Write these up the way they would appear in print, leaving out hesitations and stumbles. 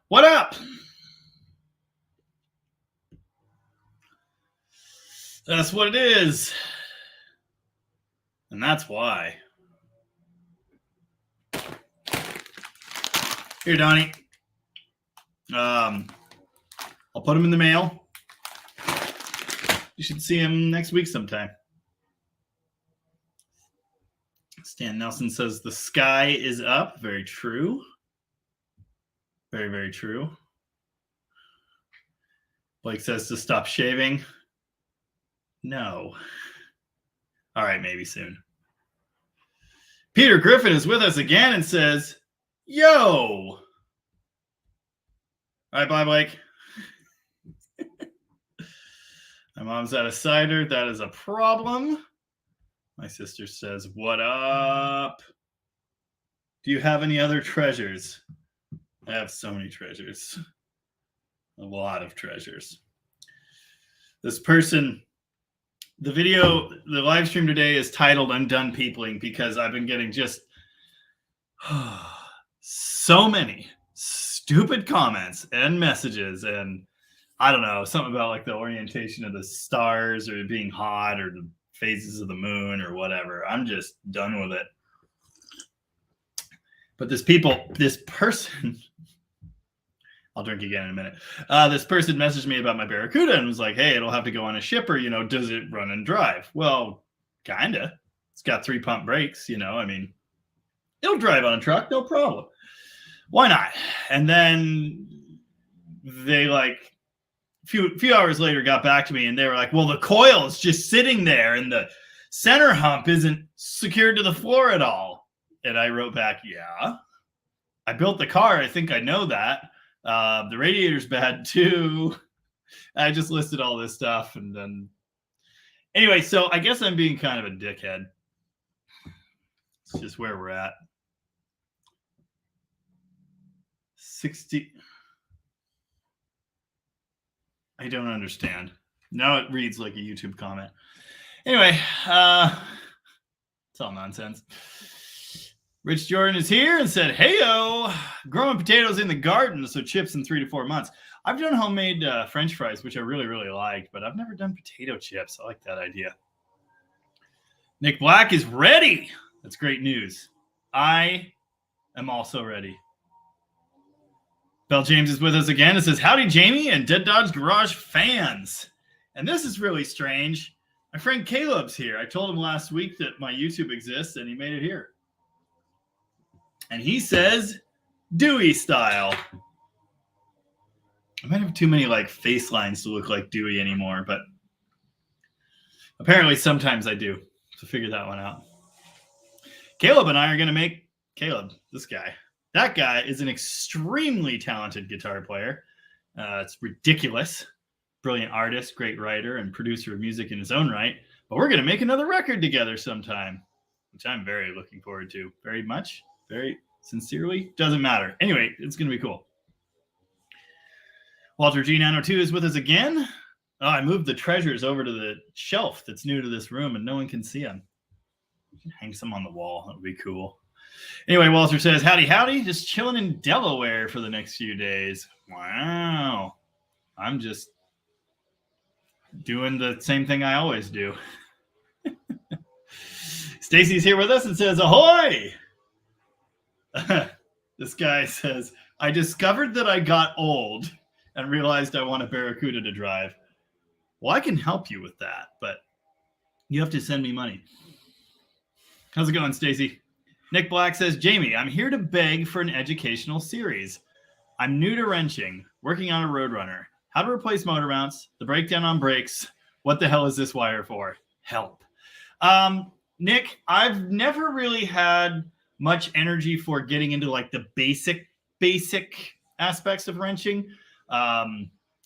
What up? That's what it is. And that's why. Here, Donnie. I'll put him in the mail. You should see him next week sometime. Stan Nelson says the sky is up. Very true. Very, very true. Blake says to stop shaving. No. All right, maybe soon. Peter Griffin is with us again and says, yo. All right, bye, Blake. My mom's out of cider. That is a problem. My sister says, what up? Do you have any other treasures? I have so many treasures. A lot of treasures. This person, the live stream today is titled I'm Done Peopling because I've been getting just so many stupid comments and messages and I don't know, something about like the orientation of the stars or being hot or the phases of the moon or whatever. I'm just done with it. But this person, I'll drink again in a minute. This person messaged me about my Barracuda and was like, hey, it'll have to go on a shipper. Does it run and drive? Well, kind of. It's got 3-pump brakes, I mean, it'll drive on a truck, no problem. Why not? And then they few hours later got back to me and they were like, well, the coil is just sitting there and the center hump isn't secured to the floor at all. And I wrote back, yeah, I built the car. I think I know that. The radiator's bad too. I just listed all this stuff. And then anyway, so I guess I'm being kind of a dickhead. It's just where we're at. 60. I don't understand. Now it reads like a YouTube comment. Anyway, it's all nonsense. Rich Jordan is here and said, hey-o, growing potatoes in the garden, so chips in 3 to 4 months. I've done homemade French fries, which I really, really like, but I've never done potato chips. I like that idea. Nick Black is ready. That's great news. I am also ready. Bell James is with us again and says, howdy, Jamie and Dead Dodge Garage fans. And this is really strange. My friend Caleb's here. I told him last week that my YouTube exists, and he made it here. And he says, Dewey style. I might have too many face lines to look like Dewey anymore, but apparently sometimes I do. So figure that one out. Caleb and I are going to make Caleb, this guy. That guy is an extremely talented guitar player. It's ridiculous. Brilliant artist, great writer, and producer of music in his own right. But we're going to make another record together sometime, which I'm very looking forward to. Very much, very sincerely. Doesn't matter. Anyway, it's going to be cool. Walter G902 is with us again. Oh, I moved the treasures over to the shelf that's new to this room, and no one can see them. Hang some on the wall. That would be cool. Anyway, Walter says, howdy, just chilling in Delaware for the next few days. Wow. I'm just doing the same thing I always do. Stacy's here with us and says, ahoy! This guy says, I discovered that I got old and realized I want a Barracuda to drive. Well, I can help you with that, but you have to send me money. How's it going, Stacy? Nick Black says, Jamie, I'm here to beg for an educational series. I'm new to wrenching, working on a Roadrunner. How to replace motor mounts, the breakdown on brakes. What the hell is this wire for? Help. Nick, I've never really had much energy for getting into the basic aspects of wrenching.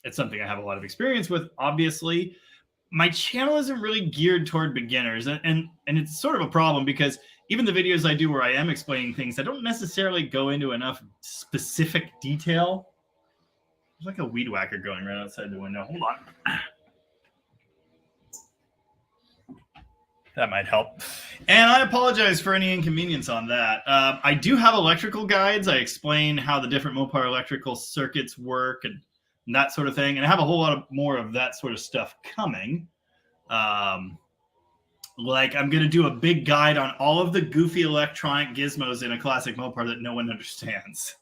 It's something I have a lot of experience with, obviously. My channel isn't really geared toward beginners, and it's sort of a problem because even the videos I do where I am explaining things, I don't necessarily go into enough specific detail. There's like a weed whacker going right outside the window. Hold on. That might help. And I apologize for any inconvenience on that. I do have electrical guides. I explain how the different Mopar electrical circuits work and that sort of thing. And I have a whole lot more of that sort of stuff coming. Like I'm going to do a big guide on all of the goofy electronic gizmos in a classic Mopar that no one understands.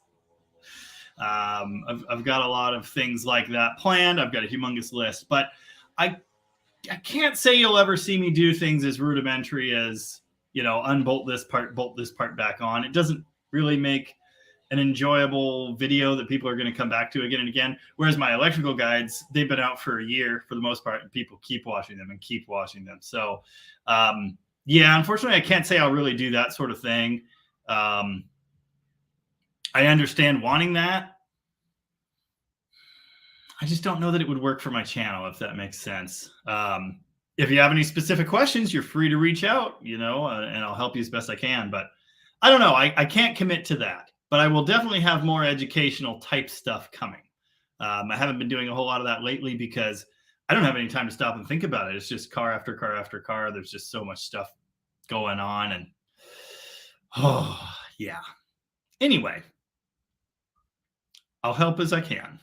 I've got a lot of things like that planned. I've got a humongous list, but I can't say you'll ever see me do things as rudimentary as, unbolt this part, bolt this part back on. It doesn't really make an enjoyable video that people are going to come back to again and again. Whereas my electrical guides, they've been out for a year for the most part, and people keep watching them and keep watching them. So, yeah, unfortunately, I can't say I'll really do that sort of thing. I understand wanting that. I just don't know that it would work for my channel, if that makes sense. If you have any specific questions, you're free to reach out, and I'll help you as best I can. But I don't know. I can't commit to that. But I will definitely have more educational type stuff coming. I haven't been doing a whole lot of that lately because I don't have any time to stop and think about it. It's just car after car after car. There's just so much stuff going on. And, yeah. Anyway, I'll help as I can.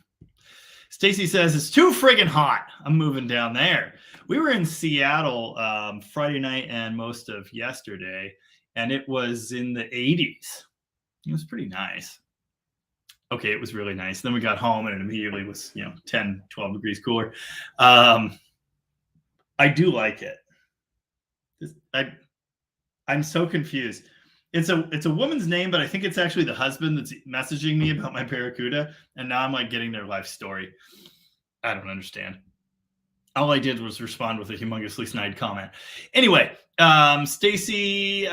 Stacy says, it's too friggin' hot. I'm moving down there. We were in Seattle Friday night and most of yesterday, and it was in the 80s. It was pretty nice. Okay, it was really nice. Then we got home and it immediately was, 10, 12 degrees cooler. I do like it. I'm so confused. It's a woman's name, but I think it's actually the husband that's messaging me about my Barracuda. And now I'm like getting their life story. I don't understand. All I did was respond with a humongously snide comment. Anyway, Stacy,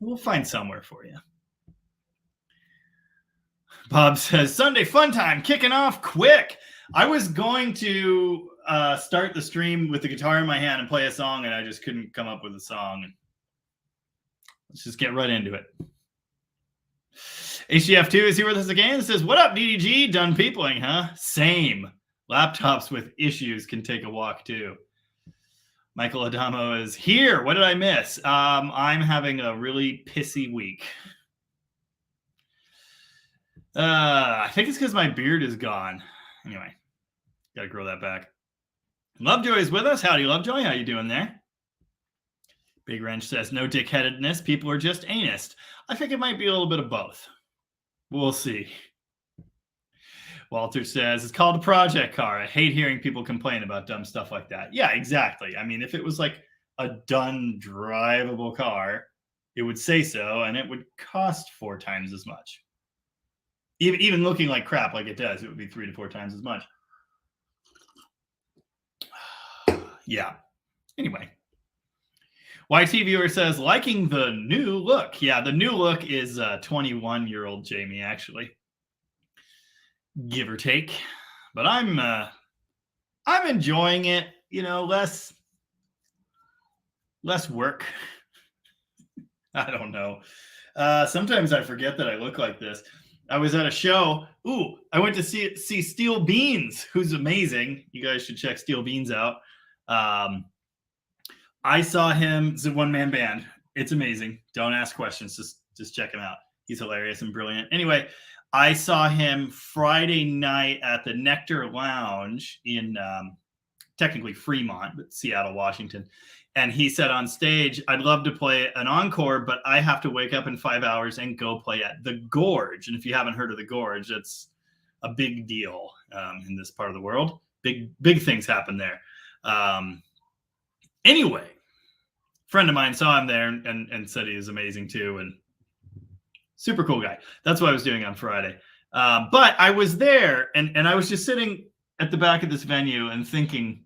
we'll find somewhere for you. Bob says, Sunday fun time kicking off quick. I was going to start the stream with the guitar in my hand and play a song, and I just couldn't come up with a song. Let's just get right into it. HGF2 is here with us again. It says, what up, DDG? Done peopling, huh? Same. Laptops with issues can take a walk, too. Michael Adamo is here. What did I miss? I'm having a really pissy week. I think it's because my beard is gone. Anyway, got to grow that back. Lovejoy is with us. Howdy, Lovejoy. How you doing there? Big Wrench says, no dickheadedness. People are just anist. I think it might be a little bit of both. We'll see. Walter says, it's called a project car. I hate hearing people complain about dumb stuff like that. Yeah, exactly. I mean, if it was like a done drivable car, it would say so, and it would cost 4 times as much. Even looking like crap like it does, it would be 3 to 4 times as much. Yeah. Anyway. YT viewer says, liking the new look. Yeah, the new look is 21-year-old Jamie, actually. Give or take. But I'm enjoying it, less work. I don't know. Sometimes I forget that I look like this. I was at a show. Ooh, I went to see Steel Beans, who's amazing. You guys should check Steel Beans out. I saw him. It's a one-man band. It's amazing. Don't ask questions. Just check him out. He's hilarious and brilliant. Anyway, I saw him Friday night at the Nectar Lounge in technically Fremont, but Seattle, Washington. And he said on stage, I'd love to play an encore, but I have to wake up in 5 hours and go play at the Gorge. And if you haven't heard of the Gorge, it's a big deal in this part of the world. Big things happen there. Anyway, a friend of mine saw him there and said he was amazing too. And super cool guy. That's what I was doing on Friday. But I was there and I was just sitting at the back of this venue and thinking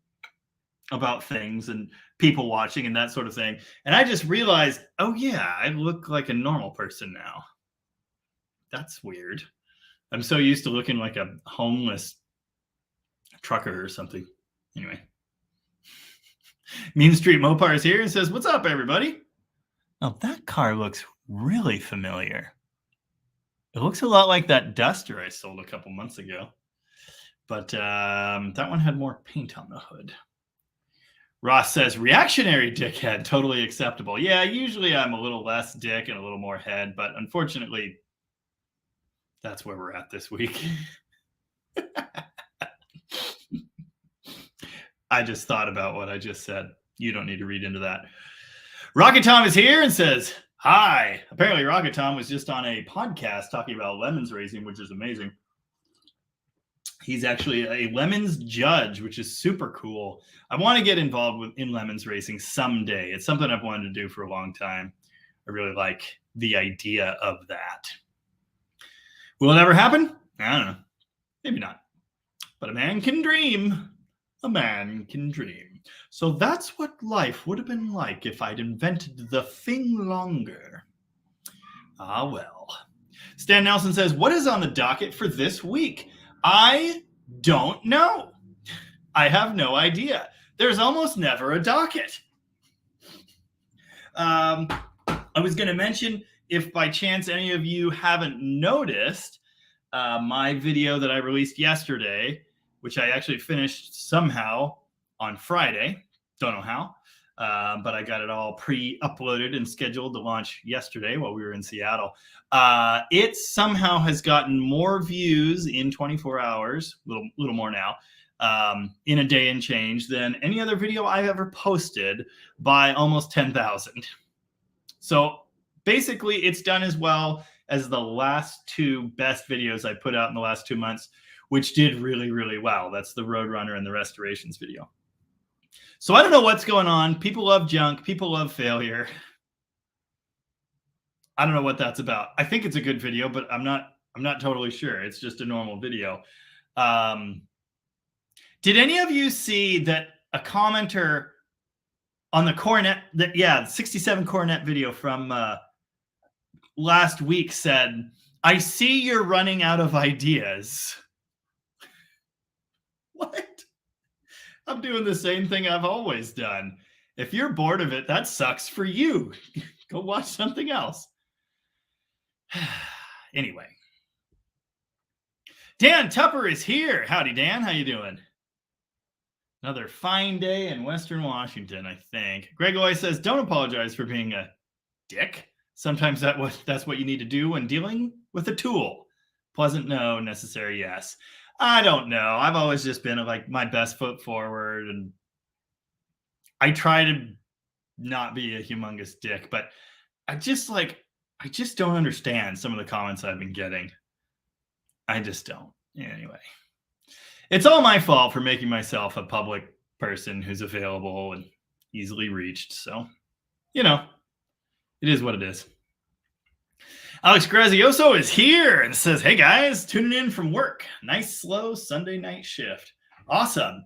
about things and people watching and that sort of thing. And I just realized, oh yeah, I look like a normal person now. That's weird. I'm so used to looking like a homeless trucker or something. Anyway. Mean Street Mopar is here and says, what's up, everybody? Oh, that car looks really familiar. It looks a lot like that Duster I sold a couple months ago. But that one had more paint on the hood. Ross says, reactionary dickhead, totally acceptable. Yeah, usually I'm a little less dick and a little more head, but unfortunately, that's where we're at this week. I just thought about what I just said. You don't need to read into that. Rocket Tom is here and says, hi. Apparently, Rocket Tom was just on a podcast talking about lemons racing, which is amazing. He's actually a lemons judge, which is super cool. I want to get involved in lemons racing someday. It's something I've wanted to do for a long time. I really like the idea of that. Will it ever happen? I don't know. Maybe not. But a man can dream. A man can dream. So that's what life would have been like if I'd invented the thing longer. Ah, well. Stan Nelson says, what is on the docket for this week? I don't know. I have no idea. There's almost never a docket. I was going to mention, if by chance any of you haven't noticed, my video that I released yesterday, which I actually finished somehow on Friday. Don't know how, but I got it all pre-uploaded and scheduled to launch yesterday while we were in Seattle. It somehow has gotten more views in 24 hours, a little more now, in a day and change than any other video I've ever posted by almost 10,000. So basically, it's done as well as the last two best videos I put out in the last 2 months, which did really, really well. That's the Roadrunner and the Restorations video. So I don't know what's going on. People love junk. People love failure. I don't know what that's about. I think it's a good video, but I'm not totally sure. It's just a normal video. Did any of you see that a commenter on the Coronet, 67 Coronet video from last week said, I see you're running out of ideas. What? I'm doing the same thing I've always done. If you're bored of it, that sucks for you. Go watch something else. Anyway. Dan Tupper is here. Howdy, Dan. How you doing? Another fine day in Western Washington, I think. Greg always says, don't apologize for being a dick. Sometimes that's what you need to do when dealing with a tool. Pleasant, no. Necessary, yes. I don't know. I've always just been like my best foot forward, and I try to not be a humongous dick, but I just don't understand some of the comments I've been getting. I just don't. Anyway, it's all my fault for making myself a public person who's available and easily reached. So, it is what it is. Alex Grazioso is here and says, hey guys, tuning in from work. Nice, slow Sunday night shift. Awesome.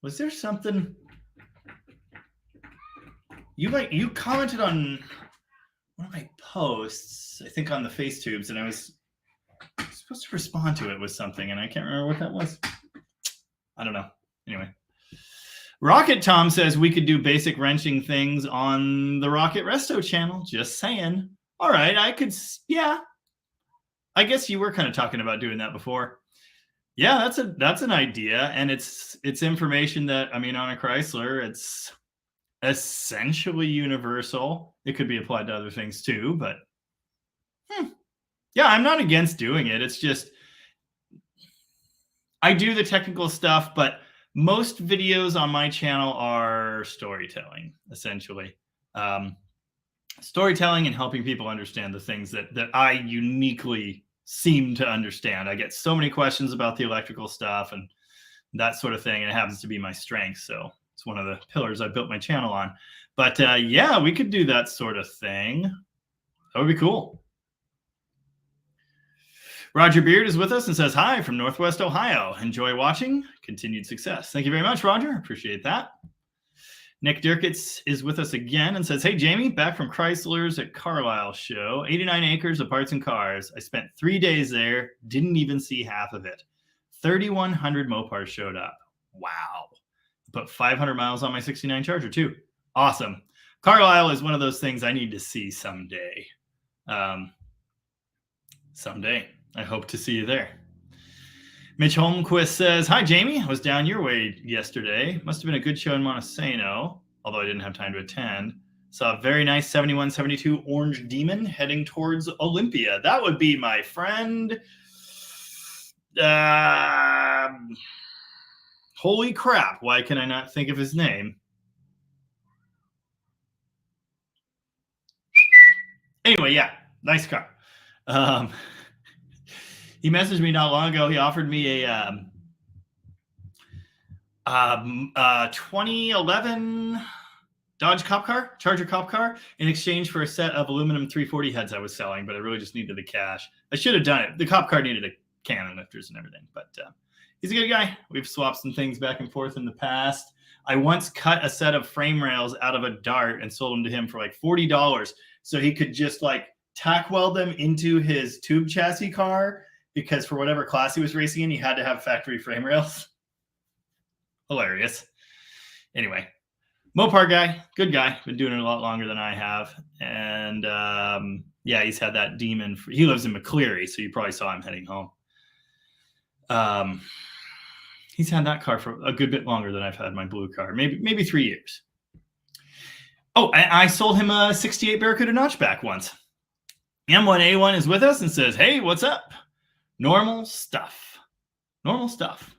Was there something you commented on one of my posts, I think on the FaceTubes, and I was supposed to respond to it with something, and I can't remember what that was. I don't know. Anyway. Rocket Tom says we could do basic wrenching things on the Rocket Resto channel. Just saying. All right, I could, yeah. I guess you were kind of talking about doing that before. Yeah, that's an idea, and it's information that, on a Chrysler, it's essentially universal. It could be applied to other things too, but yeah, I'm not against doing it. It's just I do the technical stuff, but most videos on my channel are storytelling, essentially. Storytelling and helping people understand the things that I uniquely seem to understand. I get so many questions about the electrical stuff and that sort of thing, and it happens to be my strength. So it's one of the pillars I built my channel on. But yeah, we could do that sort of thing. That would be cool. Roger Beard is with us and says, hi from Northwest Ohio. Enjoy watching. Continued success. Thank you very much, Roger. Appreciate that. Nick Dirkitz is with us again and says, hey, Jamie, back from Chrysler's at Carlisle show. 89 acres of parts and cars. I spent 3 days there. Didn't even see half of it. 3,100 Mopars showed up. Wow. Put 500 miles on my 69 Charger, too. Awesome. Carlisle is one of those things I need to see someday. Someday. I hope to see you there. Mitch Holmquist says, hi, Jamie. I was down your way yesterday. Must have been a good show in Montesano, although I didn't have time to attend. Saw a very nice 71-72 Orange Demon heading towards Olympia. That would be my friend. Holy crap. Why can I not think of his name? Anyway, yeah, nice car. He messaged me not long ago. He offered me a 2011 Dodge Charger cop car, in exchange for a set of aluminum 340 heads I was selling, but I really just needed the cash. I should have done it. The cop car needed a cannon lifters and everything, but he's a good guy. We've swapped some things back and forth in the past. I once cut a set of frame rails out of a Dart and sold them to him for like $40 so he could just like tack weld them into his tube chassis car, because for whatever class he was racing in, he had to have factory frame rails. Hilarious. Anyway, Mopar guy, good guy. Been doing it a lot longer than I have. And yeah, he's had that Demon. He lives in McCleary, so you probably saw him heading home. He's had that car for a good bit longer than I've had my blue car, maybe 3 years. Oh, I sold him a 68 Barracuda notchback once. M1A1 is with us and says, hey, what's up? Normal stuff. Normal stuff.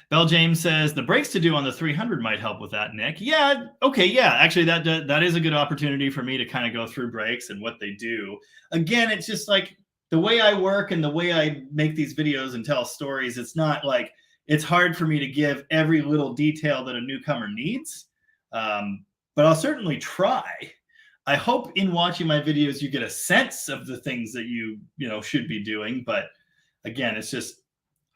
Bell James says, the brakes to do on the 300 might help with that, Nick. Yeah, okay, yeah. Actually, that is a good opportunity for me to kind of go through brakes and what they do. Again, it's just like the way I work and the way I make these videos and tell stories, it's not like, it's hard for me to give every little detail that a newcomer needs. But I'll certainly try. I hope in watching my videos, you get a sense of the things that you should be doing. But again, it's just,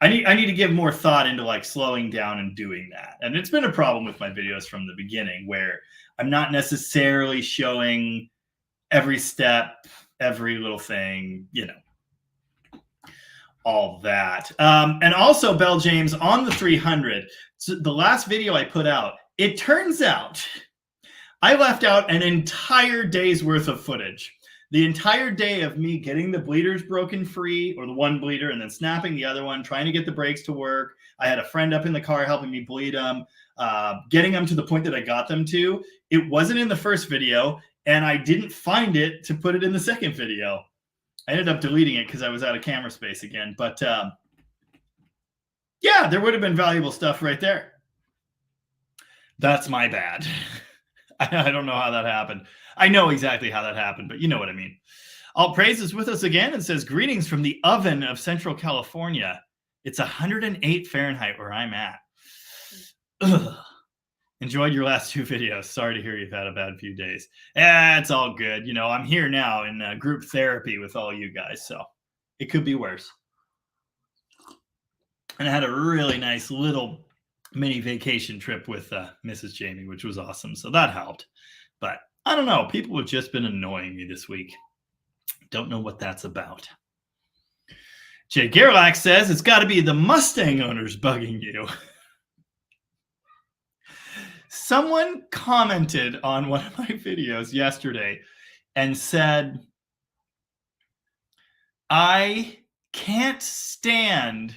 I need to give more thought into like slowing down and doing that. And it's been a problem with my videos from the beginning, where I'm not necessarily showing every step, every little thing, all that. And also, Bell James, on the 300, so the last video I put out, it turns out I left out an entire day's worth of footage. The entire day of me getting the bleeders broken free, or the one bleeder, and then snapping the other one, trying to get the brakes to work. I had a friend up in the car helping me bleed them, getting them to the point that I got them to. It wasn't in the first video, and I didn't find it to put it in the second video. I ended up deleting it because I was out of camera space again. But yeah, there would have been valuable stuff right there. That's my bad. I don't know how that happened. I know exactly how that happened, but you know what I mean. All Praise is with us again and says, greetings from the oven of Central California. It's 108 Fahrenheit where I'm at. Ugh. Enjoyed your last two videos. Sorry to hear you've had a bad few days. It's all good. I'm here now in group therapy with all you guys, so it could be worse. And I had a really nice little mini vacation trip with Mrs. Jamie, which was awesome. So that helped. But I don't know. People have just been annoying me this week. Don't know what that's about. Jay Gerlach says it's got to be the Mustang owners bugging you. Someone commented on one of my videos yesterday and said, I can't stand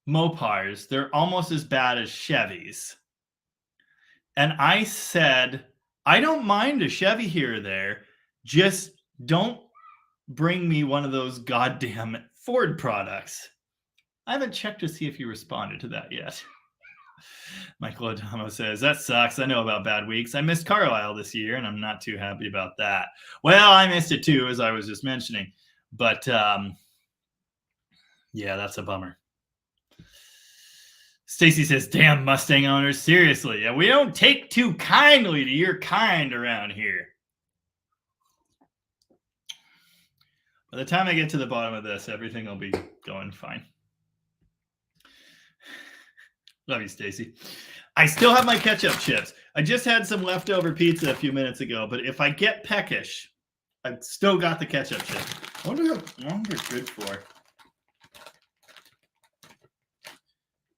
Mopars. They're almost as bad as Chevys. And I said, I don't mind a Chevy here or there. Just don't bring me one of those goddamn Ford products. I haven't checked to see if you responded to that yet. Michael Adamo says, that sucks. I know about bad weeks. I missed Carlisle this year, and I'm not too happy about that. Well, I missed it too, as I was just mentioning. But yeah, that's a bummer. Stacy says, damn Mustang owners, seriously. We don't take too kindly to your kind around here. By the time I get to the bottom of this, everything will be going fine. Love you, Stacy. I still have my ketchup chips. I just had some leftover pizza a few minutes ago, but if I get peckish, I've still got the ketchup chips. I wonder how long they're good for.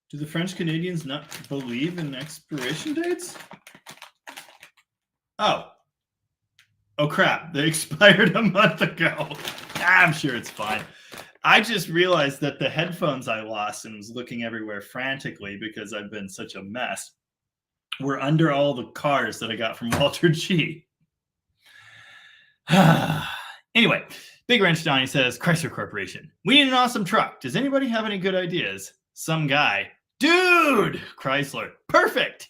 Do the French Canadians not believe in expiration dates? Oh, crap. They expired a month ago. I'm sure it's fine. I just realized that the headphones I lost and was looking everywhere frantically because I've been such a mess were under all the cars that I got from Walter G. Anyway, Big Ranch Donnie says, Chrysler Corporation, we need an awesome truck. Does anybody have any good ideas? Some guy, dude, Chrysler, perfect.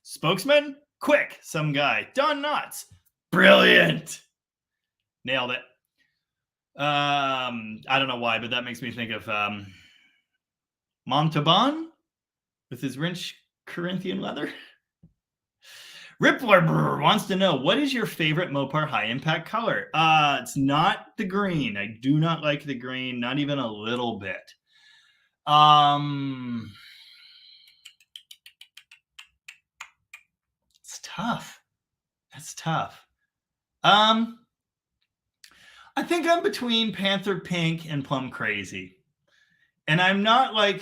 Spokesman, quick, some guy, Don Knotts, brilliant. Nailed it. I don't know why, but that makes me think of Montalban with his rich Corinthian leather. Rippler wants to know, what is your favorite Mopar high impact color? It's not the green. I do not like the green, not even a little bit. It's tough. That's tough. I think I'm between Panther Pink and Plum Crazy. And I'm not like,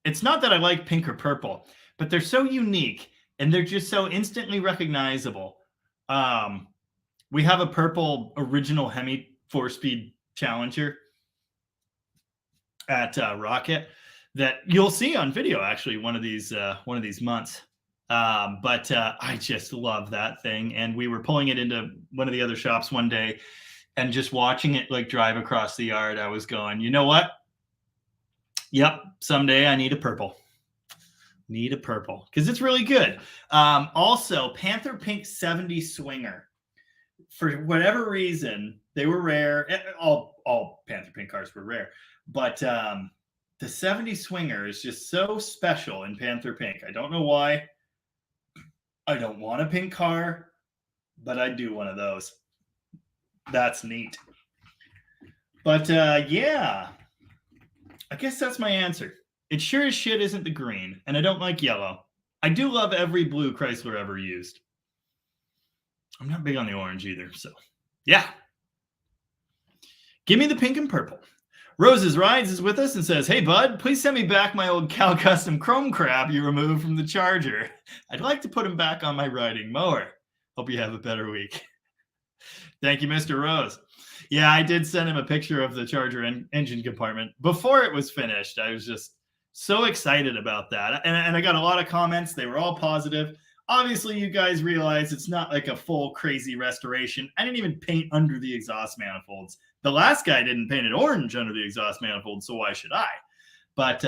it's not that I like pink or purple, but they're so unique and they're just so instantly recognizable. We have a purple original Hemi 4-speed Challenger at Rocket that you'll see on video actually one of these months. But I just love that thing. And we were pulling it into one of the other shops one day and just watching it like drive across the yard. I was going, you know what? Yep. Someday I need a purple. Need a purple because it's really good. Also, Panther Pink 70 Swinger. For whatever reason, they were rare. All Panther Pink cars were rare. But the 70 Swinger is just so special in Panther Pink. I don't know why. I don't want a pink car, but I do one of those. That's neat. But yeah, I guess that's my answer. It sure as shit isn't the green, and I don't like yellow. I do love every blue Chrysler ever used. I'm not big on the orange either, so yeah. Give me the pink and purple. Roses Rides is with us and says, hey, bud, please send me back my old Cal Custom Chrome crap you removed from the Charger. I'd like to put him back on my riding mower. Hope you have a better week. Thank you, Mr. Rose. Yeah, I did send him a picture of the Charger engine compartment before it was finished. I was just so excited about that. And I got a lot of comments. They were all positive. Obviously, you guys realize it's not like a full crazy restoration. I didn't even paint under the exhaust manifolds. The last guy didn't paint it orange under the exhaust manifold, so why should I? But,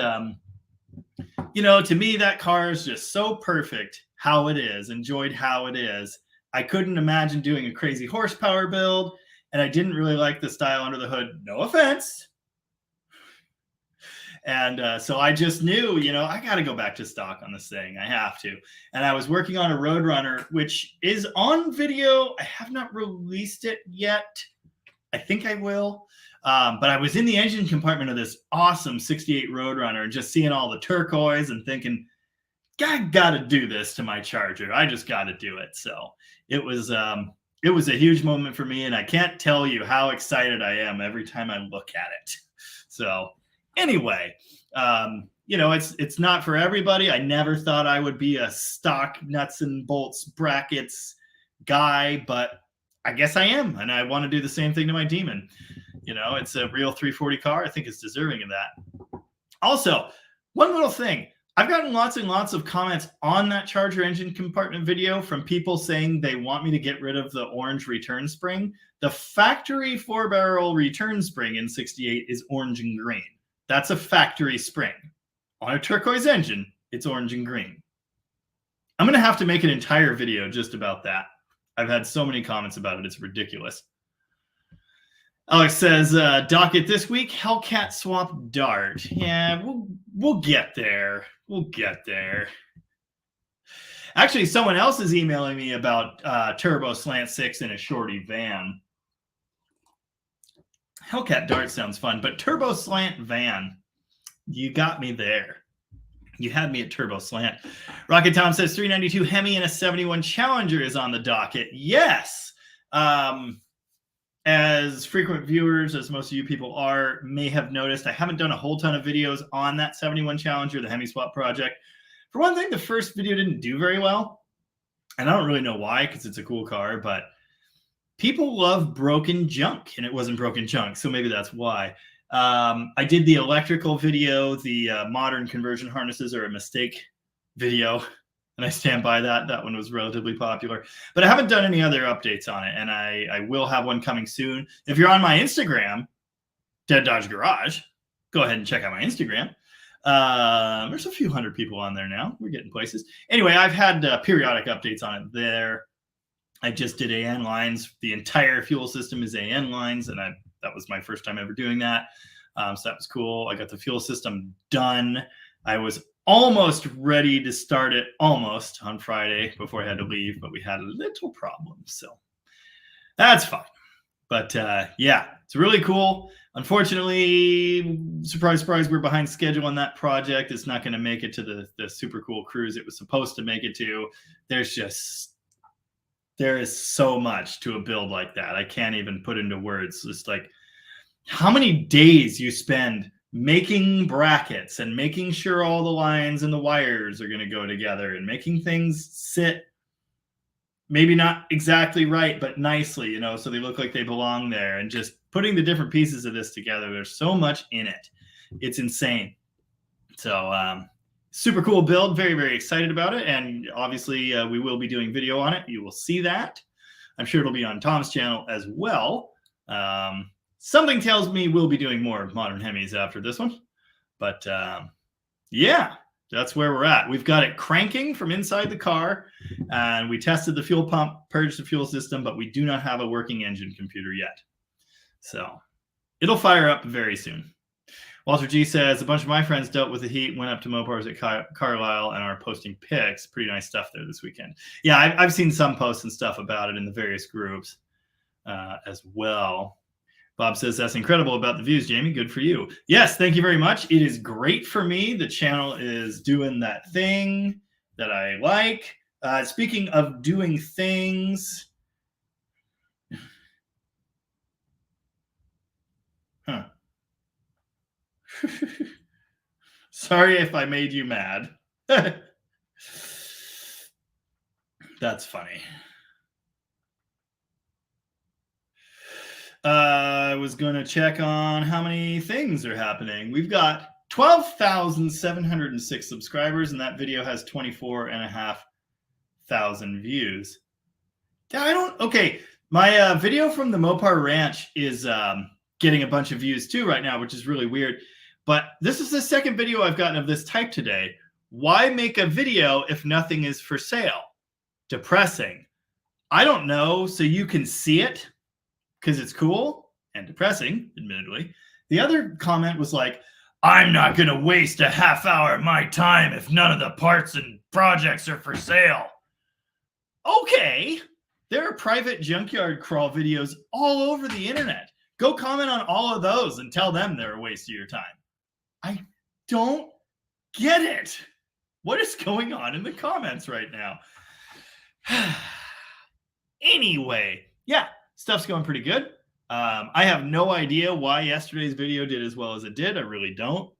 you know, to me, that car is just so perfect how it is, enjoyed how it is. I couldn't imagine doing a crazy horsepower build, and I didn't really like the style under the hood. No offense. And so I just knew, you know, I got to go back to stock on this thing. I have to. And I was working on a Roadrunner, which is on video. I have not released it yet. I think I will. But I was in the engine compartment of this awesome 68 Roadrunner and just seeing all the turquoise and thinking, I got to do this to my Charger. I just got to do it. So it was a huge moment for me. And I can't tell you how excited I am every time I look at it. So anyway, you know, it's not for everybody. I never thought I would be a stock nuts and bolts brackets guy, but I guess I am, and I want to do the same thing to my Demon. You know, it's a real 340 car. I think it's deserving of that. Also, one little thing. I've gotten lots and lots of comments on that Charger engine compartment video from people saying they want me to get rid of the orange return spring. The factory 4-barrel return spring in 68 is orange and green. That's a factory spring. On a turquoise engine, it's orange and green. I'm going to have to make an entire video just about that. I've had so many comments about it. It's ridiculous. Alex says, docket this week, Hellcat swap Dart. Yeah, we'll get there. We'll get there. Actually, someone else is emailing me about Turbo Slant 6 in a shorty van. Hellcat Dart sounds fun, but Turbo Slant van, you got me there. You had me at Turbo Slant. Rocket Tom says 392 Hemi and a 71 Challenger is on the docket. Yes. As frequent viewers, as most of you people are, may have noticed, I haven't done a whole ton of videos on that 71 Challenger, the Hemi Swap project. For one thing, the first video didn't do very well. And I don't really know why, because it's a cool car, but people love broken junk, and it wasn't broken junk, so maybe that's why. I did the electrical video. The modern conversion harnesses are a mistake video, and I stand by that. That one was relatively popular, but I haven't done any other updates on it, and I will have one coming soon. If you're on my Instagram, Dead Dodge Garage, go ahead and check out my Instagram. There's a few hundred people on there now. We're getting places. Anyway, I've had periodic updates on it there. I just did AN lines. The entire fuel system is AN lines, and that was my first time ever doing that. So that was cool. I got the fuel system done. I was almost ready to start it almost on Friday before I had to leave, but we had a little problem. So that's fine. But yeah, it's really cool. Unfortunately, surprise, surprise, we're behind schedule on that project. It's not going to make it to the super cool cruise it was supposed to make it to. There is so much to a build like that. I can't even put into words. Just like how many days you spend making brackets and making sure all the lines and the wires are going to go together and making things sit maybe not exactly right, but nicely, so they look like they belong there, and just putting the different pieces of this together. There's so much in it. It's insane. So, super cool build. Very, very excited about it. And obviously, we will be doing video on it. You will see that. I'm sure it'll be on Tom's channel as well. Something tells me we'll be doing more modern Hemis after this one. But yeah, that's where we're at. We've got it cranking from inside the car. And we tested the fuel pump, purged the fuel system, but we do not have a working engine computer yet. So it'll fire up very soon. Walter G says, a bunch of my friends dealt with the heat, went up to Mopars at Carlisle, and are posting pics. Pretty nice stuff there this weekend. Yeah, I've seen some posts and stuff about it in the various groups as well. Bob says, that's incredible about the views, Jamie. Good for you. Yes, thank you very much. It is great for me. The channel is doing that thing that I like. Speaking of doing things... Huh. Sorry if I made you mad. That's funny. I was going to check on how many things are happening. We've got 12,706 subscribers, and that video has 24,500 views. Okay, my video from the Mopar Ranch is getting a bunch of views too right now, which is really weird. But this is the second video I've gotten of this type today. Why make a video if nothing is for sale? Depressing. I don't know, so you can see it because it's cool and depressing, admittedly. The other comment was like, I'm not going to waste a half hour of my time if none of the parts and projects are for sale. Okay. There are private junkyard crawl videos all over the internet. Go comment on all of those and tell them they're a waste of your time. I don't get it. What is going on in the comments right now? Anyway, yeah, stuff's going pretty good. I have no idea why yesterday's video did as well as it did. I really don't.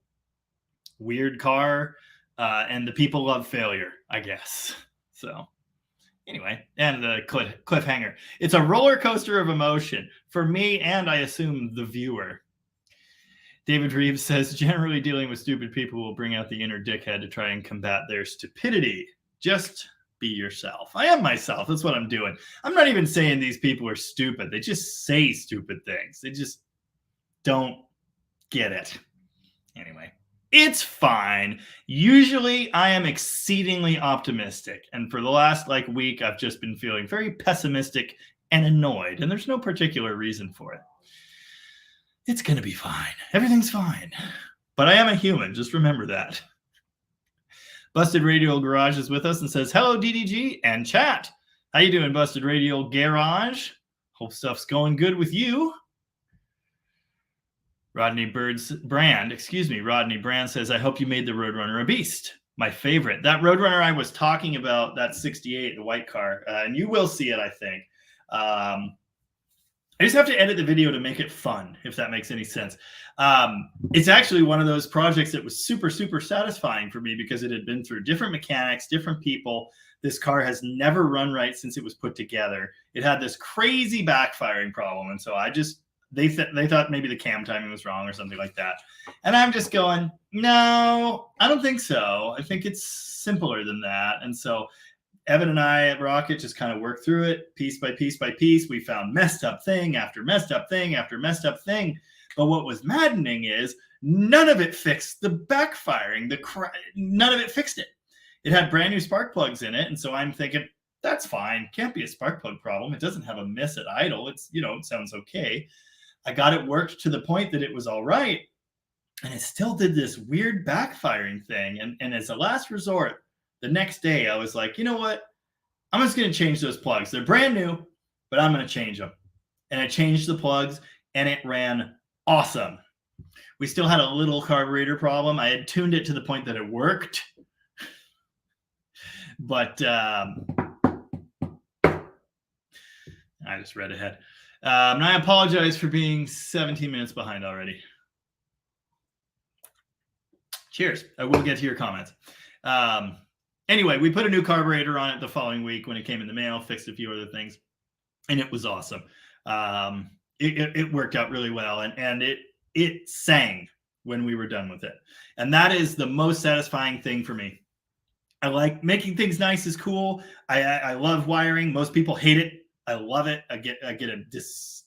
Weird car, and the people love failure, I guess. So anyway, and the cliffhanger. It's a roller coaster of emotion for me, and I assume the viewer. David Reeves says, generally dealing with stupid people will bring out the inner dickhead to try and combat their stupidity. Just be yourself. I am myself. That's what I'm doing. I'm not even saying these people are stupid. They just say stupid things. They just don't get it. Anyway, it's fine. Usually I am exceedingly optimistic. And for the last week, I've just been feeling very pessimistic and annoyed. And there's no particular reason for it. It's going to be fine. Everything's fine. But I am a human. Just remember that. Busted Radial Garage is with us and says, hello, DDG and chat. How you doing, Busted Radial Garage? Hope stuff's going good with you. Rodney Brand says, I hope you made the Roadrunner a beast. My favorite. That Roadrunner I was talking about, that 68, the white car, and you will see it, I think. I just have to edit the video to make it fun, if that makes any sense. It's actually one of those projects that was super, super satisfying for me because it had been through different mechanics, different people. This car has never run right since it was put together. It had this crazy backfiring problem. And so they thought maybe the cam timing was wrong or something like that. And I'm just going, no, I don't think so. I think it's simpler than that. And so Evan and I at Rocket just kind of worked through it piece by piece by piece. We found messed up thing after messed up thing after messed up thing. But what was maddening is none of it fixed the backfiring. None of it fixed it. It had brand new spark plugs in it. And so I'm thinking, that's fine. Can't be a spark plug problem. It doesn't have a miss at idle. It's, it sounds okay. I got it worked to the point that it was all right. And it still did this weird backfiring thing. And as a last resort, the next day, I was like, you know what? I'm just going to change those plugs. They're brand new, but I'm going to change them. And I changed the plugs, and it ran awesome. We still had a little carburetor problem. I had tuned it to the point that it worked. But I just read ahead. And I apologize for being 17 minutes behind already. Cheers. I will get to your comments. Anyway, we put a new carburetor on it the following week when it came in the mail, fixed a few other things, and it was awesome. It worked out really well, and it sang when we were done with it. And that is the most satisfying thing for me. I like making things nice is cool. I love wiring. Most people hate it. I love it. I get just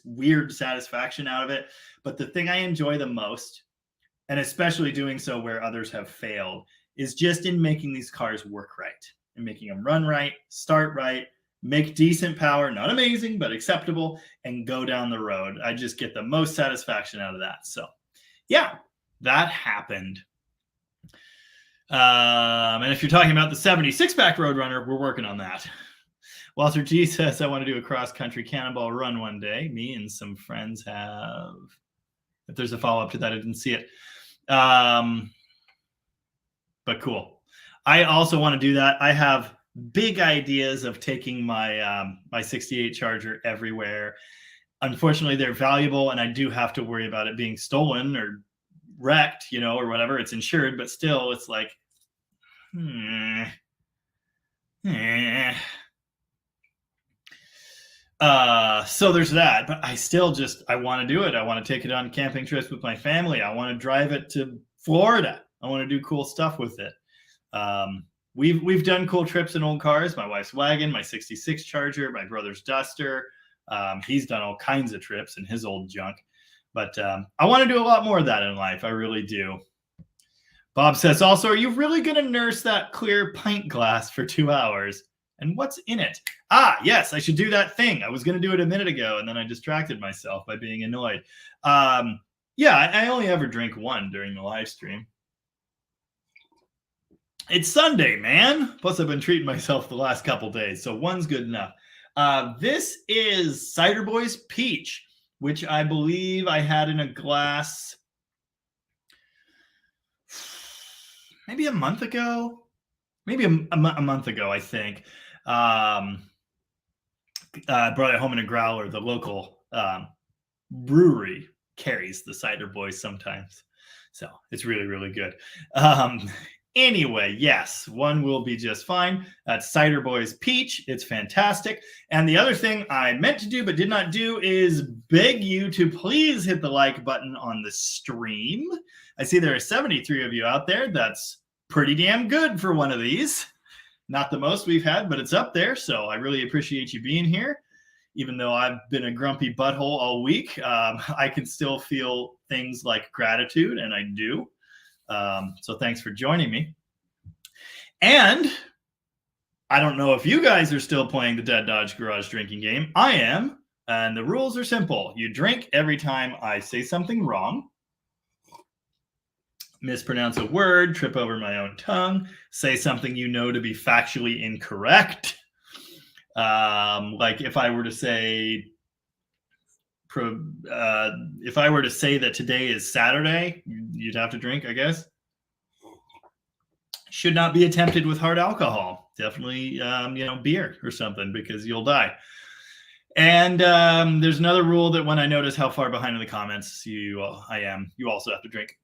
weird satisfaction out of it. But the thing I enjoy the most, and especially doing so where others have failed, is just in making these cars work right and making them run right, start right, make decent power, not amazing, but acceptable, and go down the road. I just get the most satisfaction out of that. So yeah, that happened. And if you're talking about the 76-pack Roadrunner, we're working on that. Walter G says, I want to do a cross-country cannonball run one day. Me and some friends have. If there's a follow-up to that, I didn't see it. But cool. I also want to do that. I have big ideas of taking my my 68 Charger everywhere. Unfortunately, they're valuable, and I do have to worry about it being stolen or wrecked, or whatever. It's insured, but still, it's like, so there's that. But I still I want to do it. I want to take it on camping trips with my family. I want to drive it to Florida. I want to do cool stuff with it. We've done cool trips in old cars. My wife's wagon, my 66 Charger, my brother's Duster. He's done all kinds of trips in his old junk. But I want to do a lot more of that in life. I really do. Bob says, also, are you really going to nurse that clear pint glass for 2 hours? And what's in it? Yes, I should do that thing. I was going to do it a minute ago, and then I distracted myself by being annoyed. Yeah, I only ever drink one during the live stream. It's Sunday, man. Plus, I've been treating myself the last couple days, so one's good enough. This is Cider Boys Peach, which I believe I had in a glass maybe a month ago. Maybe a month ago, I think. I brought it home in a growler. The local brewery carries the Cider Boys sometimes. So it's really, really good. Anyway, yes, one will be just fine. That's Cider Boys Peach. It's fantastic. And the other thing I meant to do but did not do is beg you to please hit the like button on the stream. I see there are 73 of you out there. That's pretty damn good for one of these. Not the most we've had, but it's up there. So I really appreciate you being here. Even though I've been a grumpy butthole all week, I can still feel things like gratitude, and I do. So thanks for joining me. And I don't know if you guys are still playing the Dead Dodge Garage drinking game. I am. And the rules are simple. You drink every time I say something wrong, mispronounce a word, trip over my own tongue, say something you know to be factually incorrect. Like if I were to say that today is Saturday, you'd have to drink, I guess. Should not be attempted with hard alcohol. Definitely, beer or something, because you'll die. And there's another rule that when I notice how far behind in the comments I am, you also have to drink.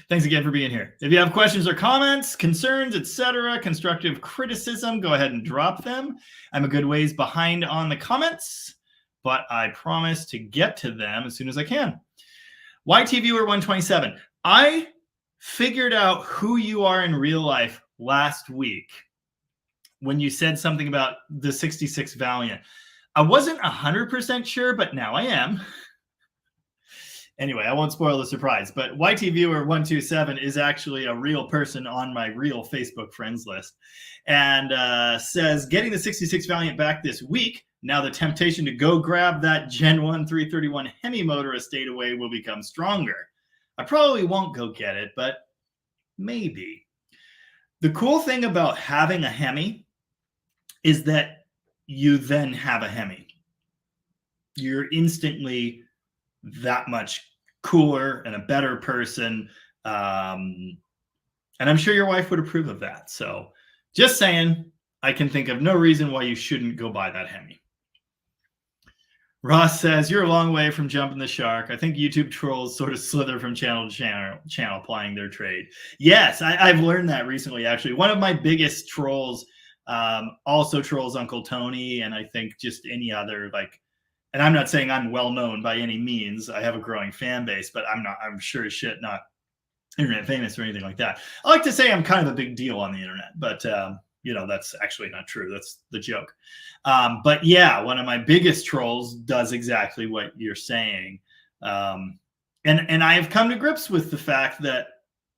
Thanks again for being here. If you have questions or comments, concerns, etc., constructive criticism, go ahead and drop them. I'm a good ways behind on the comments, but I promise to get to them as soon as I can. YT Viewer 127. I figured out who you are in real life last week when you said something about the 66 Valiant. I wasn't 100% sure, but now I am. Anyway, I won't spoil the surprise, but YT Viewer 127 is actually a real person on my real Facebook friends list, and says, getting the 66 Valiant back this week. Now the temptation to go grab that Gen 1 331 Hemi motor a state away will become stronger. I probably won't go get it, but maybe. The cool thing about having a Hemi is that you then have a Hemi. You're instantly that much cooler and a better person. And I'm sure your wife would approve of that. So just saying, I can think of no reason why you shouldn't go buy that Hemi. Ross says, you're a long way from jumping the shark. I think YouTube trolls sort of slither from channel to channel plying their trade. Yes, I've learned that recently, actually. One of my biggest trolls also trolls Uncle Tony, and I think just any other, like, and I'm not saying I'm well known by any means. I have a growing fan base, but I'm sure as shit not internet famous or anything like that. I like to say I'm kind of a big deal on the internet, but that's actually not true. That's the joke. But yeah, one of my biggest trolls does exactly what you're saying. And I have come to grips with the fact that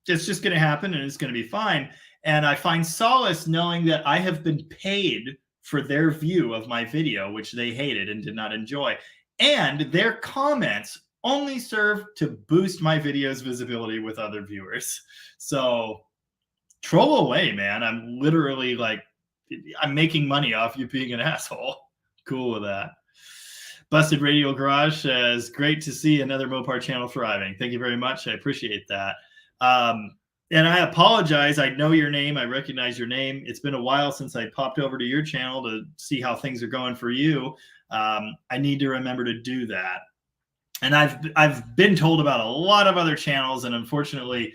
it's just going to happen and it's going to be fine. And I find solace knowing that I have been paid for their view of my video, which they hated and did not enjoy. And their comments only serve to boost my video's visibility with other viewers. So troll away, man. I'm literally I'm making money off you being an asshole. Cool with that. Busted Radio Garage says, great to see another Mopar channel thriving. Thank you very much. I appreciate that. And I apologize. I know your name. I recognize your name. It's been a while since I popped over to your channel to see how things are going for you. I need to remember to do that. And I've been told about a lot of other channels, and unfortunately,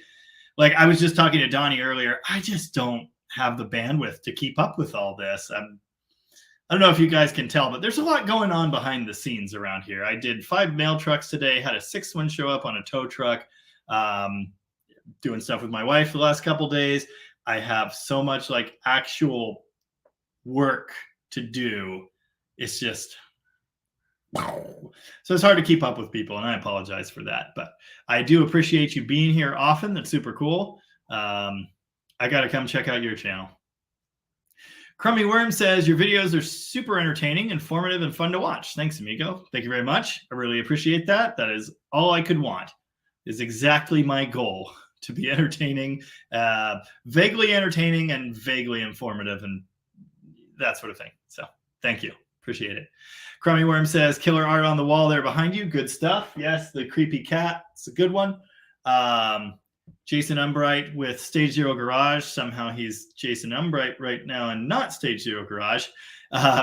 like I was just talking to Donnie earlier, I just don't have the bandwidth to keep up with all this. I don't know if you guys can tell, but there's a lot going on behind the scenes around here. I did 5 mail trucks today, had a 6th one show up on a tow truck. Doing stuff with my wife the last couple days. I have so much actual work to do. It's just, so it's hard to keep up with people, and I apologize for that. But I do appreciate you being here often. That's super cool. I got to come check out your channel. Crummy Worm says, your videos are super entertaining, informative, and fun to watch. Thanks, amigo. Thank you very much. I really appreciate that. That is all I could want. Is exactly my goal, to be entertaining, vaguely entertaining and vaguely informative and that sort of thing. So thank you. Appreciate it. Crummy Worm says, killer art on the wall there behind you. Good stuff. Yes, the creepy cat. It's a good one. Jason Umbright with Stage Zero Garage. Somehow he's Jason Umbright right now and not Stage Zero Garage.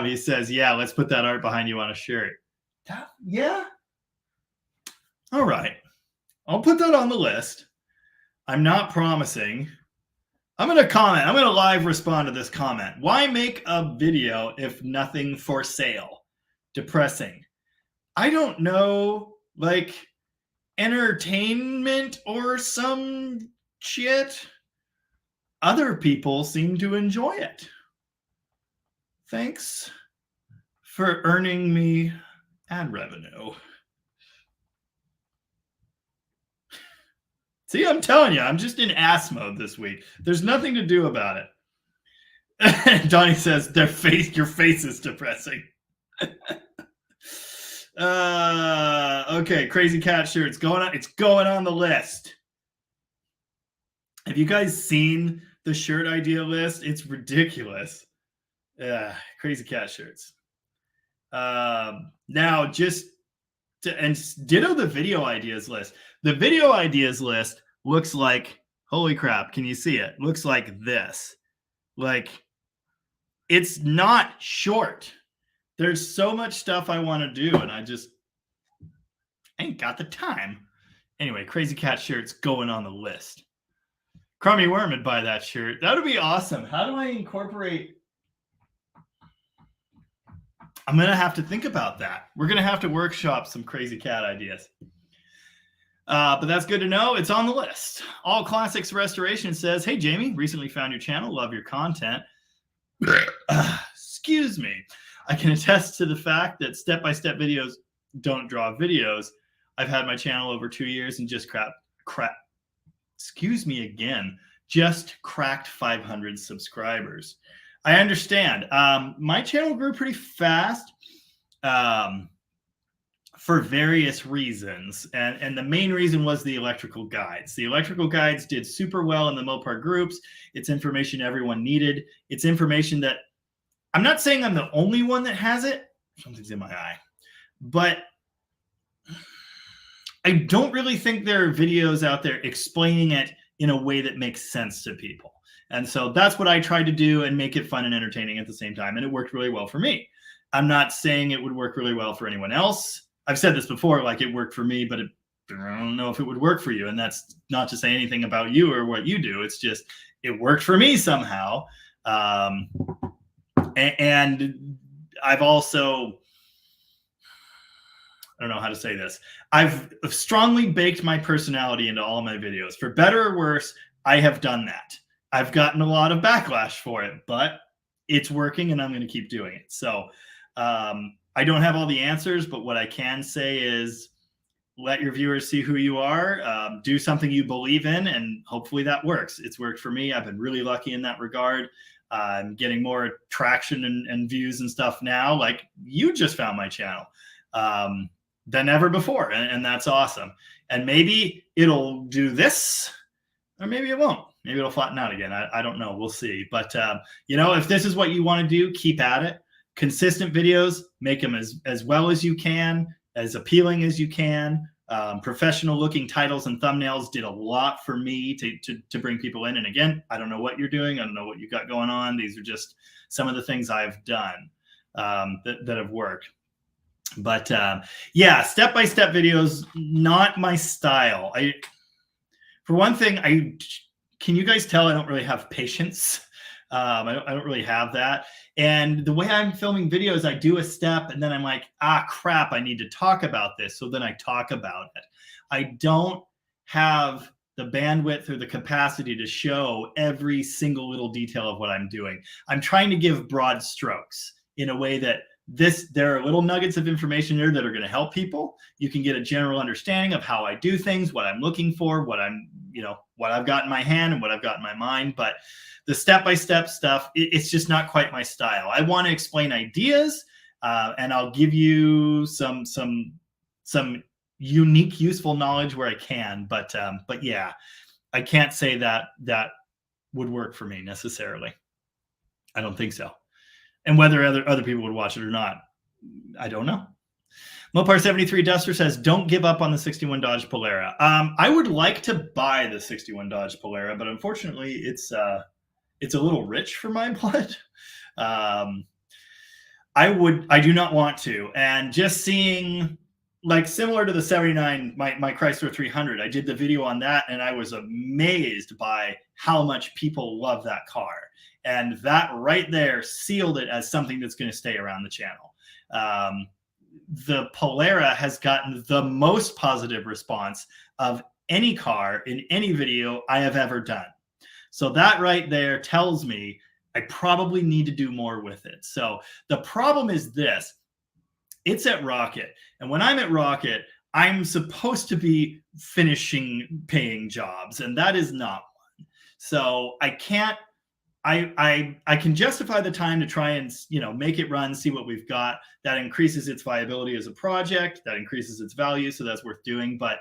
He says, yeah, let's put that art behind you on a shirt. Yeah. All right. I'll put that on the list. I'm not promising. I'm going to comment. I'm going to live respond to this comment. Why make a video if nothing for sale? Depressing. I don't know, entertainment or some shit. Other people seem to enjoy it. Thanks for earning me ad revenue. See, I'm telling you, I'm just in ass mode this week. There's nothing to do about it. Donnie says, your face is depressing. Okay, Crazy Cat shirt. It's going on the list. Have you guys seen the shirt idea list? It's ridiculous. Crazy Cat shirts. Now, and ditto the video ideas list. The video ideas list looks like, holy crap, can you see it? Looks like this. it's not short. There's so much stuff I want to do, and I ain't got the time. Anyway, Crazy Cat shirt's going on the list. Crummy Worm would buy that shirt. That would be awesome. How do I incorporate? I'm going to have to think about that. We're going to have to workshop some Crazy Cat ideas. But that's good to know. It's on the list. All Classics Restoration says, hey, Jamie, recently found your channel. Love your content. Excuse me. I can attest to the fact that step-by-step videos don't draw videos. I've had my channel over 2 years and just excuse me again, just cracked 500 subscribers. I understand. My channel grew pretty fast for various reasons. And the main reason was the electrical guides. The electrical guides did super well in the Mopar groups. It's information everyone needed. It's information that, I'm not saying I'm the only one that has it. Something's in my eye. But I don't really think there are videos out there explaining it in a way that makes sense to people. And so that's what I tried to do and make it fun and entertaining at the same time. And it worked really well for me. I'm not saying it would work really well for anyone else. I've said this before, like it worked for me, but I don't know if it would work for you. And that's not to say anything about you or what you do. It's just, it worked for me somehow. And I've also, I don't know how to say this. I've strongly baked my personality into all of my videos. For better or worse, I have done that. I've gotten a lot of backlash for it, but it's working and I'm going to keep doing it. So I don't have all the answers, but what I can say is let your viewers see who you are, do something you believe in, and hopefully that works. It's worked for me. I've been really lucky in that regard. I'm getting more traction and views and stuff now. Like you just found my channel than ever before. And that's awesome. And maybe it'll do this or maybe it won't. Maybe it'll flatten out again. I don't know. We'll see. But, you know, if this is what you want to do, keep at it. Consistent videos, make them as well as you can, as appealing as you can. Professional looking titles and thumbnails did a lot for me to bring people in. And again, I don't know what you're doing. I don't know what you got going on. These are just some of the things I've done that have worked. But yeah, step-by-step videos, not my style. For one thing, can you guys tell I don't really have patience? I don't really have that. And the way I'm filming videos, I do a step and then I'm like, crap, I need to talk about this. So then I talk about it. I don't have the bandwidth or the capacity to show every single little detail of what I'm doing. I'm trying to give broad strokes in a way that there are little nuggets of information there that are going to help people. You can get a general understanding of how I do things, what I'm looking for, what I've got in my hand and what I've got in my mind. But the step-by-step stuff, it's just not quite my style. I want to explain ideas, and I'll give you some unique, useful knowledge where I can. But yeah, I can't say that would work for me necessarily. I don't think so. And whether other people would watch it or not, I don't know. Mopar 73 Duster says, don't give up on the 61 Dodge Polara. I would like to buy the 61 Dodge Polara, but unfortunately it's a little rich for my blood. I do not want to. And just seeing, like, similar to the 79, my Chrysler 300, I did the video on that and I was amazed by how much people love that car. And that right there sealed it as something that's going to stay around the channel. The Polara has gotten the most positive response of any car in any video I have ever done. So that right there tells me I probably need to do more with it. So the problem is this: it's at Rocket. And when I'm at Rocket, I'm supposed to be finishing paying jobs, and that is not one. So I can't, I can justify the time to try and, make it run, see what we've got. That increases its viability as a project, that increases its value, so that's worth doing. But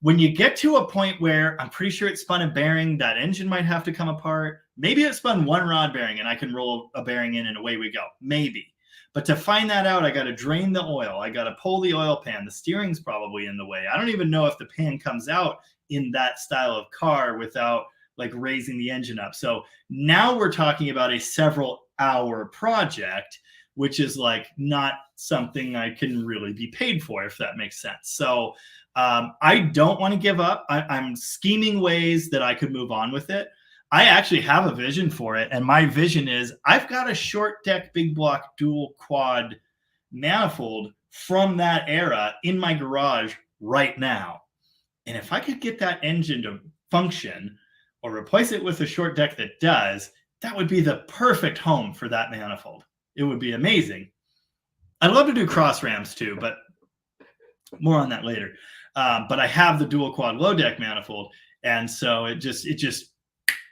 when you get to a point where I'm pretty sure it spun a bearing, that engine might have to come apart. Maybe it spun one rod bearing and I can roll a bearing in and away we go. Maybe. But to find that out, I got to drain the oil. I got to pull the oil pan. The steering's probably in the way. I don't even know if the pan comes out in that style of car without like raising the engine up. So now we're talking about a several 2-hour project, which is like not something I can really be paid for, if that makes sense. So I don't want to give up. I'm scheming ways that I could move on with it. I actually have a vision for it. And my vision is I've got a short deck, big block, dual quad manifold from that era in my garage right now. And if I could get that engine to function or replace it with a short deck that does, that would be the perfect home for that manifold. It would be amazing. I'd love to do cross rams too, but more on that later. But I have the dual quad low deck manifold. And so it just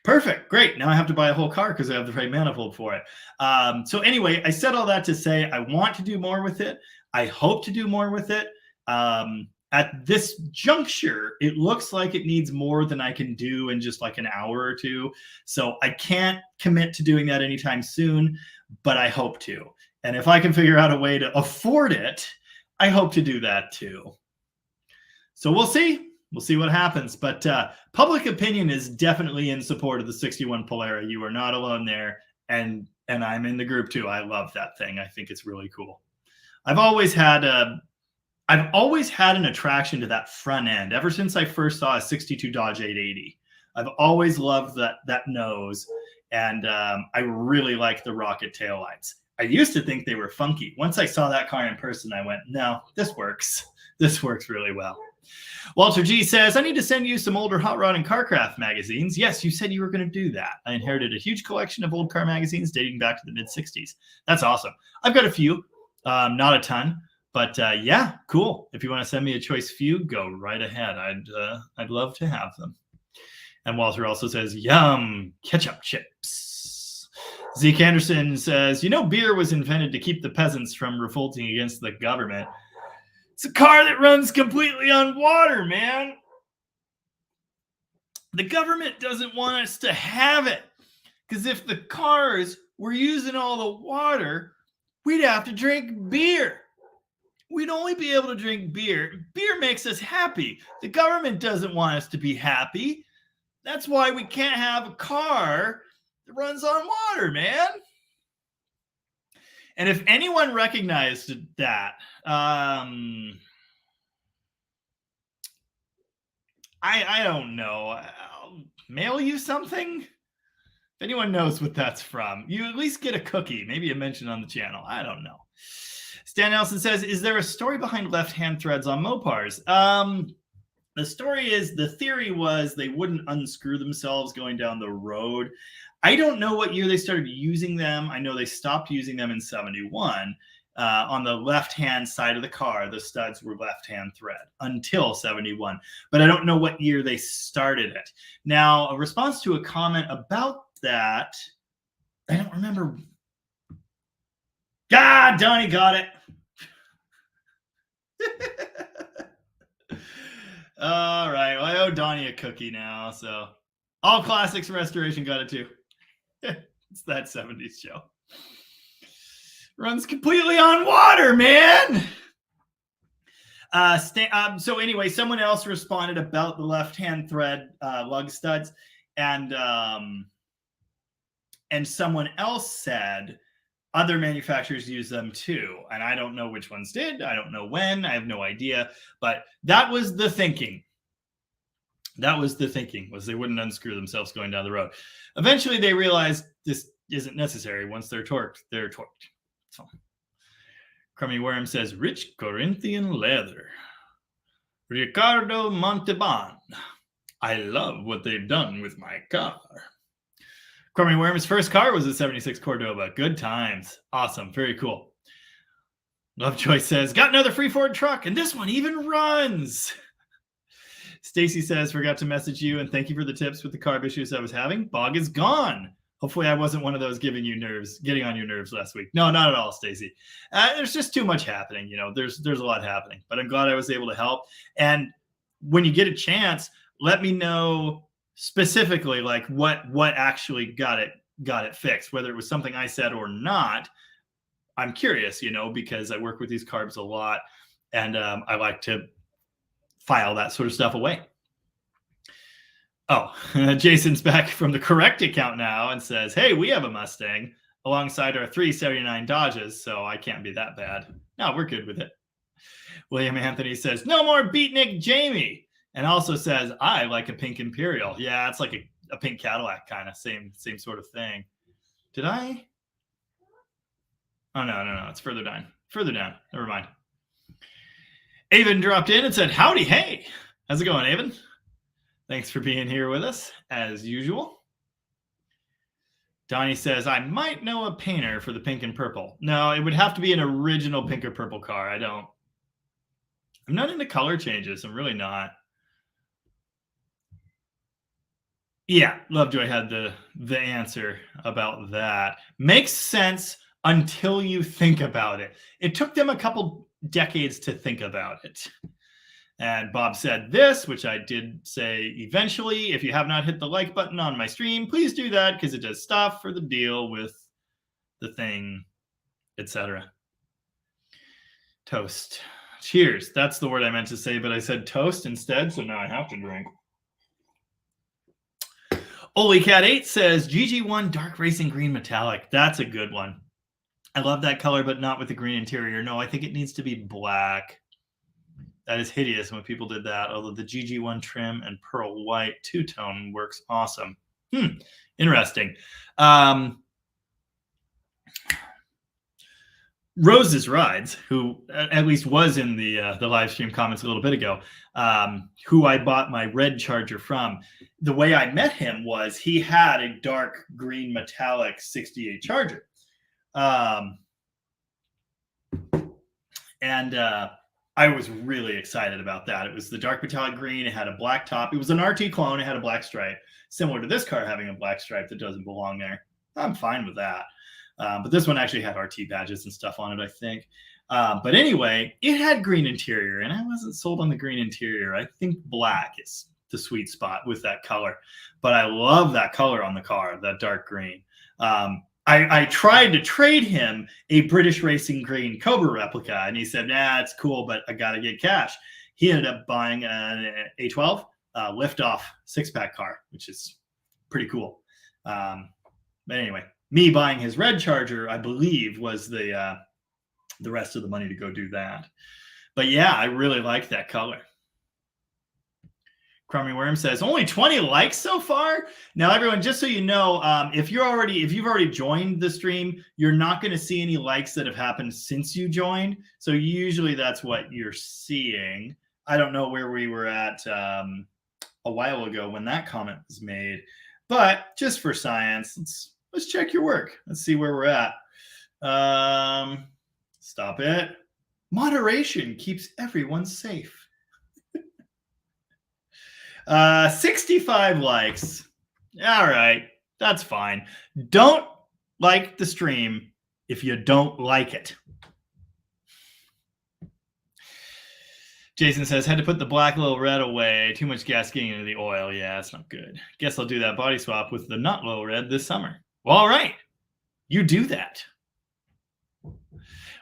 perfect. Great. Now I have to buy a whole car because I have the right manifold for it. So anyway, I said all that to say I want to do more with it. I hope to do more with it. At this juncture, it looks like it needs more than I can do in just like an hour or two. So I can't commit to doing that anytime soon, but I hope to. And if I can figure out a way to afford it, I hope to do that too. So we'll see. We'll see what happens. But public opinion is definitely in support of the 61 Polara. You are not alone there. And I'm in the group too. I love that thing. I think it's really cool. I've always had an attraction to that front end ever since I first saw a 62 Dodge 880. I've always loved that nose, and I really like the rocket taillights. I used to think they were funky. Once I saw that car in person, I went, no, this works. This works really well. Walter G says, I need to send you some older Hot Rod and Carcraft magazines. Yes, you said you were going to do that. I inherited a huge collection of old car magazines dating back to the mid-'60s. That's awesome. I've got a few, not a ton. But yeah, cool. If you want to send me a choice few, go right ahead. I'd love to have them. And Walter also says, yum, ketchup chips. Zeke Anderson says, beer was invented to keep the peasants from revolting against the government. It's a car that runs completely on water, man. The government doesn't want us to have it. Because if the cars were using all the water, we'd have to drink beer. We'd only be able to drink beer. Beer makes us happy. The government doesn't want us to be happy. That's why we can't have a car that runs on water, man. And if anyone recognized that, I don't know. I'll mail you something. If anyone knows what that's from, you at least get a cookie, maybe a mention on the channel. I don't know. Stan Nelson says, is there a story behind left-hand threads on Mopars? The story is, the theory was they wouldn't unscrew themselves going down the road. I don't know what year they started using them. I know they stopped using them in 71. On the left-hand side of the car, the studs were left-hand thread until 71. But I don't know what year they started it. Now, a response to a comment about that, I don't remember. God, Donnie got it. All right. Well, I owe Donnie a cookie now. So All Classics Restoration got it too. It's that 70s show. Runs completely on water, man. So anyway, someone else responded about the left-hand thread lug studs, and someone else said other manufacturers use them too. And I don't know which ones did. I don't know when. I have no idea. But that was the thinking. That was the thinking, was they wouldn't unscrew themselves going down the road. Eventually, they realized this isn't necessary. Once they're torqued, they're torqued. So, Crummy Worm says, rich Corinthian leather. Ricardo Monteban. I love what they've done with my car. Crummy Worm's first car was a 76 Cordoba. Good times. Awesome. Very cool. Lovejoy says, got another free Ford truck, and this one even runs. Stacy says, forgot to message you, and thank you for the tips with the carb issues I was having. Bog is gone. Hopefully I wasn't one of those getting on your nerves last week. No, not at all, Stacy. There's just too much happening. There's a lot happening, but I'm glad I was able to help. And when you get a chance, let me know specifically like what actually got it fixed, whether it was something I said or not. I'm curious, because I work with these carbs a lot, and I like to file that sort of stuff away. Oh, Jason's back from the correct account now and says, hey, we have a Mustang. alongside our 379 Dodges, so I can't be that bad. No, we're good with it. William Anthony says, no more Beatnik Jamie. And also says, I like a pink Imperial. Yeah, it's like a pink Cadillac kind of same sort of thing. Did I? Oh, no. It's further down. Further down. Never mind. Avon dropped in and said, howdy, hey. How's it going, Avon? Thanks for being here with us, as usual. Donnie says, I might know a painter for the pink and purple. No, it would have to be an original pink or purple car. I'm not into color changes. I'm really not. Yeah, Lovejoy had the answer about that. Makes sense until you think about it. It took them a couple decades to think about it. And Bob said this, which I did say eventually. If you have not hit the like button on my stream, please do that because it does stuff for the deal with the thing, etc. Toast. Cheers. That's the word I meant to say, but I said toast instead, so now I have to drink. OliCat8 says, GG1 Dark Racing Green Metallic. That's a good one. I love that color, but not with the green interior. No, I think it needs to be black. That is hideous when people did that, although the GG1 trim and pearl white two-tone works awesome. Interesting. Rose's Rides, who at least was in the live stream comments a little bit ago, who I bought my red Charger from. The way I met him was he had a dark green metallic 68 Charger. I was really excited about that. It was the dark metallic green. It had a black top. It was an RT clone. It had a black stripe, similar to this car having a black stripe that doesn't belong there. I'm fine with that. But this one actually had RT badges and stuff on it, I think. But anyway, it had green interior, and I wasn't sold on the green interior. I think black is the sweet spot with that color. But I love that color on the car, that dark green. I tried to trade him a British Racing Green Cobra replica, and he said, nah, it's cool, but I got to get cash. He ended up buying an A12 lift-off six-pack car, which is pretty cool. But anyway, me buying his red Charger, I believe, was the rest of the money to go do that. But yeah, I really like that color. Crummy Worm says, only 20 likes so far. Now, everyone, just so you know, if you've already joined the stream, you're not going to see any likes that have happened since you joined. So usually that's what you're seeing. I don't know where we were at a while ago when that comment was made, but just for science, let's check your work. Let's see where we're at. Stop it. Moderation keeps everyone safe. 65 likes. All right, that's fine. Don't like the stream if you don't like it. Jason says, had to put the black little red away. Too much gas getting into the oil. Yeah, that's not good. Guess I'll do that body swap with the not little red this summer. Well, all right. You do that.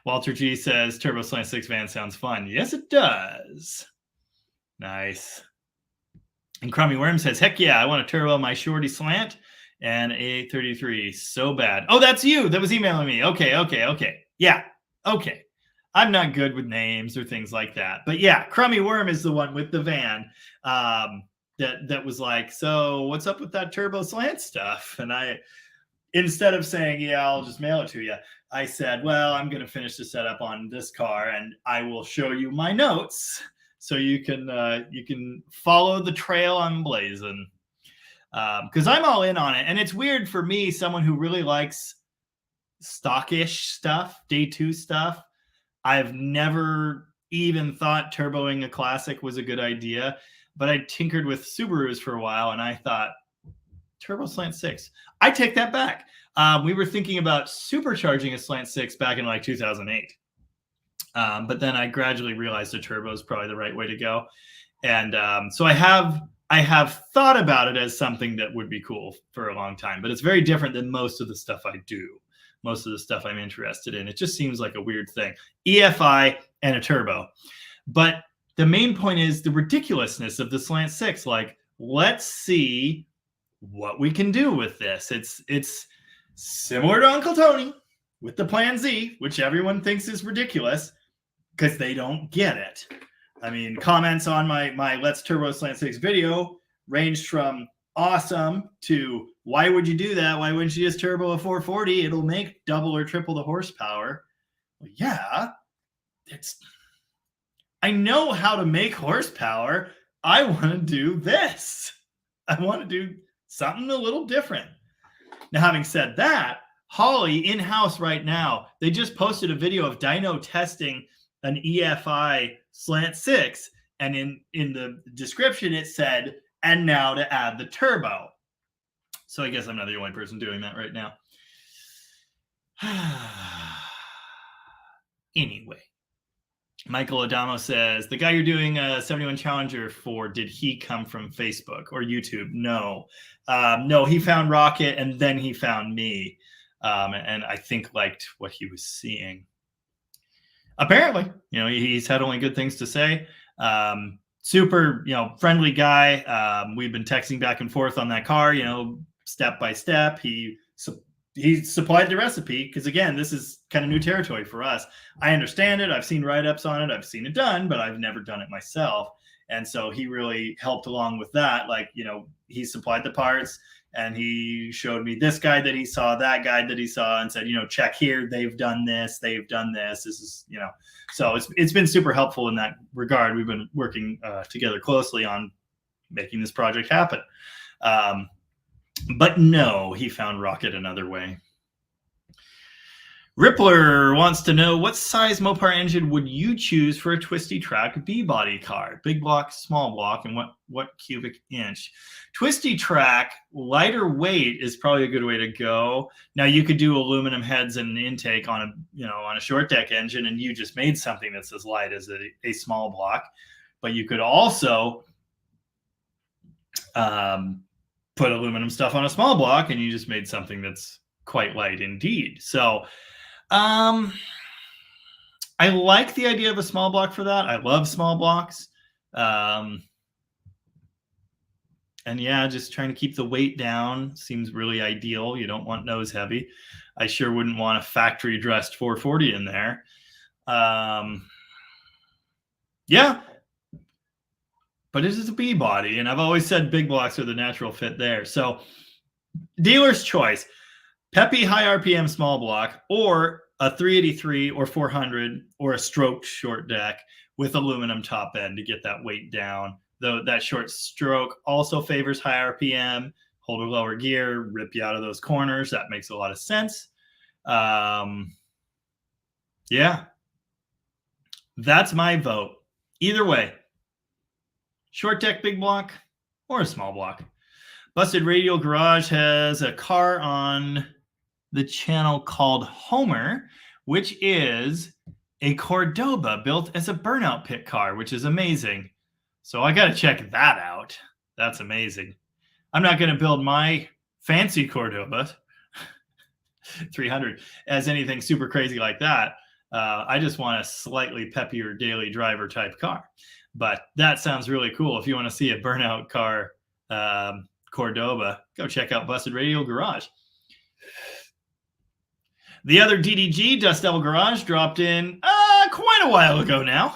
Walter G says, Turbo Slant 6 van sounds fun. Yes, it does. Nice. And Crummy Worm says, heck yeah, I want to turbo my Shorty Slant and a 33 so bad. Oh, that's you that was emailing me. Okay. Yeah, okay. I'm not good with names or things like that. But yeah, Crummy Worm is the one with the van that was like, so what's up with that Turbo Slant stuff? And I, instead of saying, yeah, I'll just mail it to you, I said, well, I'm going to finish the setup on this car and I will show you my notes. So you can follow the trail I'm blazing, because I'm all in on it. And it's weird for me, someone who really likes stockish stuff, day two stuff. I've never even thought turboing a classic was a good idea, but I tinkered with Subarus for a while, and I thought Turbo Slant 6. I take that back. We were thinking about supercharging a Slant 6 back in like 2008. But then I gradually realized a turbo is probably the right way to go. And so I have thought about it as something that would be cool for a long time, but it's very different than most of the stuff I do. Most of the stuff I'm interested in. It just seems like a weird thing. EFI and a turbo. But the main point is the ridiculousness of the Slant 6. Like, let's see what we can do with this. It's Similar to Uncle Tony with the Plan Z, which everyone thinks is ridiculous because they don't get it. I mean, comments on my Let's Turbo Slant 6 video ranged from awesome to why would you do that? Why wouldn't you just turbo a 440? It'll make double or triple the horsepower. Well, yeah, I know how to make horsepower. I want to do this. I want to do something a little different. Now, having said that, Holly in-house right now, they just posted a video of dyno testing an EFI Slant 6, and in the description it said, and now to add the turbo. So I guess I'm not the only person doing that right now. Anyway, Michael Adamo says, the guy you're doing a 71 Challenger for, did he come from Facebook or YouTube? No. No, he found Rocket and then he found me. And I think liked what he was seeing. Apparently, he's had only good things to say. Super, friendly guy. We've been texting back and forth on that car, step by step. He supplied the recipe because, again, this is kind of new territory for us. I understand it. I've seen write-ups on it. I've seen it done, but I've never done it myself. And so he really helped along with that. Like, he supplied the parts and he showed me this guide that he saw, that guide that he saw, and said, check here. They've done this. They've done this. This is, so it's been super helpful in that regard. We've been working together closely on making this project happen. But no, he found Rocket another way. Rippler wants to know, what size Mopar engine would you choose for a twisty track B-body car? Big block, small block, and what cubic inch? Twisty track, lighter weight is probably a good way to go. Now you could do aluminum heads and intake on a short deck engine, and you just made something that's as light as a small block. But you could also put aluminum stuff on a small block, and you just made something that's quite light indeed. So I like the idea of a small block for that. I love small blocks. And yeah, just trying to keep the weight down seems really ideal. You don't want nose heavy. I sure wouldn't want a factory dressed 440 in there. Yeah, but it is a B body, and I've always said big blocks are the natural fit there. So dealer's choice, peppy high RPM small block, or a 383 or 400 or a stroked short deck with aluminum top end to get that weight down. Though that short stroke also favors high RPM, hold a lower gear, rip you out of those corners. That makes a lot of sense. Yeah, that's my vote. Either way, short deck big block or a small block. Busted Radial Garage has a car on the channel called Homer, which is a Cordoba built as a burnout pit car, which is amazing. So I got to check that out. That's amazing. I'm not going to build my fancy Cordoba 300 as anything super crazy like that. I just want a slightly peppier daily driver type car. But that sounds really cool. If you want to see a burnout car Cordoba, go check out Busted Radial Garage. The other DDG, Dust Devil Garage, dropped in quite a while ago now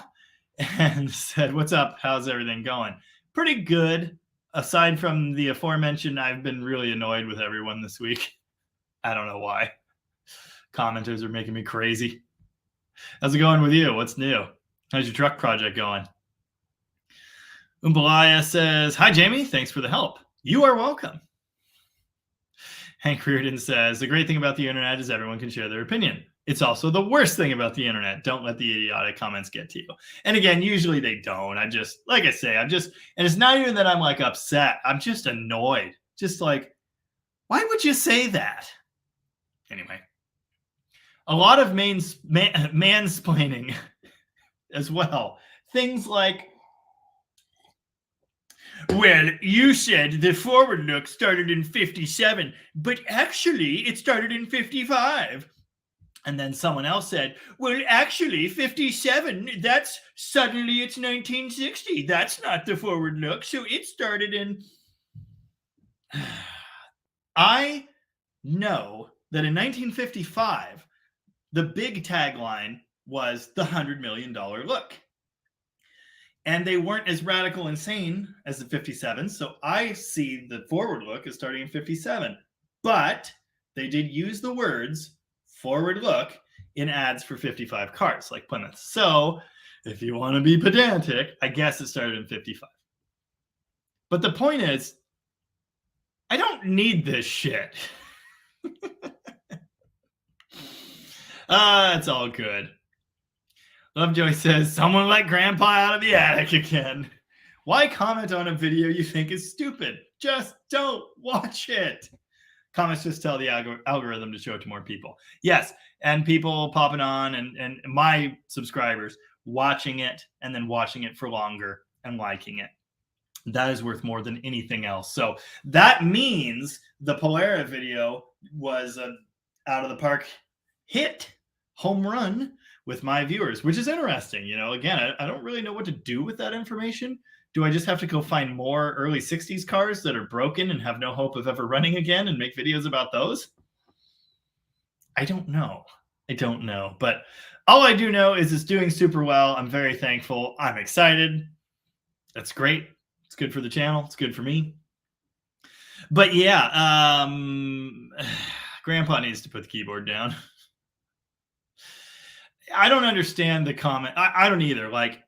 and said, what's up? How's everything going? Pretty good. Aside from the aforementioned, I've been really annoyed with everyone this week. I don't know why. Commenters are making me crazy. How's it going with you? What's new? How's your truck project going? Umbalaya says, hi, Jamie. Thanks for the help. You are welcome. Hank Reardon says, the great thing about the internet is everyone can share their opinion. It's also the worst thing about the internet. Don't let the idiotic comments get to you. And again, usually they don't. Like I say, and it's not even that I'm like upset. I'm just annoyed. Just like, why would you say that? Anyway, a lot of mansplaining as well. Things like, well, you said the forward look started in 57, but actually it started in 55. And then someone else said, well, actually 57, that's suddenly it's 1960. That's not the forward look. So it started in... I know that in 1955, the big tagline was the $100 million look. And they weren't as radical insane as the 57. So I see the forward look as starting in 57. But they did use the words forward look in ads for 55 cars like Plymouth. So if you want to be pedantic, I guess it started in 55. But the point is, I don't need this shit. It's all good. Lovejoy says, someone let Grandpa out of the attic again. Why comment on a video you think is stupid? Just don't watch it. Comments just tell the algorithm to show it to more people. Yes, and people popping on and my subscribers watching it and then watching it for longer and liking it. That is worth more than anything else. So that means the Polara video was an out of the park hit, home run with my viewers, which is interesting. You know, again, I don't really know what to do with that information. Do I just have to go find more early 60s cars that are broken and have no hope of ever running again and make videos about those? I don't know. But all I do know is it's doing super well. I'm very thankful. I'm excited. That's great. It's good for the channel. It's good for me. But yeah, Grandpa needs to put the keyboard down. I don't understand the comment. I don't either. Like,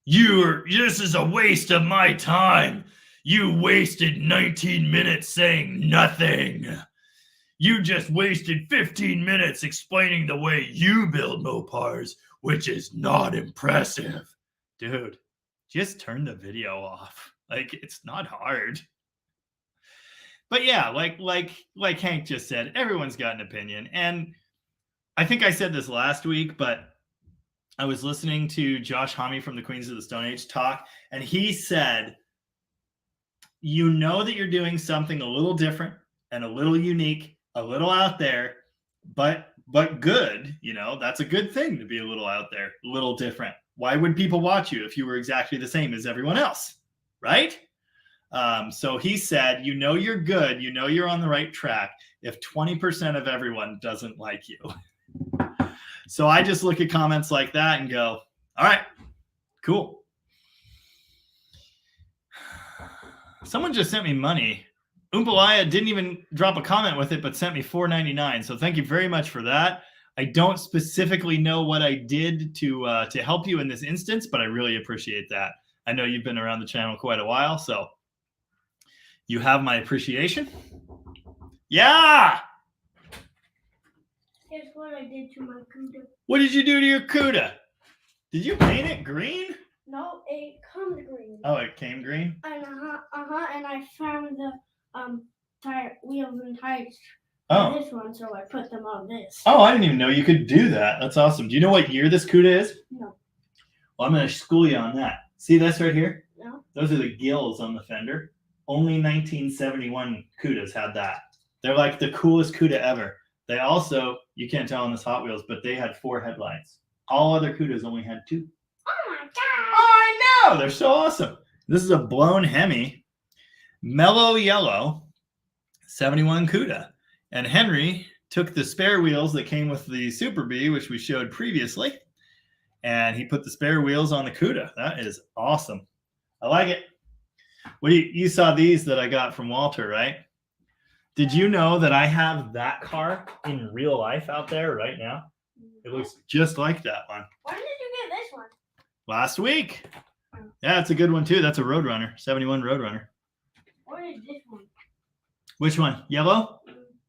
this is a waste of my time. You wasted 19 minutes saying nothing. You just wasted 15 minutes explaining the way you build Mopars, which is not impressive. Dude, just turn the video off. Like, it's not hard. But yeah, like Hank just said, everyone's got an opinion. And I think I said this last week, but I was listening to Josh Homme from the Queens of the Stone Age talk, and he said, you know that you're doing something a little different and a little unique, a little out there, but good. You know, that's a good thing to be a little out there, a little different. Why would people watch you if you were exactly the same as everyone else, right? So he said, you know you're good, you know you're on the right track if 20% of everyone doesn't like you. So I just look at comments like that and go, all right, cool. Someone just sent me money. Oombalaya didn't even drop a comment with it, but sent me $4.99. So thank you very much for that. I don't specifically know what I did to help you in this instance, but I really appreciate that. I know you've been around the channel quite a while, so you have my appreciation. Yeah! Guess what I did to my CUDA? What did you do to your CUDA? Did you paint it green? No, it comes green. Oh, it came green? And and I found the tire wheels and tires on this one, so I put them on this. Oh, I didn't even know you could do that. That's awesome. Do you know what year this CUDA is? No. Well, I'm going to school you on that. See this right here? No. Those are the gills on the fender. Only 1971 CUDAs had that. They're like the coolest CUDA ever. They also, you can't tell on this Hot Wheels, but they had 4 headlights. All other CUDAs only had 2. Oh my god! I know! They're so awesome. This is a blown Hemi, mellow yellow, 71 CUDA. And Henry took the spare wheels that came with the Super Bee, which we showed previously, and he put the spare wheels on the CUDA. That is awesome. I like it. Well, you saw these that I got from Walter, right? Did you know that I have that car in real life out there right now? It looks just like that one. When did you get this one? Last week. Yeah, it's a good one too. That's a Roadrunner, 71 Roadrunner. What is this one? Which one? Yellow?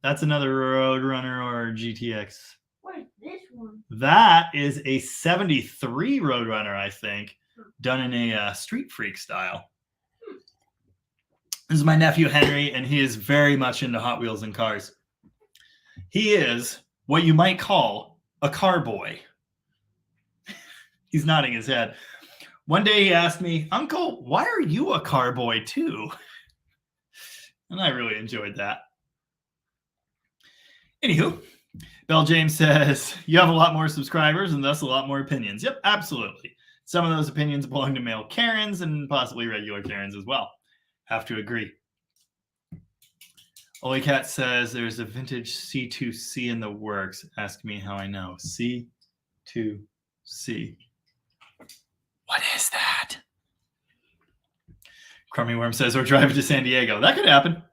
That's another Roadrunner or GTX. What is this one? That is a 73 Roadrunner, I think, done in a Street Freak style. This is my nephew, Henry, and he is very much into Hot Wheels and cars. He is what you might call a car boy. He's nodding his head. One day he asked me, Uncle, why are you a car boy too? And I really enjoyed that. Anywho, Bell James says, you have a lot more subscribers and thus a lot more opinions. Yep, absolutely. Some of those opinions belong to male Karens and possibly regular Karens as well. Have to agree. Ollie Cat says there's a vintage C2C in the works. Ask me how I know. C2C. What is that? Crummy Worm says we're driving to San Diego. That could happen.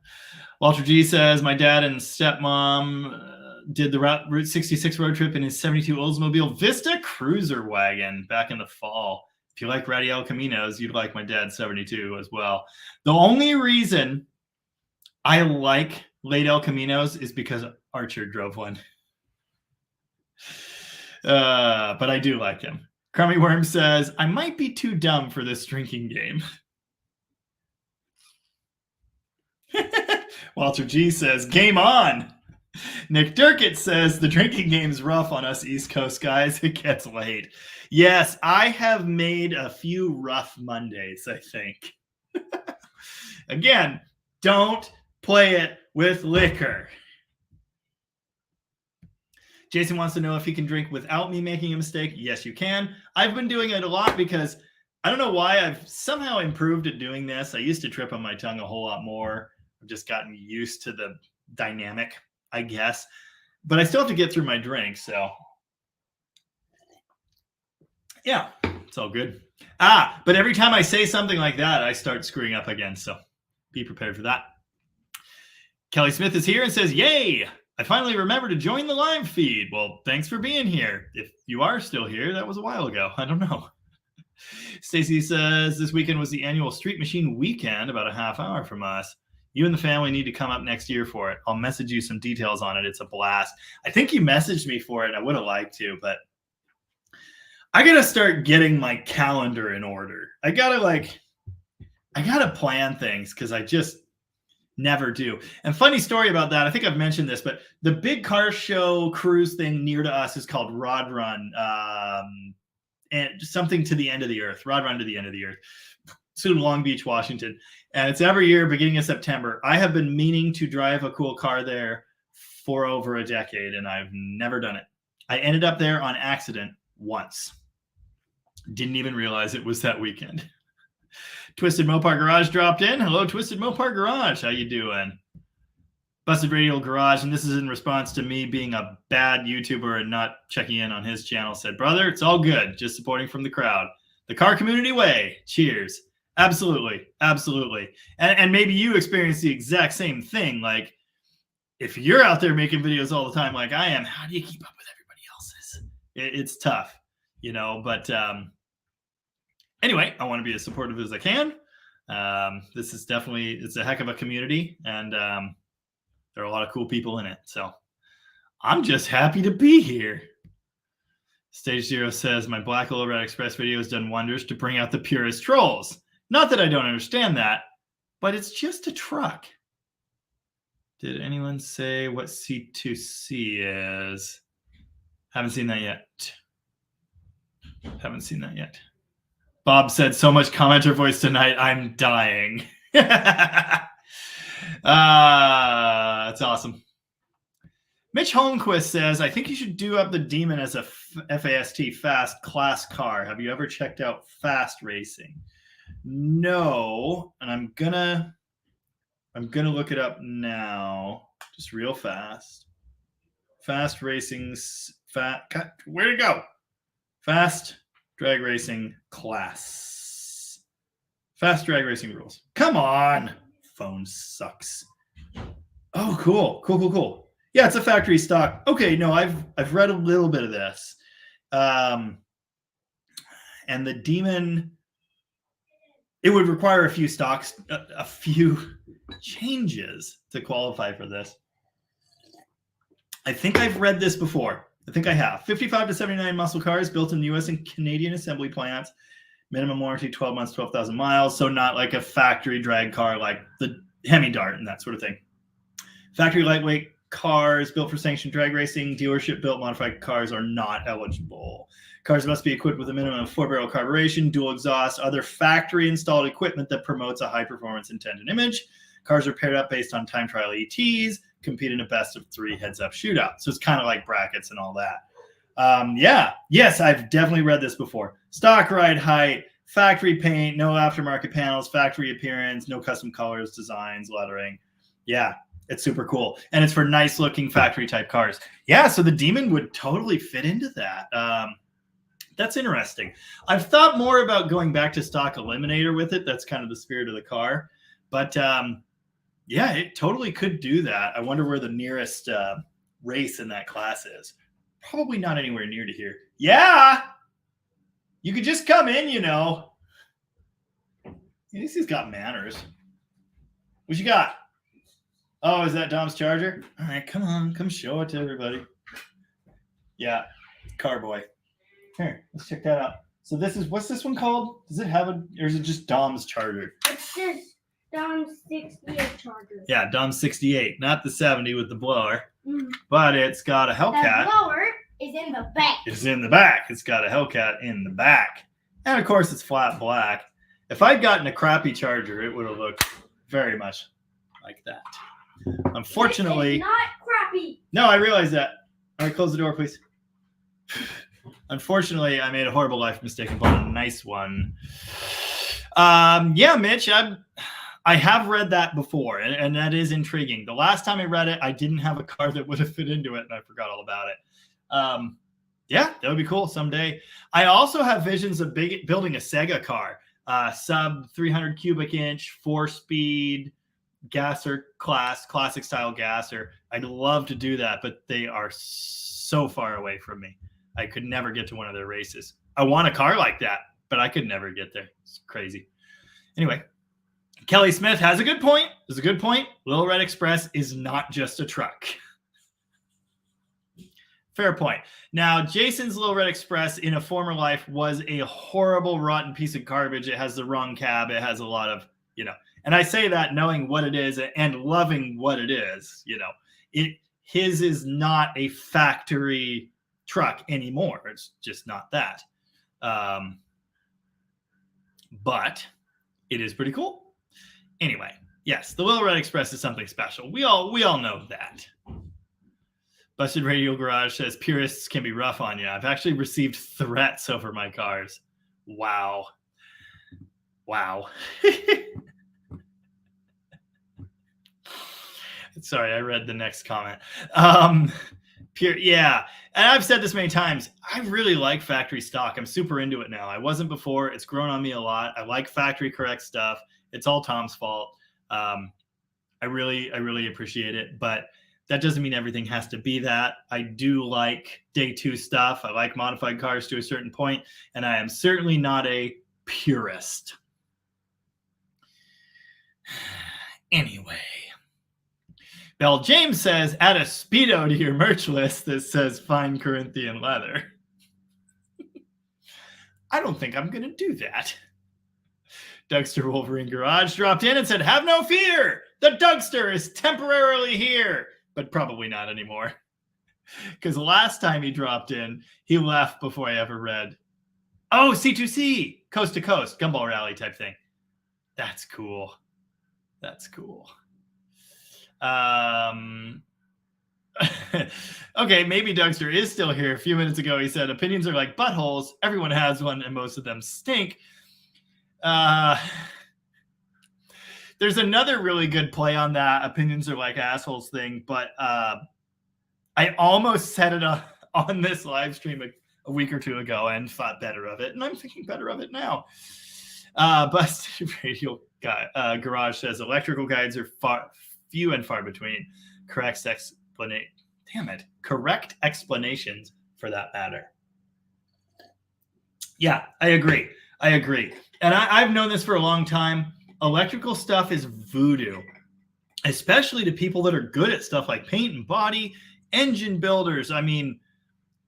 Walter G says my dad and stepmom did the Route 66 road trip in his 72 Oldsmobile Vista cruiser wagon back in the fall. If you like Ratty El Caminos, you'd like my dad's 72 as well. The only reason I like late El Caminos is because Archer drove one. But I do like him. Crummy Worm says, I might be too dumb for this drinking game. Walter G says, game on. Nick Durkett says, the drinking game's rough on us East Coast guys. It gets late. Yes, I have made a few rough Mondays, I think. Again, don't play it with liquor. Jason wants to know if he can drink without me making a mistake. Yes, you can. I've been doing it a lot because I don't know why I've somehow improved at doing this. I used to trip on my tongue a whole lot more. I've just gotten used to the dynamic, I guess. But I still have to get through my drink, so yeah, it's all good. But every time I say something like that, I start screwing up again, so be prepared for that. Kelly Smith is here and says, yay, I finally remembered to join the live feed. Well, thanks for being here. If you are still here, that was a while ago. I don't know. Stacy says, this weekend was the annual Street Machine weekend, about a half hour from us. You and the family need to come up next year for it. I'll message you some details on it. It's a blast. I think you messaged me for it. I would have liked to, but I got to start getting my calendar in order. I got to plan things because I just never do. And funny story about that. I think I've mentioned this, but the big car show cruise thing near to us is called Rod Run. And something to the end of the earth, Rod Run to the end of the earth. So Long Beach, Washington. And it's every year, beginning of September. I have been meaning to drive a cool car there for over a decade, and I've never done it. I ended up there on accident once. Didn't even realize it was that weekend. Twisted Mopar Garage dropped in. Hello, Twisted Mopar Garage. How you doing? Busted Radio Garage, and this is in response to me being a bad YouTuber and not checking in on his channel, said, brother, it's all good. Just supporting from the crowd. The car community way. Cheers. Absolutely. Absolutely. And maybe you experience the exact same thing. Like, if you're out there making videos all the time like I am, how do you keep up with everybody else's? It's tough, you know, but anyway, I want to be as supportive as I can. This is definitely, it's a heck of a community, and there are a lot of cool people in it. So I'm just happy to be here. Stage Zero says, my Black Little Red Express video has done wonders to bring out the purest trolls. Not that I don't understand that, but it's just a truck. Did anyone say what C2C is? Haven't seen that yet. Haven't seen that yet. Bob said, so much commenter voice tonight, I'm dying. That's awesome. Mitch Holmquist says, I think you should do up the Demon as a FAST fast class car. Have you ever checked out fast racing? No, and I'm gonna look it up now, just real fast. Fast racing's where'd it go? Fast drag racing class. Fast drag racing rules. Come on, phone sucks. Oh, cool. Yeah, it's a factory stock. Okay, no, I've read a little bit of this, and the Demon. It would require a few changes to qualify for this. I think I've read this before. I think I have. 55 to 79 muscle cars built in the U.S. and Canadian assembly plants. Minimum warranty, 12 months, 12,000 miles. So not like a factory drag car like the Hemi Dart and that sort of thing. Factory lightweight cars built for sanctioned drag racing. Dealership built modified cars are not eligible. Cars must be equipped with a minimum of 4-barrel carburation, dual exhaust, other factory installed equipment that promotes a high performance intent and image. Cars are paired up based on time trial ETs, compete in a best of 3 heads-up shootout. So it's kind of like brackets and all that. Yes, I've definitely read this before. Stock ride height, factory paint, no aftermarket panels, factory appearance, no custom colors, designs, lettering. Yeah, It's super cool. And it's for nice looking factory type cars. Yeah, so the Demon would totally fit into that. That's interesting. I've thought more about going back to stock Eliminator with it. That's kind of the spirit of the car. But yeah, it totally could do that. I wonder where the nearest race in that class is. Probably not anywhere near to here. Yeah, you could just come in, you know. At least he's got manners. What you got? Oh, is that Dom's charger? All right, come on. Come show it to everybody. Yeah, Carboy. Here, let's check that out. So this is, what's this one called? Does it have a, or is it just Dom's charger? It's just Dom's 68 charger. Yeah, Dom's 68, not the 70 with the blower. But it's got a Hellcat. The blower is in the back. It's in the back. It's got a Hellcat in the back. And of course, it's flat black. If I'd gotten a crappy charger, it would have looked very much like that. Unfortunately, it's not crappy. No, I realize that. All right, close the door, please. Unfortunately, I made a horrible life mistake and bought a nice one. Yeah, Mitch, I have read that before, and that is intriguing. The last time I read it, I didn't have a car that would have fit into it, and I forgot all about it. Yeah, that would be cool someday. I also have visions of building a Sega car, sub 300 cubic inch, 4-speed gasser class, classic style gasser. I'd love to do that, but they are so far away from me. I could never get to one of their races. I want a car like that, but I could never get there. It's crazy. Anyway, Kelly Smith has a good point. There's a good point. Little Red Express is not just a truck. Fair point. Now, Jason's Little Red Express in a former life was a horrible, rotten piece of garbage. It has the wrong cab. It has a lot of, you know, and I say that knowing what it is and loving what it is, you know, his is not a factory truck anymore. It's just not that. But it is pretty cool. Anyway, yes, the Little Red Express is something special. We all know that. Busted Radio Garage says purists can be rough on you. I've actually received threats over my cars. Wow. Sorry, I read the next comment. Yeah, and I've said this many times. I really like factory stock. I'm super into it now. I wasn't before. It's grown on me a lot. I like factory correct stuff. It's all Tom's fault. I really appreciate it, but that doesn't mean everything has to be that. I do like day two stuff. I like modified cars to a certain point, and I am certainly not a purist. Anyway. Bell James says, add a Speedo to your merch list that says fine Corinthian leather. I don't think I'm going to do that. Dougster Wolverine Garage dropped in and said, have no fear. The Dougster is temporarily here, but probably not anymore. Because last time he dropped in, he left before I ever read. Oh, C2C, Coast to Coast, Gumball Rally type thing. That's cool. That's cool. Okay, maybe Dougster is still here. A few minutes ago, he said, opinions are like buttholes. Everyone has one, and most of them stink. There's another really good play on that opinions are like assholes thing, but I almost said it on this live stream a week or two ago and thought better of it, and I'm thinking better of it now. Busted Radio Garage says electrical guides are few and far between. Correct explanations for that matter. Yeah, I agree. And I've known this for a long time. Electrical stuff is voodoo, especially to people that are good at stuff like paint and body, engine builders. I mean,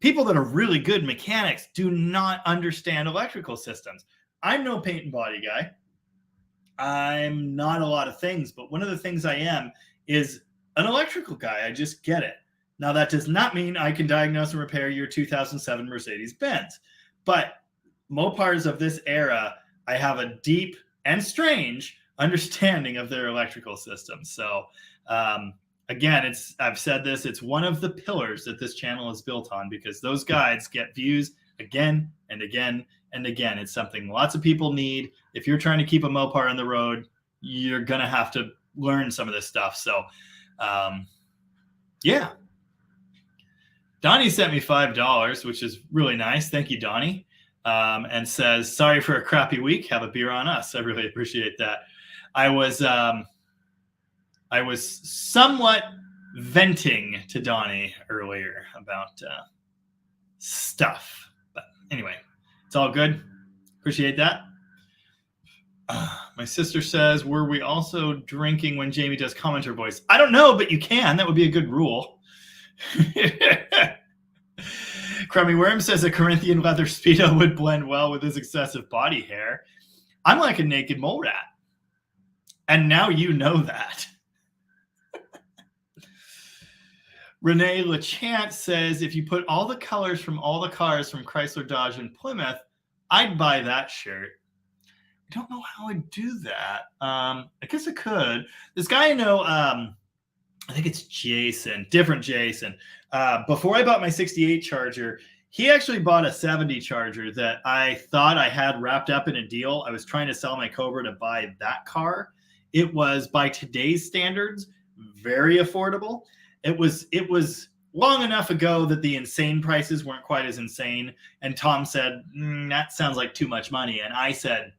people that are really good mechanics do not understand electrical systems. I'm no paint and body guy. I'm not a lot of things, but one of the things I am is an electrical guy. I just get it. Now, that does not mean I can diagnose and repair your 2007 Mercedes-Benz, but Mopars of this era, I have a deep and strange understanding of their electrical system. So, again, I've said this, it's one of the pillars that this channel is built on because those guides get views again and again and again. It's something lots of people need. If you're trying to keep a Mopar on the road, you're going to have to learn some of this stuff. So Yeah. Donnie sent me $5, which is really nice. Thank you, Donnie. And says, sorry for a crappy week. Have a beer on us. I really appreciate that. I was somewhat venting to Donnie earlier about stuff. But anyway, it's all good. Appreciate that. My sister says, were we also drinking when Jamie does commenter voice? I don't know, but you can. That would be a good rule. Crummy Worm says a Corinthian leather Speedo would blend well with his excessive body hair. I'm like a naked mole rat. And now you know that. Renee LeChant says, if you put all the colors from all the cars from Chrysler, Dodge, and Plymouth, I'd buy that shirt. I don't know how I'd do that. I guess I could. This guy I know, I think it's Jason, different Jason. Before I bought my 68 Charger, he actually bought a 70 Charger that I thought I had wrapped up in a deal. I was trying to sell my Cobra to buy that car. It was, by today's standards, very affordable. It was long enough ago that the insane prices weren't quite as insane. And Tom said, that sounds like too much money. And I said,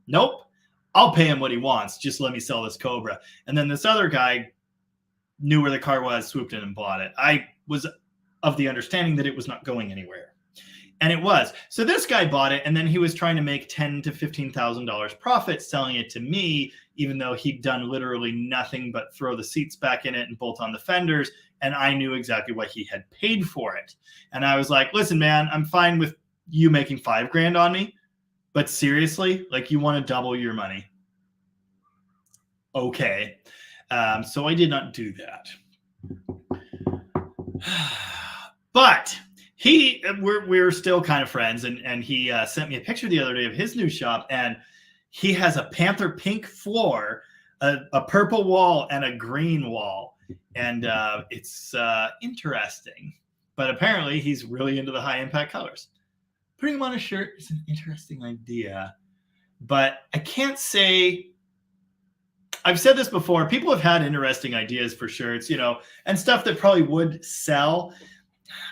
nope. I'll pay him what he wants. Just let me sell this Cobra. And then this other guy knew where the car was, swooped in and bought it. I was of the understanding that it was not going anywhere. And it was. So this guy bought it, and then he was trying to make $10,000 to $15,000 profit selling it to me, even though he'd done literally nothing but throw the seats back in it and bolt on the fenders, and I knew exactly what he had paid for it. And I was like, listen, man, I'm fine with you making $5,000 on me, but seriously, like, you want to double your money. Okay. So I did not do that. But we're still kind of friends, and he sent me a picture the other day of his new shop, and he has a panther pink floor, a purple wall, and a green wall, and it's interesting. But apparently he's really into the high impact colors. Putting them on a shirt is an interesting idea, but I can't say. I've said this before. People have had interesting ideas for shirts, and stuff that probably would sell.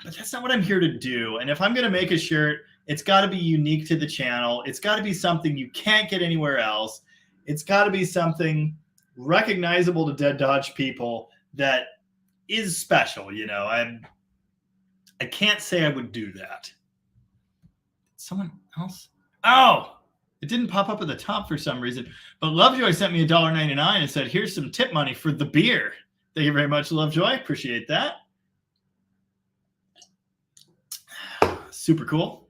But that's not what I'm here to do. And if I'm going to make a shirt, it's got to be unique to the channel. It's got to be something you can't get anywhere else. It's got to be something recognizable to Dead Dodge people that is special. I can't say I would do that. Someone else? Oh, it didn't pop up at the top for some reason. But Lovejoy sent me $1.99 and said, here's some tip money for the beer. Thank you very much, Lovejoy. Appreciate that. Super cool.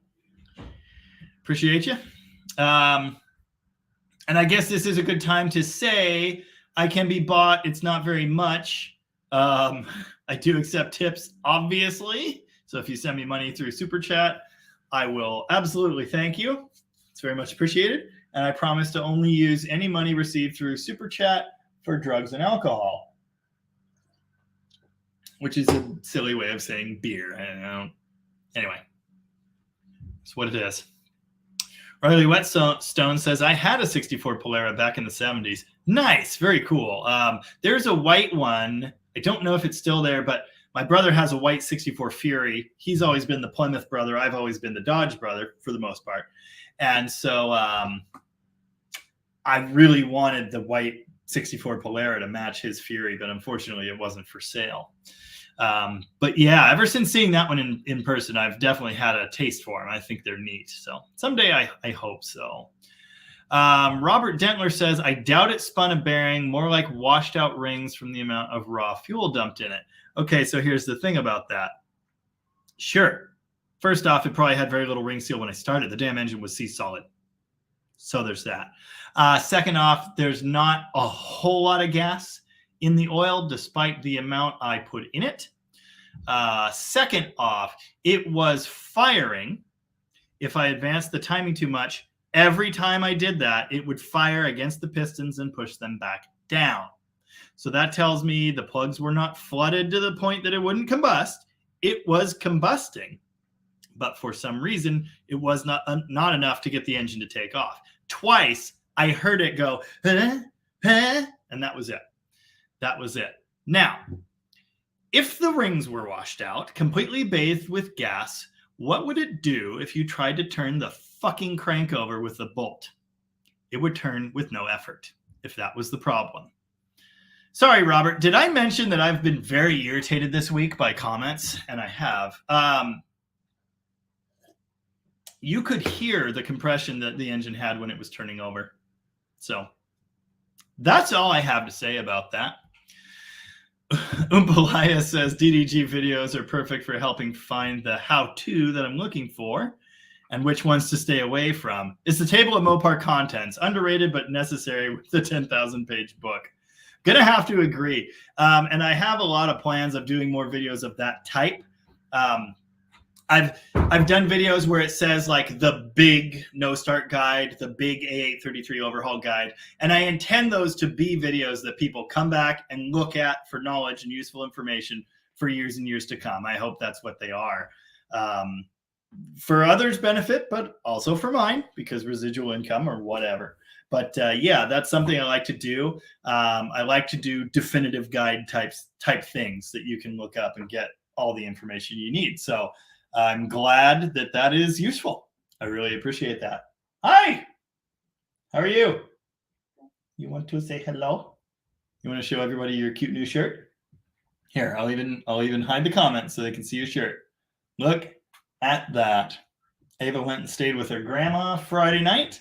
Appreciate you. And I guess this is a good time to say I can be bought. It's not very much. I do accept tips, obviously. So if you send me money through Super Chat, I will absolutely thank you. It's very much appreciated. And I promise to only use any money received through Super Chat for drugs and alcohol, which is a silly way of saying beer. Anyway, it's what it is. Riley Whetstone says, I had a 64 Polara back in the 70s. Nice. Very cool. There's a white one. I don't know if it's still there, but my brother has a white 64 Fury. He's always been the Plymouth brother. I've always been the Dodge brother for the most part. And so I really wanted the white 64 Polara to match his Fury, but unfortunately it wasn't for sale. But yeah, ever since seeing that one in person, I've definitely had a taste for them. I think they're neat. So someday I hope so. Robert Dentler says, I doubt it spun a bearing, more like washed out rings from the amount of raw fuel dumped in it. Okay, so here's the thing about that. Sure. First off, it probably had very little ring seal when I started. The damn engine was sea-solid. So there's that. Second off, there's not a whole lot of gas in the oil, despite the amount I put in it. Second off, it was firing. If I advanced the timing too much, every time I did that, it would fire against the pistons and push them back down. So that tells me the plugs were not flooded to the point that it wouldn't combust. It was combusting, but for some reason, it was not enough to get the engine to take off. Twice, I heard it go, huh? And that was it. That was it. Now, if the rings were washed out, completely bathed with gas, what would it do if you tried to turn the fucking crank over with a bolt? It would turn with no effort, if that was the problem. Sorry, Robert, did I mention that I've been very irritated this week by comments? And I have. You could hear the compression that the engine had when it was turning over. So that's all I have to say about that. Umpalaya says DDG videos are perfect for helping find the how-to that I'm looking for and which ones to stay away from. It's the table of Mopar contents, underrated but necessary with the 10,000-page book. Gonna have to agree. And I have a lot of plans of doing more videos of that type. I've done videos where it says like the big no start guide, the big A833 overhaul guide, and I intend those to be videos that people come back and look at for knowledge and useful information for years and years to come. I hope that's what they are. For others' benefit, but also for mine, because residual income or whatever. But yeah, that's something I like to do. I like to do definitive guide type things that you can look up and get all the information you need. So I'm glad that that is useful. I really appreciate that. Hi, how are you? You want to say hello? You want to show everybody your cute new shirt? Here, I'll even hide the comments so they can see your shirt. Look at that. Ava went and stayed with her grandma Friday night,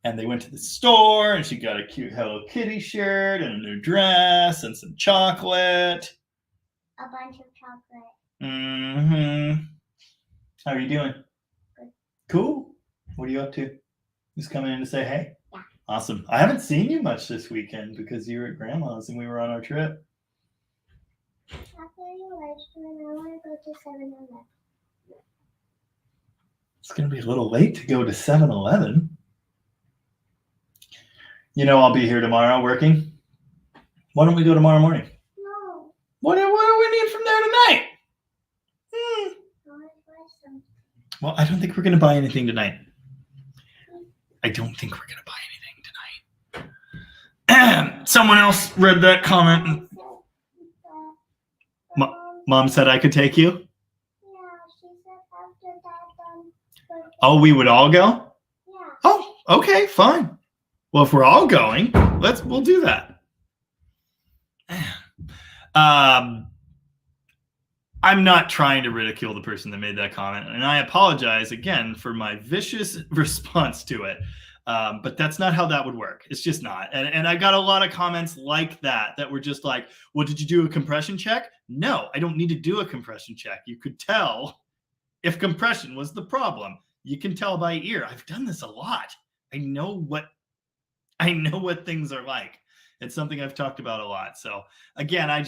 and they went to the store, and she got a cute Hello Kitty shirt and a new dress and some chocolate. A bunch of chocolate. Mm-hmm. How are you doing? Good. Cool. What are you up to? Just coming in to say hey? Yeah. Awesome. I haven't seen you much this weekend because you were at Grandma's and we were on our trip. After your live stream, I want to go to 7-Eleven. It's going to be a little late to go to 7-Eleven. You know I'll be here tomorrow working. Why don't we go tomorrow morning? No. What do we need from there tonight? Well, I don't think we're going to buy anything tonight. I don't think we're going to buy anything tonight. Someone else read that comment. Mom said I could take you? Yeah, she said after that. Oh, we would all go? Yeah. Oh, okay, fine. Well, if we're all going, we'll do that. I'm not trying to ridicule the person that made that comment, and I apologize again for my vicious response to it. But that's not how that would work. It's just not. And I got a lot of comments like that were just like, well, did you do a compression check? No, I don't need to do a compression check. You could tell if compression was the problem. You can tell by ear. I've done this a lot. I know what things are like. It's something I've talked about a lot. So again, I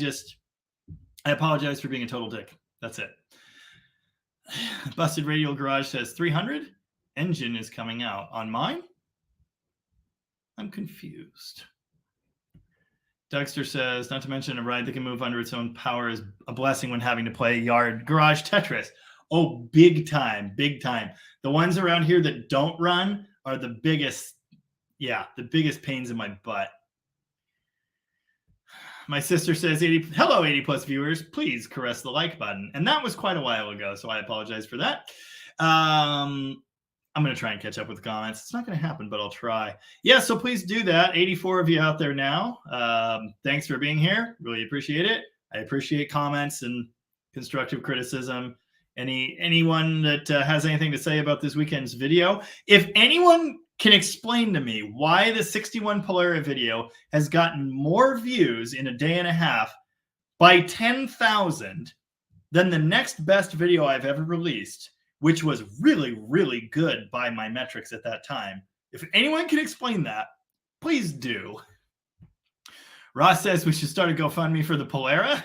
apologize for being a total dick. That's it. Busted Radial Garage says 300. Engine is coming out. On mine? I'm confused. Dougster says, not to mention a ride that can move under its own power is a blessing when having to play yard garage Tetris. Oh, big time, big time. The ones around here that don't run are the biggest pains in my butt. My sister says, hello, 80 plus viewers. Please caress the like button. And that was quite a while ago, so I apologize for that. I'm going to try and catch up with the comments. It's not going to happen, but I'll try. Yeah, so please do that. 84 of you out there now. Thanks for being here. Really appreciate it. I appreciate comments and constructive criticism. Anyone that has anything to say about this weekend's video. If anyone can explain to me why the 61 Polara video has gotten more views in a day and a half by 10,000 than the next best video I've ever released, which was really, really good by my metrics at that time. If anyone can explain that, please do. Ross says we should start a GoFundMe for the Polara.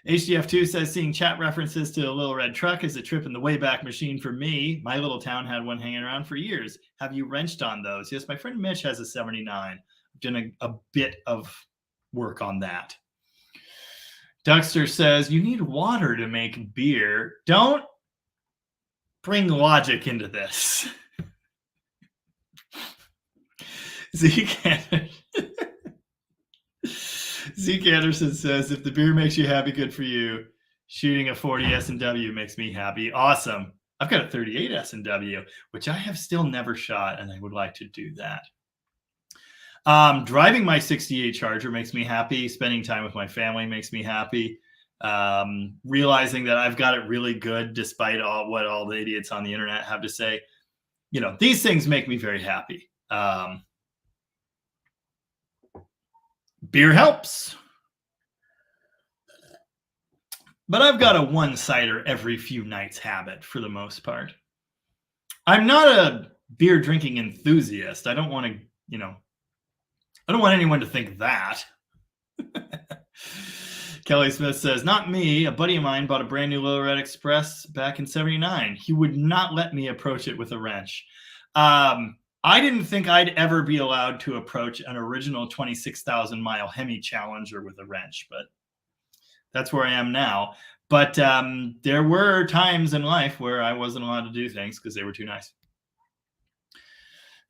HDF2 says seeing chat references to a little red truck is a trip in the Wayback Machine for me. My little town had one hanging around for years. Have you wrenched on those? Yes, my friend Mitch has a 79. I've done a bit of work on that. Duckster says you need water to make beer. Don't bring logic into this. Zeke Anderson says, if the beer makes you happy, good for you. Shooting a 40 S&W makes me happy. Awesome. I've got a 38 S&W, which I have still never shot, and I would like to do that. Driving my 68 Charger makes me happy. Spending time with my family makes me happy. Realizing that I've got it really good despite what all the idiots on the internet have to say. You know, these things make me very happy. Beer helps. But I've got a one-cider every few nights habit for the most part. I'm not a beer drinking enthusiast. I don't want to, you know, I don't want anyone to think that. Kelly Smith says, not me. A buddy of mine bought a brand new Little Red Express back in 79. He would not let me approach it with a wrench. I didn't think I'd ever be allowed to approach an original 26,000 mile Hemi Challenger with a wrench, but that's where I am now. But there were times in life where I wasn't allowed to do things because they were too nice.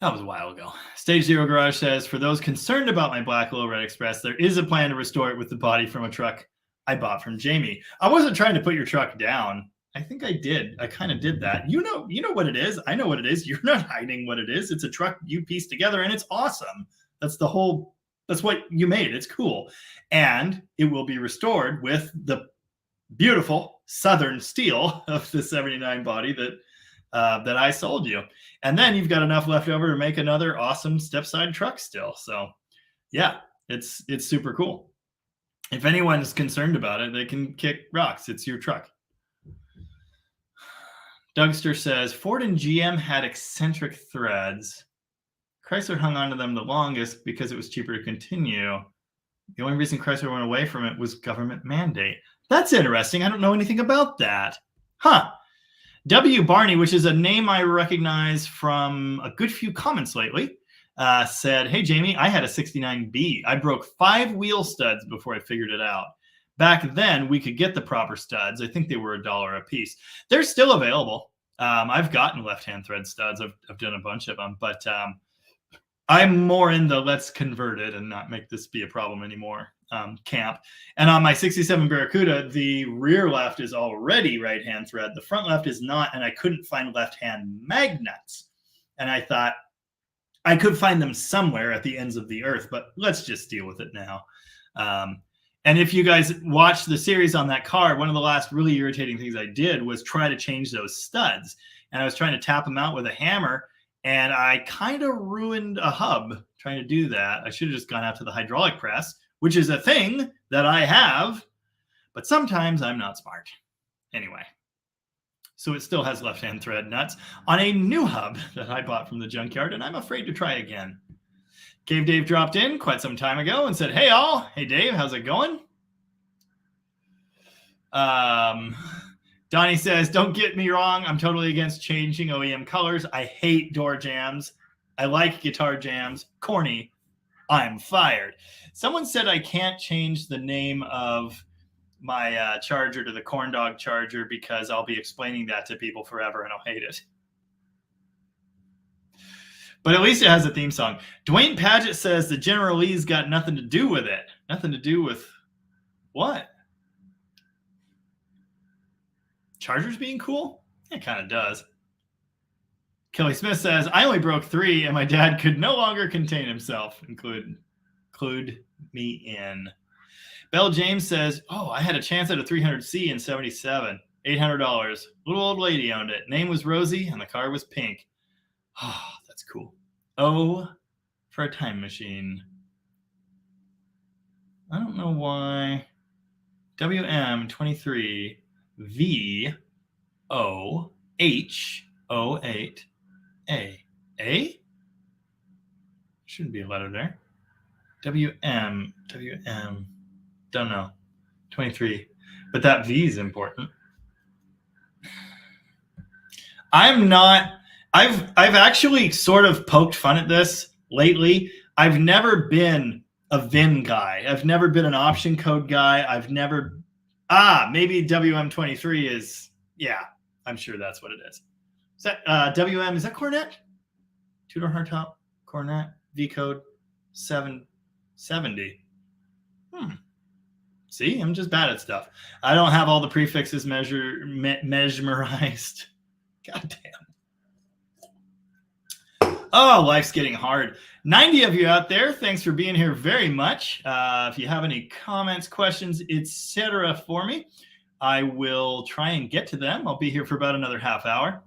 That was a while ago. Stage Zero Garage says, for those concerned about my black Little Red Express, there is a plan to restore it with the body from a truck I bought from Jamie. I wasn't trying to put your truck down. I think I did. I kind of did that. You know what it is. I know what it is. You're not hiding what it is. It's a truck you pieced together, and it's awesome. That's what you made. It's cool. And it will be restored with the beautiful Southern steel of the 79 body that I sold you. And then you've got enough left over to make another awesome step-side truck still. So yeah, it's super cool. If anyone's concerned about it, they can kick rocks. It's your truck. Dougster says, Ford and GM had eccentric threads. Chrysler hung on to them the longest because it was cheaper to continue. The only reason Chrysler went away from it was government mandate. That's interesting. I don't know anything about that. Huh. W. Barney, which is a name I recognize from a good few comments lately, said, hey, Jamie, I had a 69B. I broke 5 wheel studs before I figured it out. Back then, we could get the proper studs. I think they were $1 a piece. They're still available. I've gotten left-hand thread studs. I've done a bunch of them, but I'm more in the let's convert it and not make this be a problem anymore camp. And on my 67 Barracuda, the rear left is already right-hand thread. The front left is not, and I couldn't find left-hand magnets. And I thought I could find them somewhere at the ends of the earth, but let's just deal with it now. And if you guys watched the series on that car, one of the last really irritating things I did was try to change those studs. And I was trying to tap them out with a hammer, and I kind of ruined a hub trying to do that. I should have just gone out to the hydraulic press, which is a thing that I have, but sometimes I'm not smart. Anyway, so it still has left-hand thread nuts on a new hub that I bought from the junkyard, and I'm afraid to try again. Cave Dave dropped in quite some time ago and said, hey, all. Hey, Dave, how's it going? Donnie says, don't get me wrong. I'm totally against changing OEM colors. I hate door jams. I like guitar jams. Corny. I'm fired. Someone said I can't change the name of my Charger to the Corn Dog Charger because I'll be explaining that to people forever and I'll hate it. But at least it has a theme song. Dwayne Paget says the General Lee's got nothing to do with it. Nothing to do with what? Chargers being cool? It kind of does. Kelly Smith says, I only broke 3 and my dad could no longer contain himself. Include me in. Belle James says, oh, I had a chance at a 300C in 77. $800. Little old lady owned it. Name was Rosie and the car was pink. Oh, that's cool. Oh, for a time machine. I don't know why. WM23 VOH08A. A? Shouldn't be a letter there. WM. Don't know. 23. But that V is important. I'm not. I've actually sort of poked fun at this lately. I've never been a VIN guy. I've never been an option code guy. I've never. Maybe WM23 is. Yeah, I'm sure that's what it is. Is that WM? Is that Cornet? Two-door hardtop Cornet. V code 770. See, I'm just bad at stuff. I don't have all the prefixes mesmerized. God damn. Oh, life's getting hard. 90 of you out there, thanks for being here very much. If you have any comments, questions, etc. for me, I will try and get to them. I'll be here for about another half hour.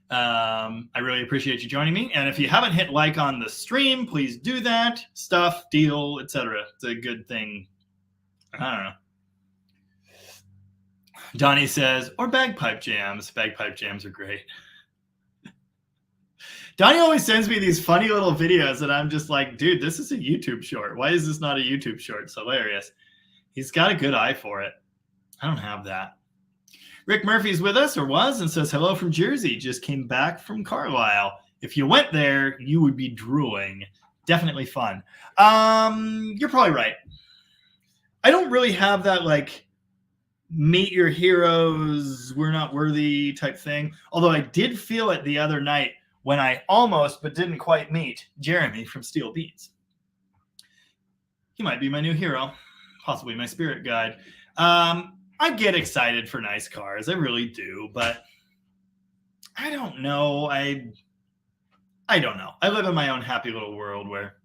I really appreciate you joining me. And if you haven't hit like on the stream, please do that. Stuff, deal, etc. It's a good thing. I don't know. Donnie says, or bagpipe jams. Bagpipe jams are great. Donnie always sends me these funny little videos, and I'm just like, dude, this is a YouTube short. Why is this not a YouTube short? It's hilarious. He's got a good eye for it. I don't have that. Rick Murphy's with us, or was, and says, hello from Jersey. Just came back from Carlisle. If you went there, you would be drooling. Definitely fun. You're probably right. I don't really have that, like, meet your heroes, we're not worthy type thing. Although I did feel it the other night when I almost, but didn't quite meet Jeremy from Steel Beats. He might be my new hero, possibly my spirit guide. I get excited for nice cars. I really do, but I don't know. I don't know. I live in my own happy little world where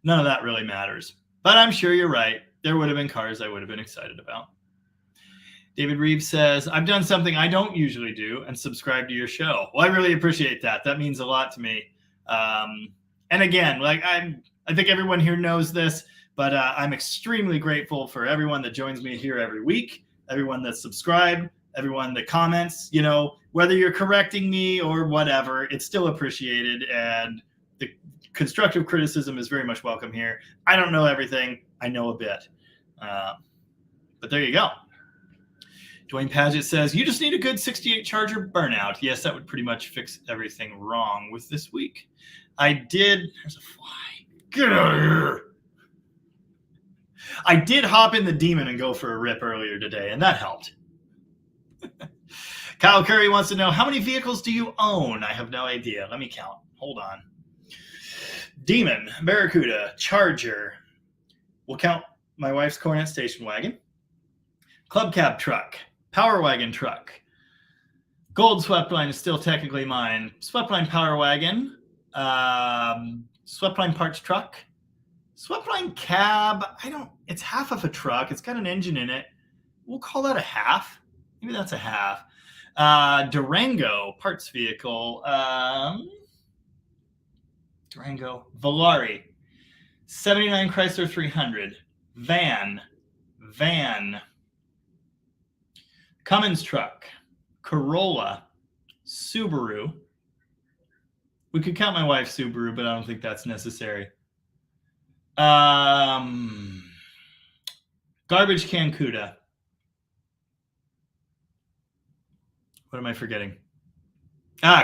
none of that really matters. But I'm sure you're right. There would have been cars I would have been excited about. David Reeves says, I've done something I don't usually do and subscribe to your show. Well, I really appreciate that. That means a lot to me. And again, like I think everyone here knows this, but I'm extremely grateful for everyone that joins me here every week, everyone that's subscribed, everyone that comments, you know, whether you're correcting me or whatever, it's still appreciated. And the constructive criticism is very much welcome here. I don't know everything. I know a bit. But there you go. Dwayne Paget says, you just need a good 68 Charger burnout. Yes, that would pretty much fix everything wrong with this week. I did. There's a fly. Get out of here. I did hop in the Demon and go for a rip earlier today, and that helped. Kyle Curry wants to know, how many vehicles do you own? I have no idea. Let me count. Hold on. Demon, Barracuda, Charger. We'll count my wife's Coronet station wagon. Club cab truck. Power wagon truck. Gold Swept-Line is still technically mine. Swept-Line power wagon. Swept-Line parts truck. Swept-Line cab. It's half of a truck. It's got an engine in it. We'll call that a half. Maybe that's a half. Durango parts vehicle. Durango. Volare. 79 Chrysler 300. Van. Cummins truck, Corolla, Subaru. We could count my wife's Subaru, but I don't think that's necessary. Garbage can Cuda. What am I forgetting?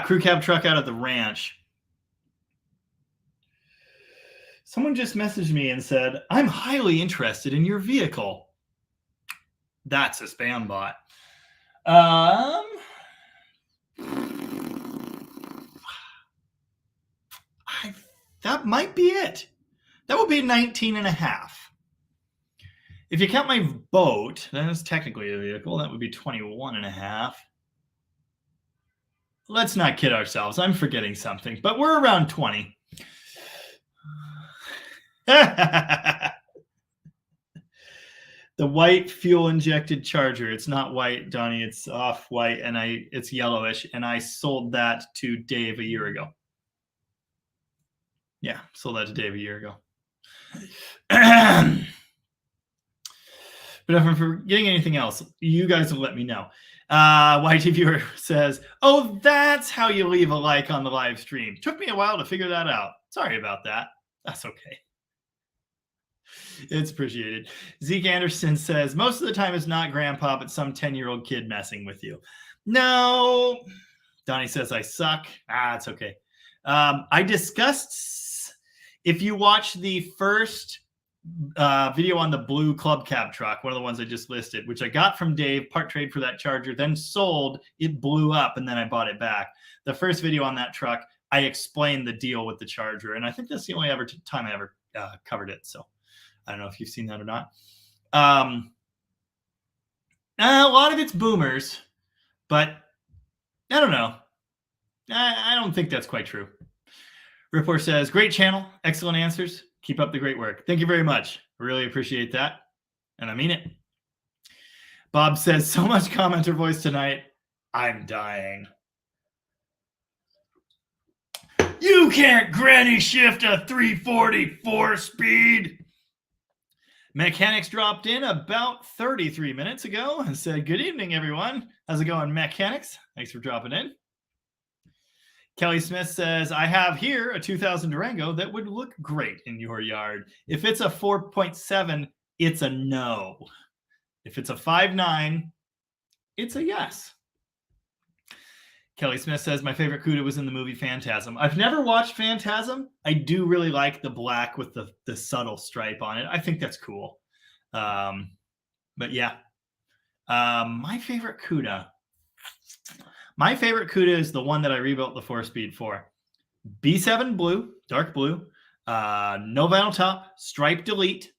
Crew cab truck out at the ranch. Someone just messaged me and said, I'm highly interested in your vehicle. That's a spam bot. That might be it. That would be 19 and a half. If you count my boat, then it's technically a vehicle. That would be 21 and a half. Let's not kid ourselves. I'm forgetting something, but we're around 20. The white fuel-injected Charger. It's not white, Donnie. It's off-white, and it's yellowish, and I sold that to Dave a year ago. Yeah, sold that to Dave a year ago. But if I'm forgetting anything else, you guys will let me know. YT Viewer says, oh, that's how you leave a like on the live stream. Took me a while to figure that out. Sorry about that. That's okay. It's appreciated. Zeke Anderson says, most of the time it's not grandpa, but some 10-year-old kid messing with you. No. Donnie says, I suck. It's okay. I discussed, if you watch the first video on the blue club cab truck, one of the ones I just listed, which I got from Dave, part trade for that Charger, then sold, it blew up, and then I bought it back. The first video on that truck, I explained the deal with the Charger, and I think that's the only time I ever covered it. So I don't know if you've seen that or not. A lot of it's boomers, but I don't know. I don't think that's quite true. Ripper says, great channel, excellent answers. Keep up the great work. Thank you very much. Really appreciate that. And I mean it. Bob says, so much commenter voice tonight. I'm dying. You can't granny shift a 344 speed. Mechanics dropped in about 33 minutes ago and said, good evening, everyone. How's it going, Mechanics? Thanks for dropping in. Kelly Smith says, I have here a 2000 Durango that would look great in your yard. If it's a 4.7, it's a no. If it's a 5.9, it's a yes. Kelly Smith says, my favorite CUDA was in the movie Phantasm. I've never watched Phantasm. I do really like the black with the subtle stripe on it. I think that's cool. But yeah. My favorite CUDA. My favorite CUDA is the one that I rebuilt the 4-speed for. B7 blue, dark blue, no vinyl top, stripe delete.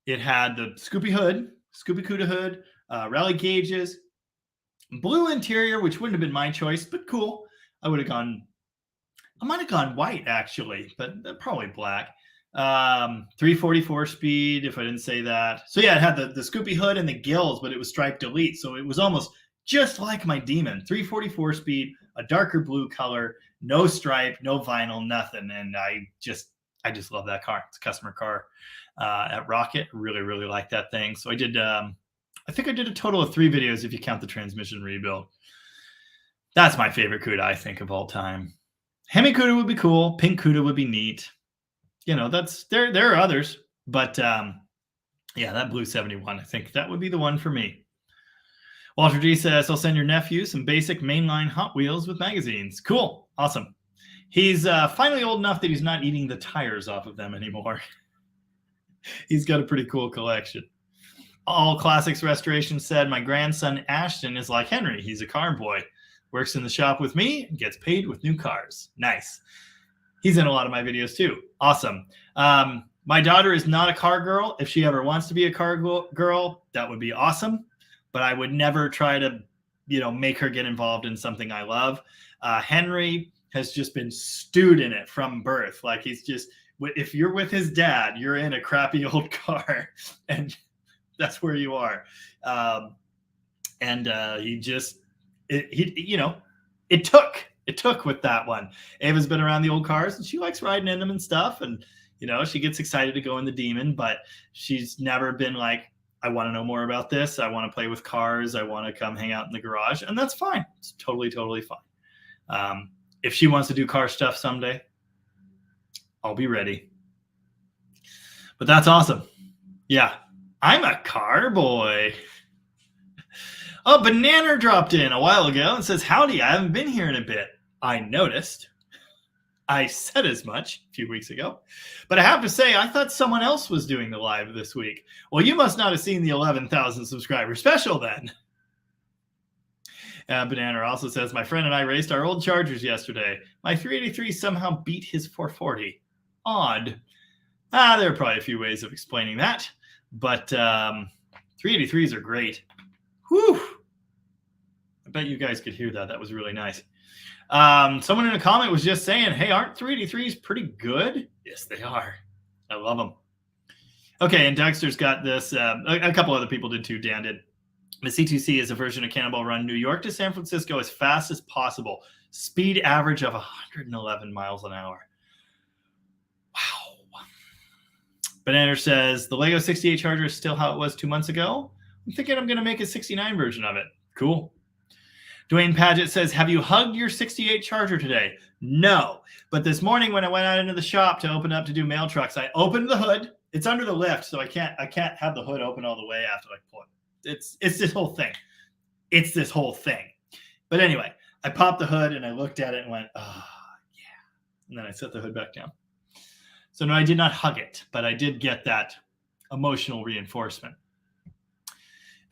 It had the Scoopy CUDA hood, rally gauges, blue interior, which wouldn't have been my choice, but cool. I might have gone white actually, but probably black. 344 speed, if I didn't say that. So yeah, it had the Scoopy hood and the gills, but it was stripe delete. So it was almost just like my Demon. 344 speed, a darker blue color, no stripe, no vinyl, nothing. And I just love that car. It's a customer car at Rocket. Really, really like that thing. So I did, I think I did a total of 3 videos if you count the transmission rebuild. That's my favorite CUDA, I think, of all time. Hemi CUDA would be cool. Pink CUDA would be neat. You know, there are others, but yeah, that blue 71, I think that would be the one for me. Walter G says, I'll send your nephew some basic mainline Hot Wheels with magazines. Cool. Awesome. He's finally old enough that he's not eating the tires off of them anymore. He's got a pretty cool collection. All Classics Restoration said, my grandson Ashton is like Henry. He's a car boy. Works in the shop with me and gets paid with new cars. Nice. He's in a lot of my videos too. Awesome. My daughter is not a car girl. If she ever wants to be a car girl, that would be awesome. But I would never try to, make her get involved in something I love. Henry has just been stewed in it from birth. Like he's just, if you're with his dad, you're in a crappy old car, and that's where you are. It took with that one. Ava's been around the old cars and she likes riding in them and stuff. And, she gets excited to go in the Demon, but she's never been like, I want to know more about this. I want to play with cars. I want to come hang out in the garage. And that's fine. It's totally, totally fine. If she wants to do car stuff someday, I'll be ready. But that's awesome. Yeah. I'm a car boy. Oh, Banana dropped in a while ago and says, howdy, I haven't been here in a bit. I noticed. I said as much a few weeks ago. But I have to say, I thought someone else was doing the live this week. Well, you must not have seen the 11,000 subscriber special then. Banana also says, my friend and I raced our old Chargers yesterday. My 383 somehow beat his 440. Odd. There are probably a few ways of explaining that. But 383s are great. Whew. I bet you guys could hear that. That was really nice. Someone in a comment was just saying, hey, aren't 383s pretty good? Yes, they are. I love them. Okay, and Dexter's got this. A couple other people did too. Dan did. The C2C is a version of Cannonball Run, New York to San Francisco as fast as possible. Speed average of 111 miles an hour. Wow. Banana says, the Lego 68 Charger is still how it was 2 months ago. I'm thinking I'm going to make a 69 version of it. Cool. Dwayne Paget says, have you hugged your 68 Charger today? No. But this morning when I went out into the shop to open up to do mail trucks, I opened the hood. It's under the lift, so I can't have the hood open all the way after I pull it. It's this whole thing. It's this whole thing. But anyway, I popped the hood and I looked at it and went, oh, yeah. And then I set the hood back down. So no, I did not hug it, but I did get that emotional reinforcement.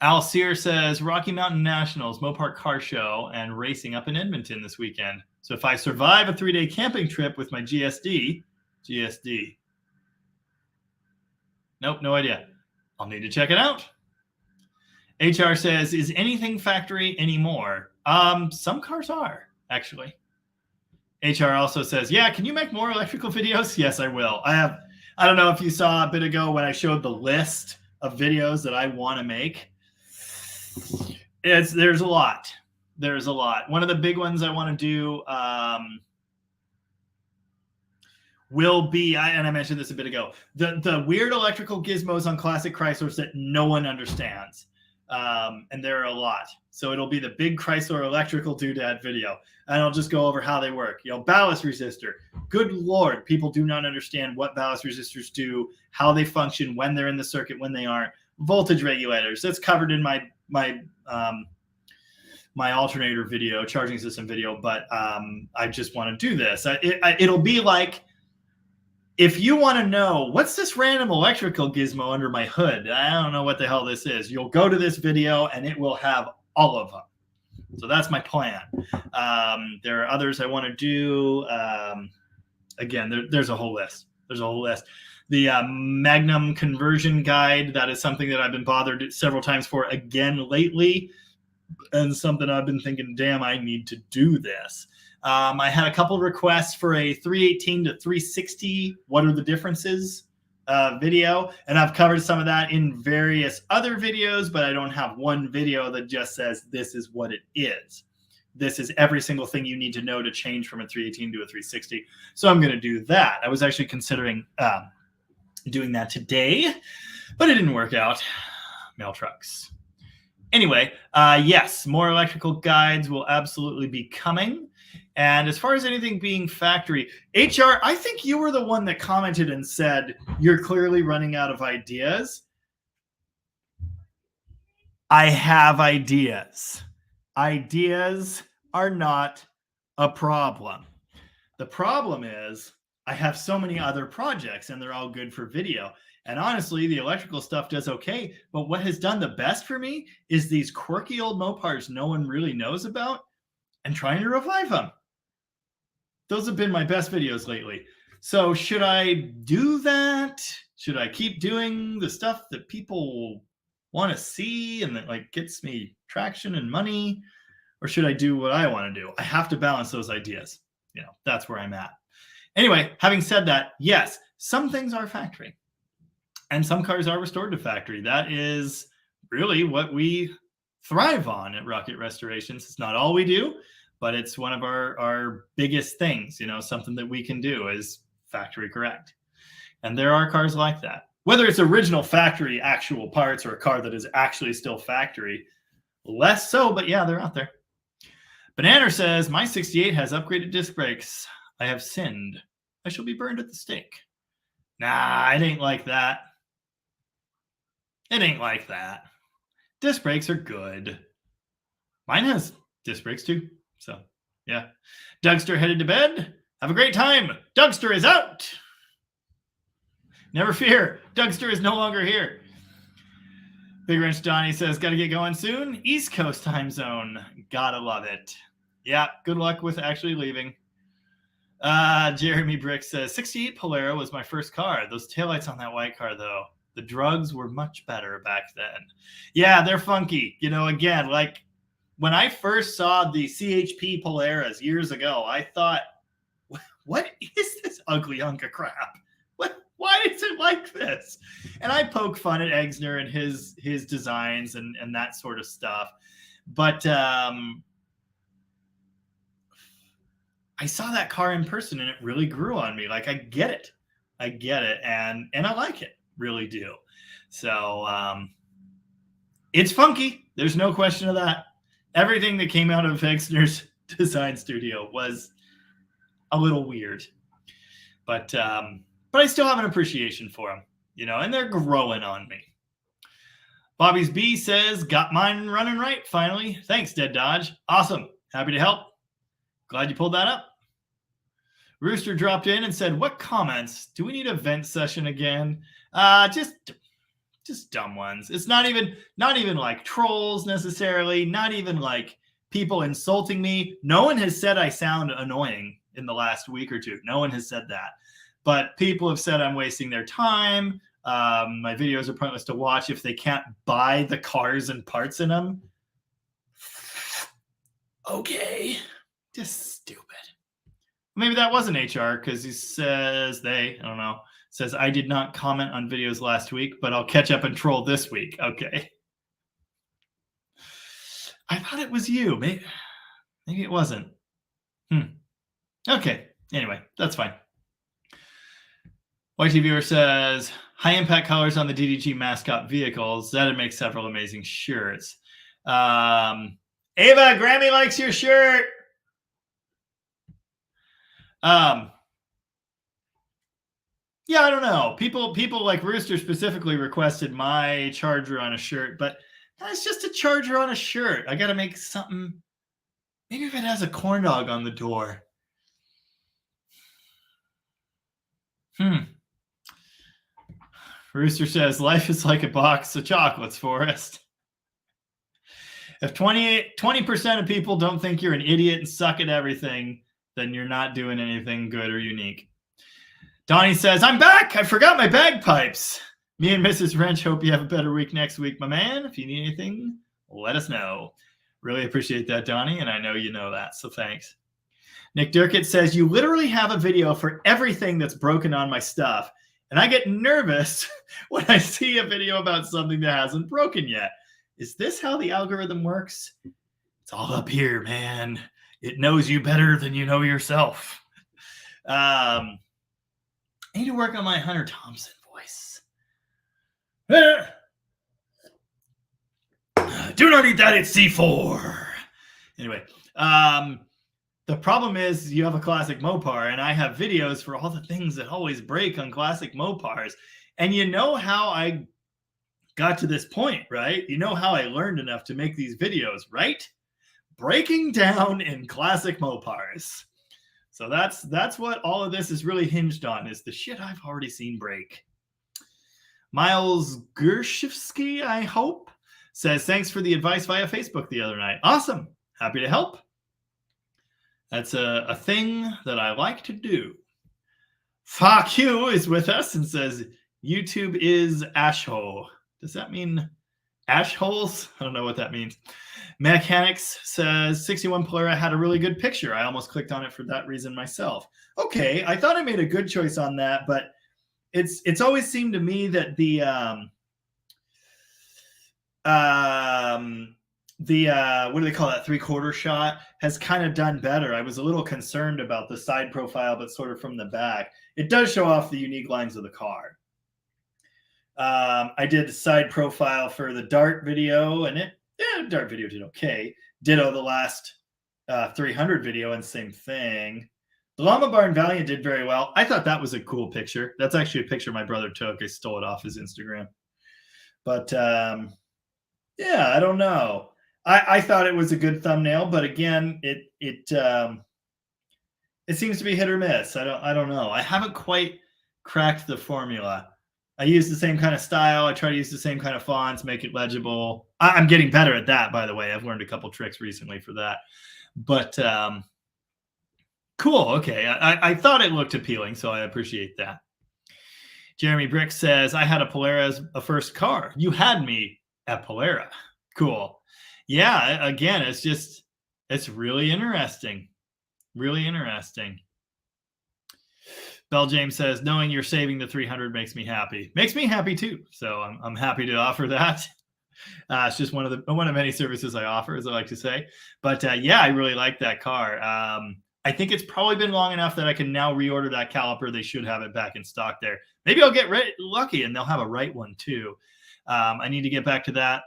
Al Sear says Rocky Mountain Nationals, Mopar Car Show, and racing up in Edmonton this weekend. So if I survive a 3-day camping trip with my GSD, nope, no idea. I'll need to check it out. HR says, is anything factory anymore? Some cars are, actually. HR also says, yeah, can you make more electrical videos? Yes, I will. I don't know if you saw a bit ago when I showed the list of videos that I want to make. There's a lot. There's a lot. One of the big ones I want to do will be, and I mentioned this a bit ago, the weird electrical gizmos on classic Chryslers that no one understands. And there are a lot. So it'll be the big Chrysler electrical doodad video. And I'll just go over how they work. Ballast resistor. Good Lord, people do not understand what ballast resistors do, how they function, when they're in the circuit, when they aren't. Voltage regulators. That's covered in my alternator video, charging system video. But I just want to do this. It'll be like, if you want to know what's this random electrical gizmo under my hood, I don't know what the hell this is. You'll go to this video and it will have all of them. So that's my plan. There are others I want to do. Again, there's a whole list. There's a whole list. The Magnum conversion guide, that is something that I've been bothered several times for again lately. And something I've been thinking, damn, I need to do this. I had a couple requests for a 318 to 360, what are the differences video. And I've covered some of that in various other videos, but I don't have one video that just says this is what it is. This is every single thing you need to know to change from a 318 to a 360. So I'm going to do that. I was actually considering doing that today, but it didn't work out. Mail trucks. Anyway, yes, more electrical guides will absolutely be coming. And as far as anything being factory, HR, I think you were the one that commented and said, you're clearly running out of ideas. I have ideas. Ideas are not a problem. The problem is I have so many other projects and they're all good for video. And honestly, the electrical stuff does okay. But what has done the best for me is these quirky old Mopars no one really knows about and trying to revive them. Those have been my best videos lately. So should I do that? Should I keep doing the stuff that people want to see and that like gets me traction and money? Or should I do what I want to do? I have to balance those ideas. That's where I'm at. Anyway, having said that, yes, some things are factory. And some cars are restored to factory. That is really what we thrive on at Rocket Restorations. It's not all we do, but it's one of our biggest things, something that we can do is factory correct. And there are cars like that. Whether it's original factory actual parts or a car that is actually still factory, less so, but yeah, they're out there. Banana says, my 68 has upgraded disc brakes. I have sinned. I shall be burned at the stake. Nah, it ain't like that. It ain't like that. Disc brakes are good. Mine has disc brakes too. So, yeah. Dougster headed to bed. Have a great time. Dougster is out. Never fear. Dougster is no longer here. Big Wrench Donnie says, got to get going soon. East Coast time zone. Gotta love it. Yeah, good luck with actually leaving. Jeremy Brick says, 68 Polaro was my first car. Those taillights on that white car, though. The drugs were much better back then. Yeah, they're funky. Again, like when I first saw the CHP Polaras years ago, I thought, what is this ugly hunk of crap? Why is it like this? And I poke fun at Exner and his designs and that sort of stuff. But I saw that car in person and it really grew on me. Like, I get it. And I like it. Really do. So it's funky. There's no question of that. Everything that came out of Exner's design studio was a little weird. But I still have an appreciation for them, and they're growing on me. Bobby's B says, got mine running right, finally. Thanks, Dead Dodge. Awesome. Happy to help. Glad you pulled that up. Rooster dropped in and said, what comments? Do we need a vent session again? Just Just dumb ones. It's not even like trolls necessarily, not even like people insulting me. No one has said I sound annoying in the last week or two. No one has said that. But people have said I'm wasting their time. My videos are pointless to watch if they can't buy the cars and parts in them. Okay. Just stupid. Maybe that wasn't HR because he says I don't know, says I did not comment on videos last week, but I'll catch up and troll this week. Okay. I thought it was you. Maybe it wasn't. Okay. Anyway, that's fine. YT viewer says, high impact colors on the DDG mascot vehicles. That'd make several amazing shirts. Ava, Grammy likes your shirt. Yeah, I don't know. People like Rooster specifically requested my Charger on a shirt, but that's just a Charger on a shirt. I got to make something. Maybe if it has a corn dog on the door. Rooster says, life is like a box of chocolates, Forrest. If 20% of people don't think you're an idiot and suck at everything, then you're not doing anything good or unique. Donnie says, I'm back. I forgot my bagpipes. Me and Mrs. Wrench hope you have a better week next week, my man. If you need anything, let us know. Really appreciate that, Donnie, and I know you know that, so thanks. Nick Durkett says, you literally have a video for everything that's broken on my stuff, and I get nervous when I see a video about something that hasn't broken yet. Is this how the algorithm works? It's all up here, man. It knows you better than you know yourself. I need to work on my Hunter Thompson voice. Do not eat that, it's C4. Anyway, the problem is you have a classic Mopar, and I have videos for all the things that always break on classic Mopars. And you know how I got to this point, right? You know how I learned enough to make these videos, right? Breaking down in classic Mopars. So that's what all of this is really hinged on, is the shit I've already seen break. Miles Gershevsky, I hope, says, thanks for the advice via Facebook the other night. Awesome. Happy to help. That's a thing that I like to do. Fuck you is with us and says, YouTube is ashhole. Does that mean ash holes? I don't know what that means. Mechanics says 61 Polera had a really good picture. I almost clicked on it for that reason myself. Okay, I thought I made a good choice on that, but it's always seemed to me that the what do they call that, 3/4 shot has kind of done better. I was a little concerned about the side profile, but sort of from the back. It does show off the unique lines of the car. I did the side profile for the Dart video, and Dart video did okay. Ditto the last 300 video, and same thing. The Llama Barn Valiant did very well. I thought that was a cool picture. That's actually a picture my brother took. I stole it off his Instagram. But yeah, I don't know. I thought it was a good thumbnail, but again, it seems to be hit or miss. I don't know. I haven't quite cracked the formula. I use the same kind of style. I try to use the same kind of fonts, make it legible. I'm getting better at that, by the way. I've learned a couple tricks recently for that. But cool. Okay. I thought it looked appealing, so I appreciate that. Jeremy Brick says, I had a Polera as a first car. You had me at Polera. Cool. Yeah, again, it's really interesting. Really interesting. Bell James says, knowing you're saving the 300 makes me happy. Makes me happy too. So I'm happy to offer that. It's just one of many services I offer, as I like to say. But yeah, I really like that car. I think it's probably been long enough that I can now reorder that caliper. They should have it back in stock there. Maybe I'll get lucky and they'll have a right one too. I need to get back to that.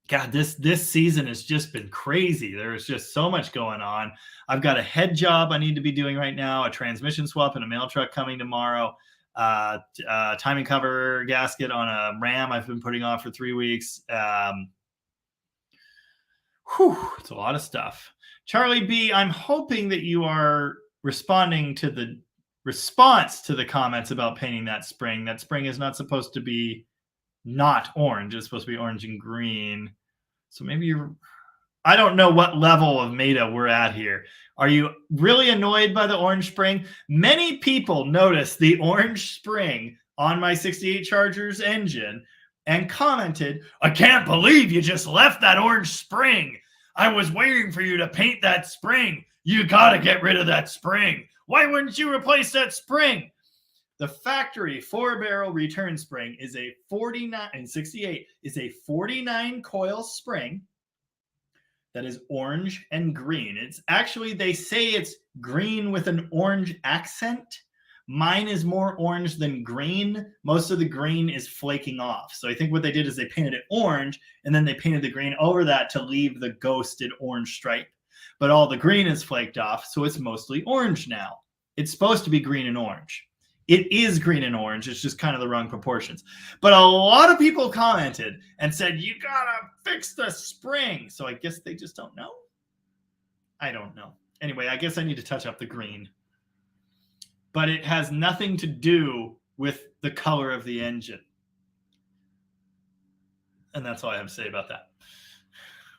God, this season has just been crazy. There is just so much going on. I've got a head job I need to be doing right now, a transmission swap and a mail truck coming tomorrow, timing cover gasket on a Ram I've been putting off for 3 weeks. It's a lot of stuff. Charlie B, I'm hoping that you are responding to the response to the comments about painting that spring. That spring is not supposed to be not orange. It's supposed to be orange and green. So maybe I don't know what level of meta we're at here. Are you really annoyed by the orange spring? Many people noticed the orange spring on my 68 Chargers engine and commented, I can't believe you just left that orange spring. I was waiting for you to paint that spring. You got to get rid of that spring. Why wouldn't you replace that spring? The factory 4-barrel return spring is a 49 and 68 is a 49 coil spring that is orange and green. It's actually, they say it's green with an orange accent. Mine is more orange than green. Most of the green is flaking off. So I think what they did is they painted it orange and then they painted the green over that to leave the ghosted orange stripe. But all the green is flaked off, so it's mostly orange now. It's supposed to be green and orange. It is green and orange. It's just kind of the wrong proportions. But a lot of people commented and said, you gotta fix the spring. So I guess they just don't know. I don't know. Anyway, I guess I need to touch up the green. But it has nothing to do with the color of the engine. And that's all I have to say about that.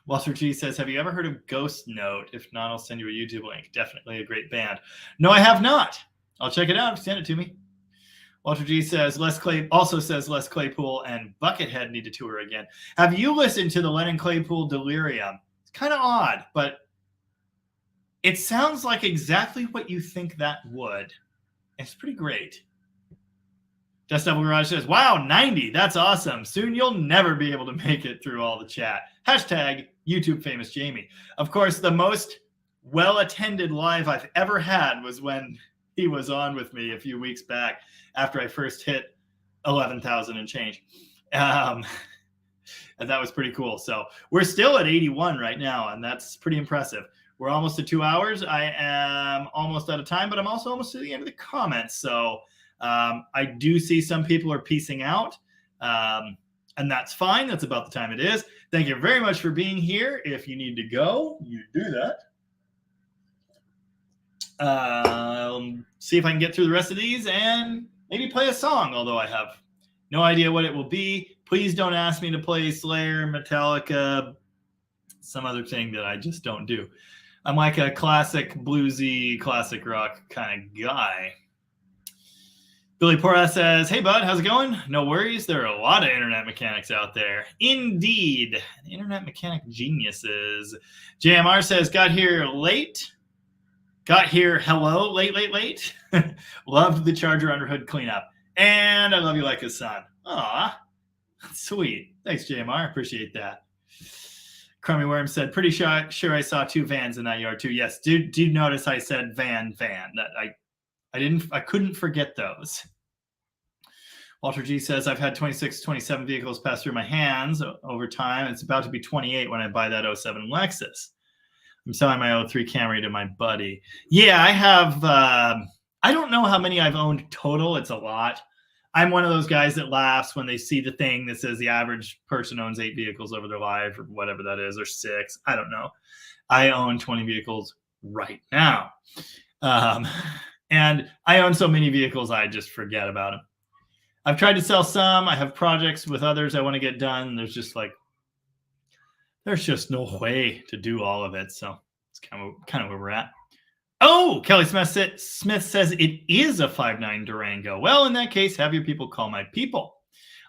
Walter G says, have you ever heard of Ghost Note? If not, I'll send you a YouTube link. Definitely a great band. No, I have not. I'll check it out. Send it to me. Walter G says, Les Claypool and Buckethead need to tour again. Have you listened to the Lennon Claypool Delirium? It's kind of odd, but it sounds like exactly what you think that would. It's pretty great. Dust Devil Garage says, wow, 90. That's awesome. Soon you'll never be able to make it through all the chat. Hashtag YouTube famous Jamie. Of course, the most well-attended live I've ever had was when he was on with me a few weeks back after I first hit 11,000 and change. And that was pretty cool. So we're still at 81 right now, and that's pretty impressive. We're almost at 2 hours. I am almost out of time, but I'm also almost to the end of the comments. So I do see some people are peacing out, and that's fine. That's about the time it is. Thank you very much for being here. If you need to go, you do that. See if I can get through the rest of these and maybe play a song, although I have no idea what it will be. Please don't ask me to play Slayer, Metallica, some other thing that I just don't do. I'm like a classic bluesy, classic rock kind of guy. Billy Porras says, hey, bud, how's it going? No worries. There are a lot of internet mechanics out there. Indeed. Internet mechanic geniuses. JMR says, got here late. Got here, hello, late. Loved the Charger under hood cleanup. And I love you like a son. Aw, sweet. Thanks, JMR. Appreciate that. Crummy Worm said, pretty sure I saw two vans in that yard too. Yes, do notice I said van. That I couldn't forget those. Walter G says, I've had 26, 27 vehicles pass through my hands over time. It's about to be 28 when I buy that 07 Lexus. I'm selling my 03 Camry to my buddy. Yeah, I have, I don't know how many I've owned total. It's a lot. I'm one of those guys that laughs when they see the thing that says the average person owns 8 vehicles over their life or whatever that is, or 6. I don't know. I own 20 vehicles right now. And I own so many vehicles, I just forget about them. I've tried to sell some. I have projects with others I want to get done. There's just no way to do all of it. So it's kind of where we're at. Oh, Kelly Smith says it is a 5.9 Durango. Well, in that case, have your people call my people.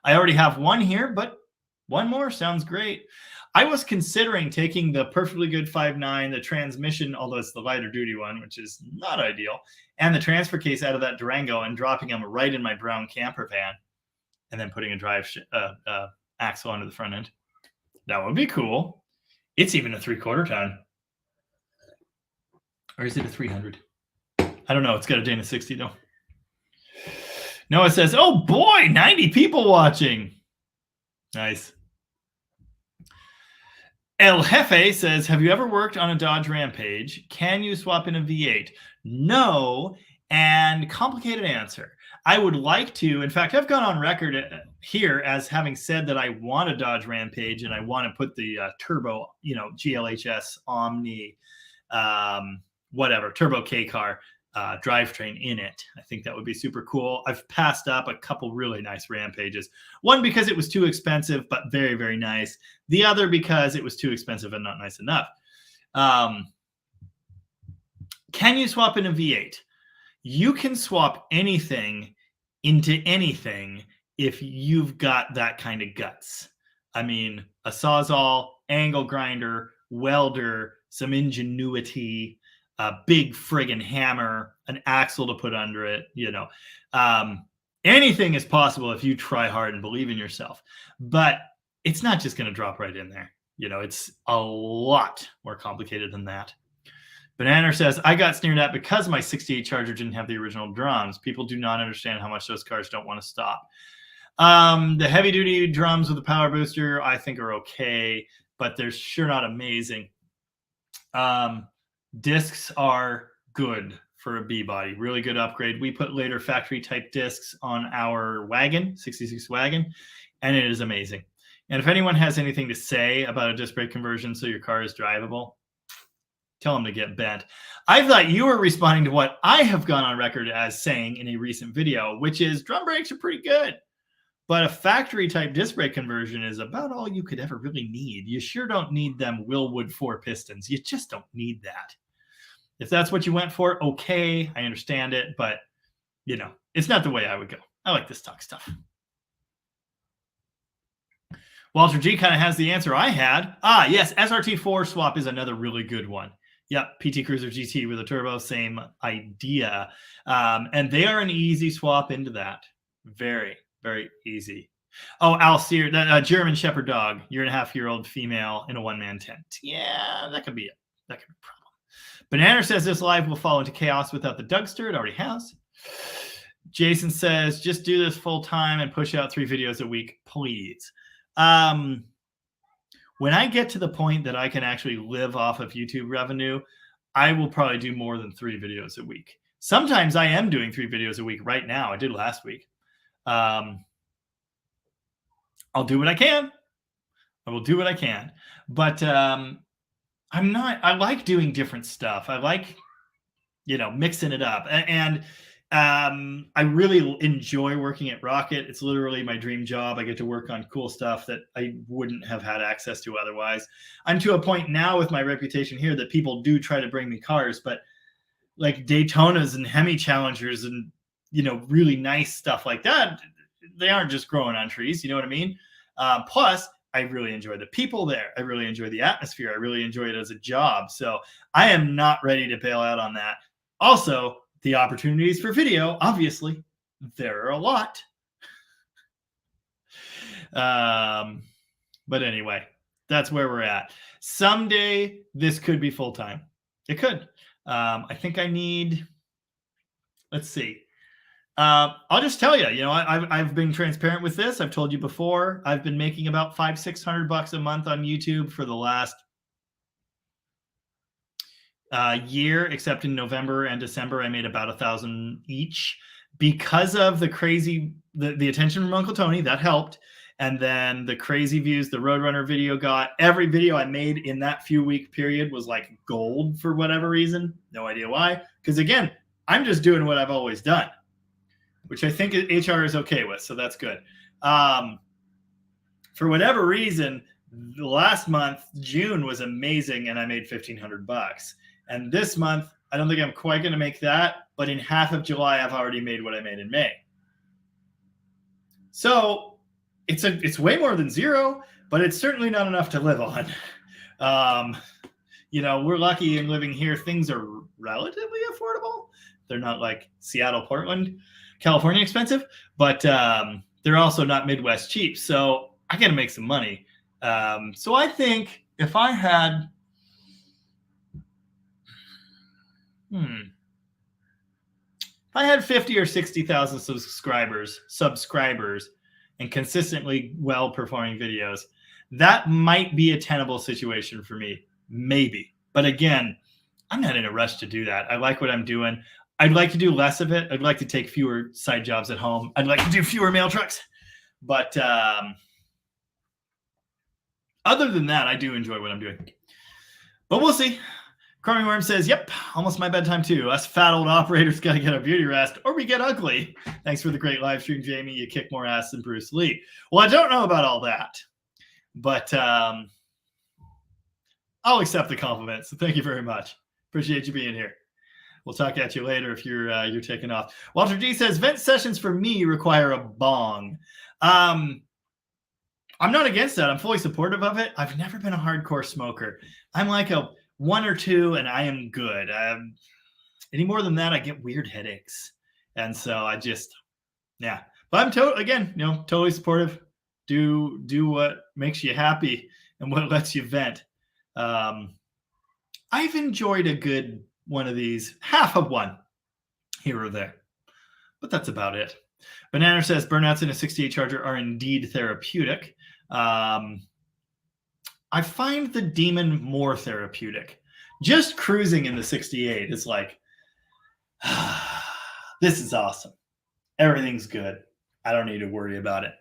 I already have one here, but one more sounds great. I was considering taking the perfectly good 5.9, the transmission, although it's the lighter duty one, which is not ideal, and the transfer case out of that Durango and dropping them right in my brown camper van and then putting a drive axle under the front end. That would be cool. It's even a 3/4 ton. Or is it a 300? I don't know. It's got a Dana 60 though. Noah says, oh boy, 90 people watching. Nice. El Jefe says, have you ever worked on a Dodge Rampage? Can you swap in a V8? No. And complicated answer. I would like to. In fact, I've gone on record here as having said that I want a Dodge Rampage and I want to put the turbo, GLHS Omni, whatever, turbo K car drivetrain in it. I think that would be super cool. I've passed up a couple really nice Rampages. One because it was too expensive, but very, very nice. The other because it was too expensive and not nice enough. Can you swap in a V8? You can swap anything into anything if you've got that kind of guts. I mean, a Sawzall, angle grinder, welder, some ingenuity, a big friggin' hammer, an axle to put under it, anything is possible if you try hard and believe in yourself. But it's not just going to drop right in there. It's a lot more complicated than that. Banana says, I got sneered at because my 68 Charger didn't have the original drums. People do not understand how much those cars don't want to stop. The heavy duty drums with the power booster, I think are okay, but they're sure not amazing. Discs are good for a B body, really good upgrade. We put later factory type discs on our wagon, 66 wagon, and it is amazing. And if anyone has anything to say about a disc brake conversion so your car is drivable, tell them to get bent. I thought you were responding to what I have gone on record as saying in a recent video, which is drum brakes are pretty good, but a factory type disc brake conversion is about all you could ever really need. You sure don't need them Willwood 4 pistons. You just don't need that. If that's what you went for, okay, I understand it, but it's not the way I would go. I like this talk stuff. Walter G kind of has the answer I had. Yes, SRT4 swap is another really good one. Yep, PT Cruiser GT with a turbo, same idea. And they are an easy swap into that. Very, very easy. Oh, Al Sear, that German Shepherd dog, 1.5-year-old female in a one-man tent. Yeah, that could be it. That could be a problem. Banana says this live will fall into chaos without the Dougster. It already has. Jason says, just do this full time and push out 3 videos a week, please. When I get to the point that I can actually live off of YouTube revenue, I will probably do more than 3 videos a week. Sometimes I am doing 3 videos a week right now. I did last week. I'll do what I can. I will do what I can. But I like doing different stuff. I like, mixing it up. And I really enjoy working at Rocket. It's literally my dream job. I get to work on cool stuff that I wouldn't have had access to otherwise. I'm to a point now with my reputation here that people do try to bring me cars, but like Daytonas and Hemi Challengers and, really nice stuff like that, they aren't just growing on trees. You know what I mean? Plus, I really enjoy the people there. I really enjoy the atmosphere. I really enjoy it as a job. So I am not ready to bail out on that. Also, the opportunities for video, obviously, there are a lot. But anyway, that's where we're at. Someday, this could be full-time. It could. I think I need, let's see. I'll just tell you, I've been transparent with this. I've told you before, I've been making about $500-600 a month on YouTube for the last year, except in November and December, I made about 1,000 each because of the attention from Uncle Tony. That helped. And then the crazy views the Roadrunner video got. Every video I made in that few week period was like gold for whatever reason. No idea why. Because again, I'm just doing what I've always done, which I think HR is okay with. So that's good. For whatever reason, the last month, June was amazing. And I made $1,500. And this month, I don't think I'm quite going to make that. But in half of July, I've already made what I made in May. So it's way more than zero, but it's certainly not enough to live on. We're lucky in living here. Things are relatively affordable. They're not like Seattle, Portland, California expensive, but they're also not Midwest cheap. So I got to make some money. So I think if I had, if I had 50 or 60,000 subscribers and consistently well-performing videos, that might be a tenable situation for me. Maybe. But again, I'm not in a rush to do that. I like what I'm doing. I'd like to do less of it. I'd like to take fewer side jobs at home. I'd like to do fewer mail trucks. But other than that, I do enjoy what I'm doing. But we'll see. Crummy Worm says, yep, almost my bedtime too. Us fat old operators got to get our beauty rest or we get ugly. Thanks for the great live stream, Jamie. You kick more ass than Bruce Lee. Well, I don't know about all that, but I'll accept the compliment. So thank you very much. Appreciate you being here. We'll talk at you later if you're taking off. Walter G says, vent sessions for me require a bong. I'm not against that. I'm fully supportive of it. I've never been a hardcore smoker. I'm like a 1 or 2 and I am good. Any more than that, I get weird headaches. And so I just, yeah. But I'm totally supportive. Do what makes you happy and what lets you vent. I've enjoyed a good one of these, half of one here or there. But that's about it. Banana says burnouts in a 68 Charger are indeed therapeutic. I find the Demon more therapeutic. Just cruising in the 68 is like, this is awesome. Everything's good. I don't need to worry about it.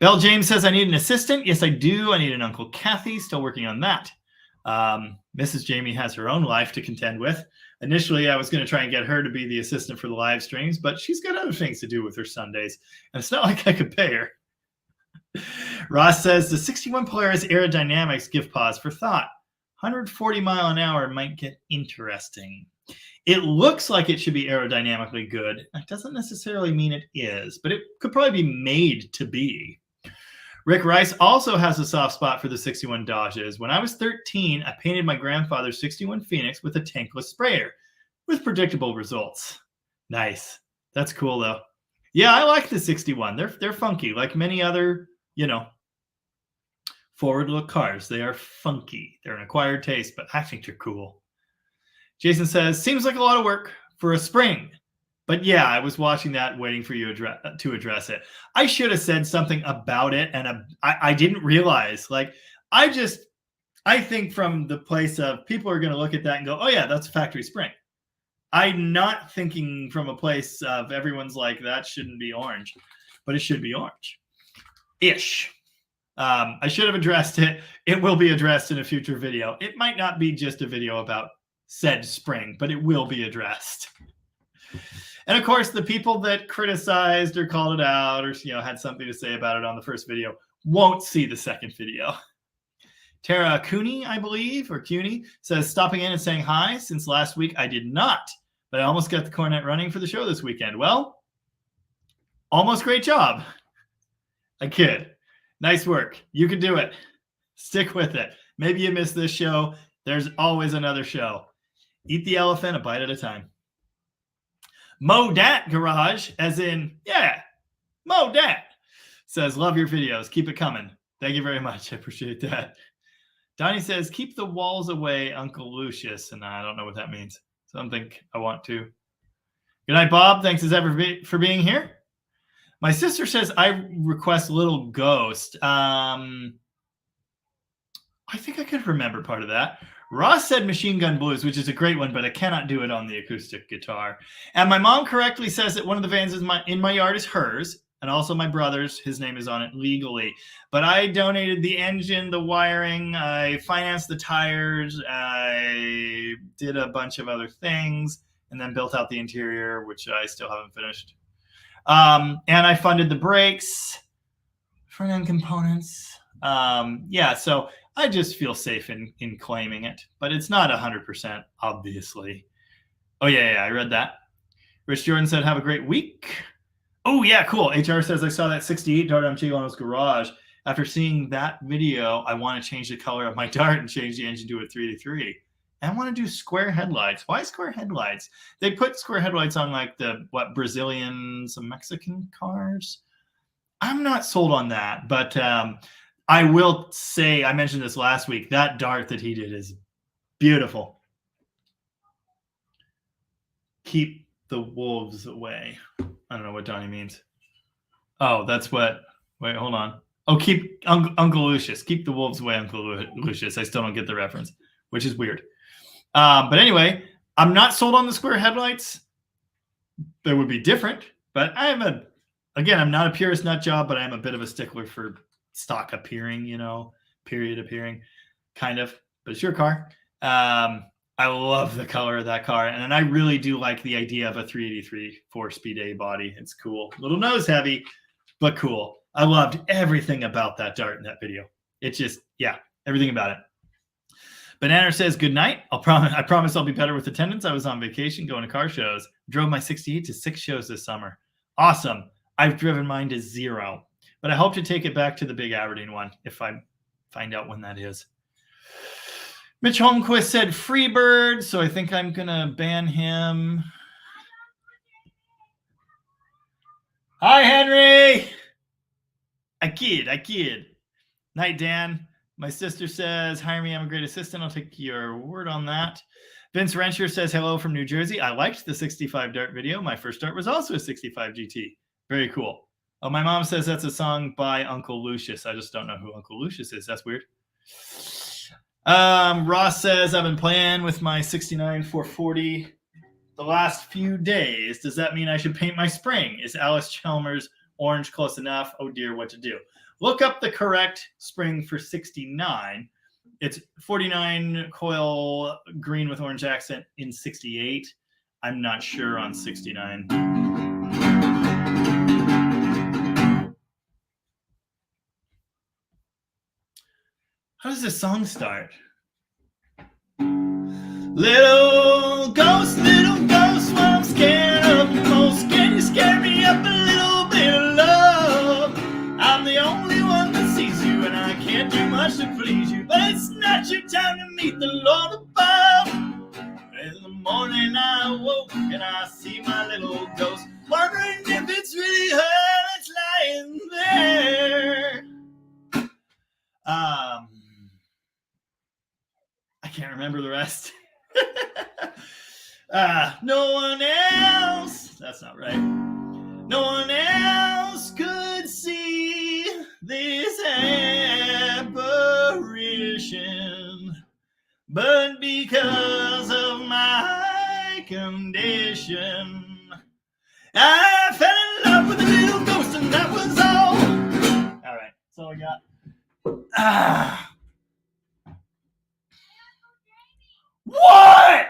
Bell James says, I need an assistant. Yes, I do. I need an Uncle Kathy. Still working on that. Mrs. Jamie has her own life to contend with. Initially, I was going to try and get her to be the assistant for the live streams, but she's got other things to do with her Sundays, and it's not like I could pay her. Ross says, the 61 Polaris aerodynamics give pause for thought. 140 mile an hour might get interesting. It looks like it should be aerodynamically good. That doesn't necessarily mean it is, but it could probably be made to be. Rick Rice also has a soft spot for the 61 Dodges. When I was 13, I painted my grandfather's 61 Phoenix with a tankless sprayer with predictable results. Nice. That's cool, though. Yeah, I like the 61. They're funky, like many other, forward-look cars. They are funky. They're an acquired taste, but I think they're cool. Jason says, seems like a lot of work for a spring. But yeah, I was watching that, waiting for you to address it. I should have said something about it, and I didn't realize. I think from the place of people are going to look at that and go, oh yeah, that's a factory spring. I'm not thinking from a place of everyone's like, that shouldn't be orange, but it should be orange-ish. I should have addressed it. It will be addressed in a future video. It might not be just a video about said spring, but it will be addressed. And of course, the people that criticized or called it out or had something to say about it on the first video won't see the second video. Tara Cooney, I believe, or Cooney, says, stopping in and saying hi. Since last week, I did not, but I almost got the cornet running for the show this weekend. Well, almost great job. I kid. Nice work. You can do it. Stick with it. Maybe you missed this show. There's always another show. Eat the elephant a bite at a time. Mo Dat Garage, as in, yeah, Mo Dat, says, love your videos. Keep it coming. Thank you very much. I appreciate that. Donnie says, keep the walls away, Uncle Lucius. And I don't know what that means. So I don't think I want to. Good night, Bob. Thanks as ever for being here. My sister says, I request Little Ghost. I think I could remember part of that. Ross said Machine Gun Blues, which is a great one, but I cannot do it on the acoustic guitar. And my mom correctly says that one of the vans in my yard is hers, and also my brother's. His name is on it legally. But I donated the engine, the wiring, I financed the tires, I did a bunch of other things, and then built out the interior, which I still haven't finished. And I funded the brakes, front end components. So I just feel safe in claiming it, but it's not 100%, obviously. Oh, yeah, I read that. Rich Jordan said, have a great week. Oh, yeah, cool. HR says, I saw that 68 Dart on Chigano's garage. After seeing that video, I want to change the color of my Dart and change the engine to a 3-3. I want to do square headlights. Why square headlights? They put square headlights on like Brazilian, some Mexican cars. I'm not sold on that, but I will say, I mentioned this last week, that Dart that he did is beautiful. Keep the wolves away. I don't know what Donnie means. Oh, that's what, wait, hold on. Oh, keep Uncle Lucius. Keep the wolves away, Uncle Lucius. I still don't get the reference, which is weird. But anyway, I'm not sold on the square headlights. They would be different, but I'm not a purist nut job, but I'm a bit of a stickler for stock appearing, period appearing, kind of, but it's your car. I love the color of that car. And I really do like the idea of a 383 4-speed A body. It's cool. Little nose heavy, but cool. I loved everything about that dart in that video. It's just, yeah, everything about it. Banana says, good night. I promise I'll be better with attendance. I was on vacation going to car shows. Drove my 68 to 6 shows this summer. Awesome. I've driven mine to 0, but I hope to take it back to the big Aberdeen one if I find out when that is. Mitch Holmquist said Freebird, so I think I'm going to ban him. Hi, Henry. I kid. Night, Dan. My sister says, hire me, I'm a great assistant. I'll take your word on that. Vince Rencher says, hello from New Jersey. I liked the 65 dart video. My first dart was also a 65 GT. Very cool. Oh, my mom says that's a song by Uncle Lucius. I just don't know who Uncle Lucius is. That's weird. Ross says, I've been playing with my 69 440 the last few days. Does that mean I should paint my spring? Is Alice Chalmers orange close enough? Oh dear, what to do? Look up the correct spring for 69. It's 49 coil green with orange accent in 68. I'm not sure on 69. How does this song start? Little ghost, what I'm scared of the most. Can you scare me up a little bit of love? I'm the only one that sees you, and I can't do much to please you. But it's not your time to meet the Lord above. In the morning I woke, and I see my little ghost, wondering if it's really her that's lying there. I can't remember the rest. No one else. That's not right. No one else could see this apparition, but because of my condition, I fell in love with a little ghost, and that was all. All right, that's all I got. What?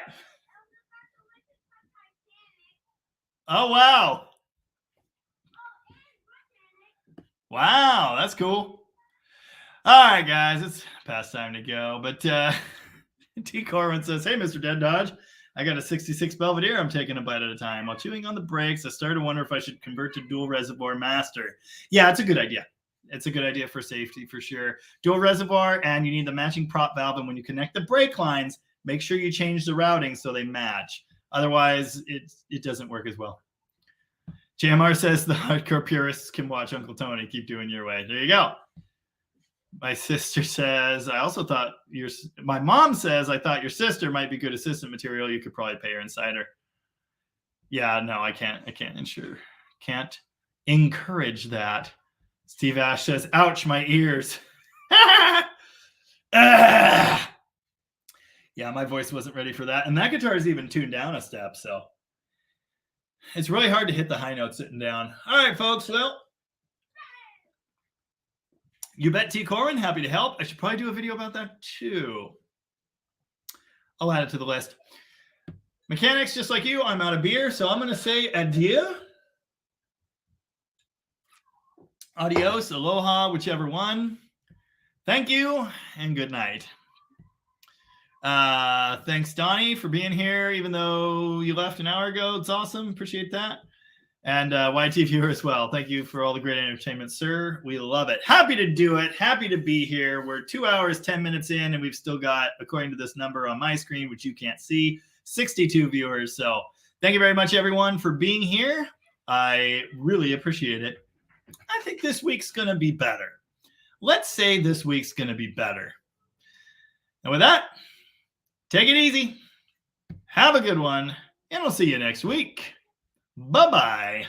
Oh, wow. Wow, that's cool. All right, guys, it's past time to go. But T. Corwin says, hey, Mr. Dead Dodge, I got a 66 Belvedere. I'm taking a bite at a time. While chewing on the brakes, I started to wonder if I should convert to dual reservoir master. Yeah, it's a good idea. It's a good idea for safety, for sure. Dual reservoir, and you need the matching prop valve. And when you connect the brake lines, make sure you change the routing so they match. Otherwise, it doesn't work as well. JMR says the hardcore purists can watch Uncle Tony. Keep doing your way. There you go. My sister says, my mom says, I thought your sister might be good assistant material. You could probably pay her insider. Yeah, no, I can't encourage that. Steve Ash says, ouch, my ears. Yeah, my voice wasn't ready for that. And that guitar is even tuned down a step, so it's really hard to hit the high notes sitting down. All right, folks. Well, you bet T. Corwin, happy to help. I should probably do a video about that too. I'll add it to the list. Mechanics, just like you, I'm out of beer, so I'm going to say adieu. Adios, aloha, whichever one. Thank you, and good night. Thanks, Donnie, for being here, even though you left an hour ago. It's awesome. Appreciate that. And YT viewer as well. Thank you for all the great entertainment, sir. We love it. Happy to do it. Happy to be here. We're 2 hours, 10 minutes in, and we've still got, according to this number on my screen, which you can't see, 62 viewers. So thank you very much, everyone, for being here. I really appreciate it. I think this week's going to be better. Let's say this week's going to be better. And with that, take it easy. Have a good one, and I'll see you next week. Bye-bye.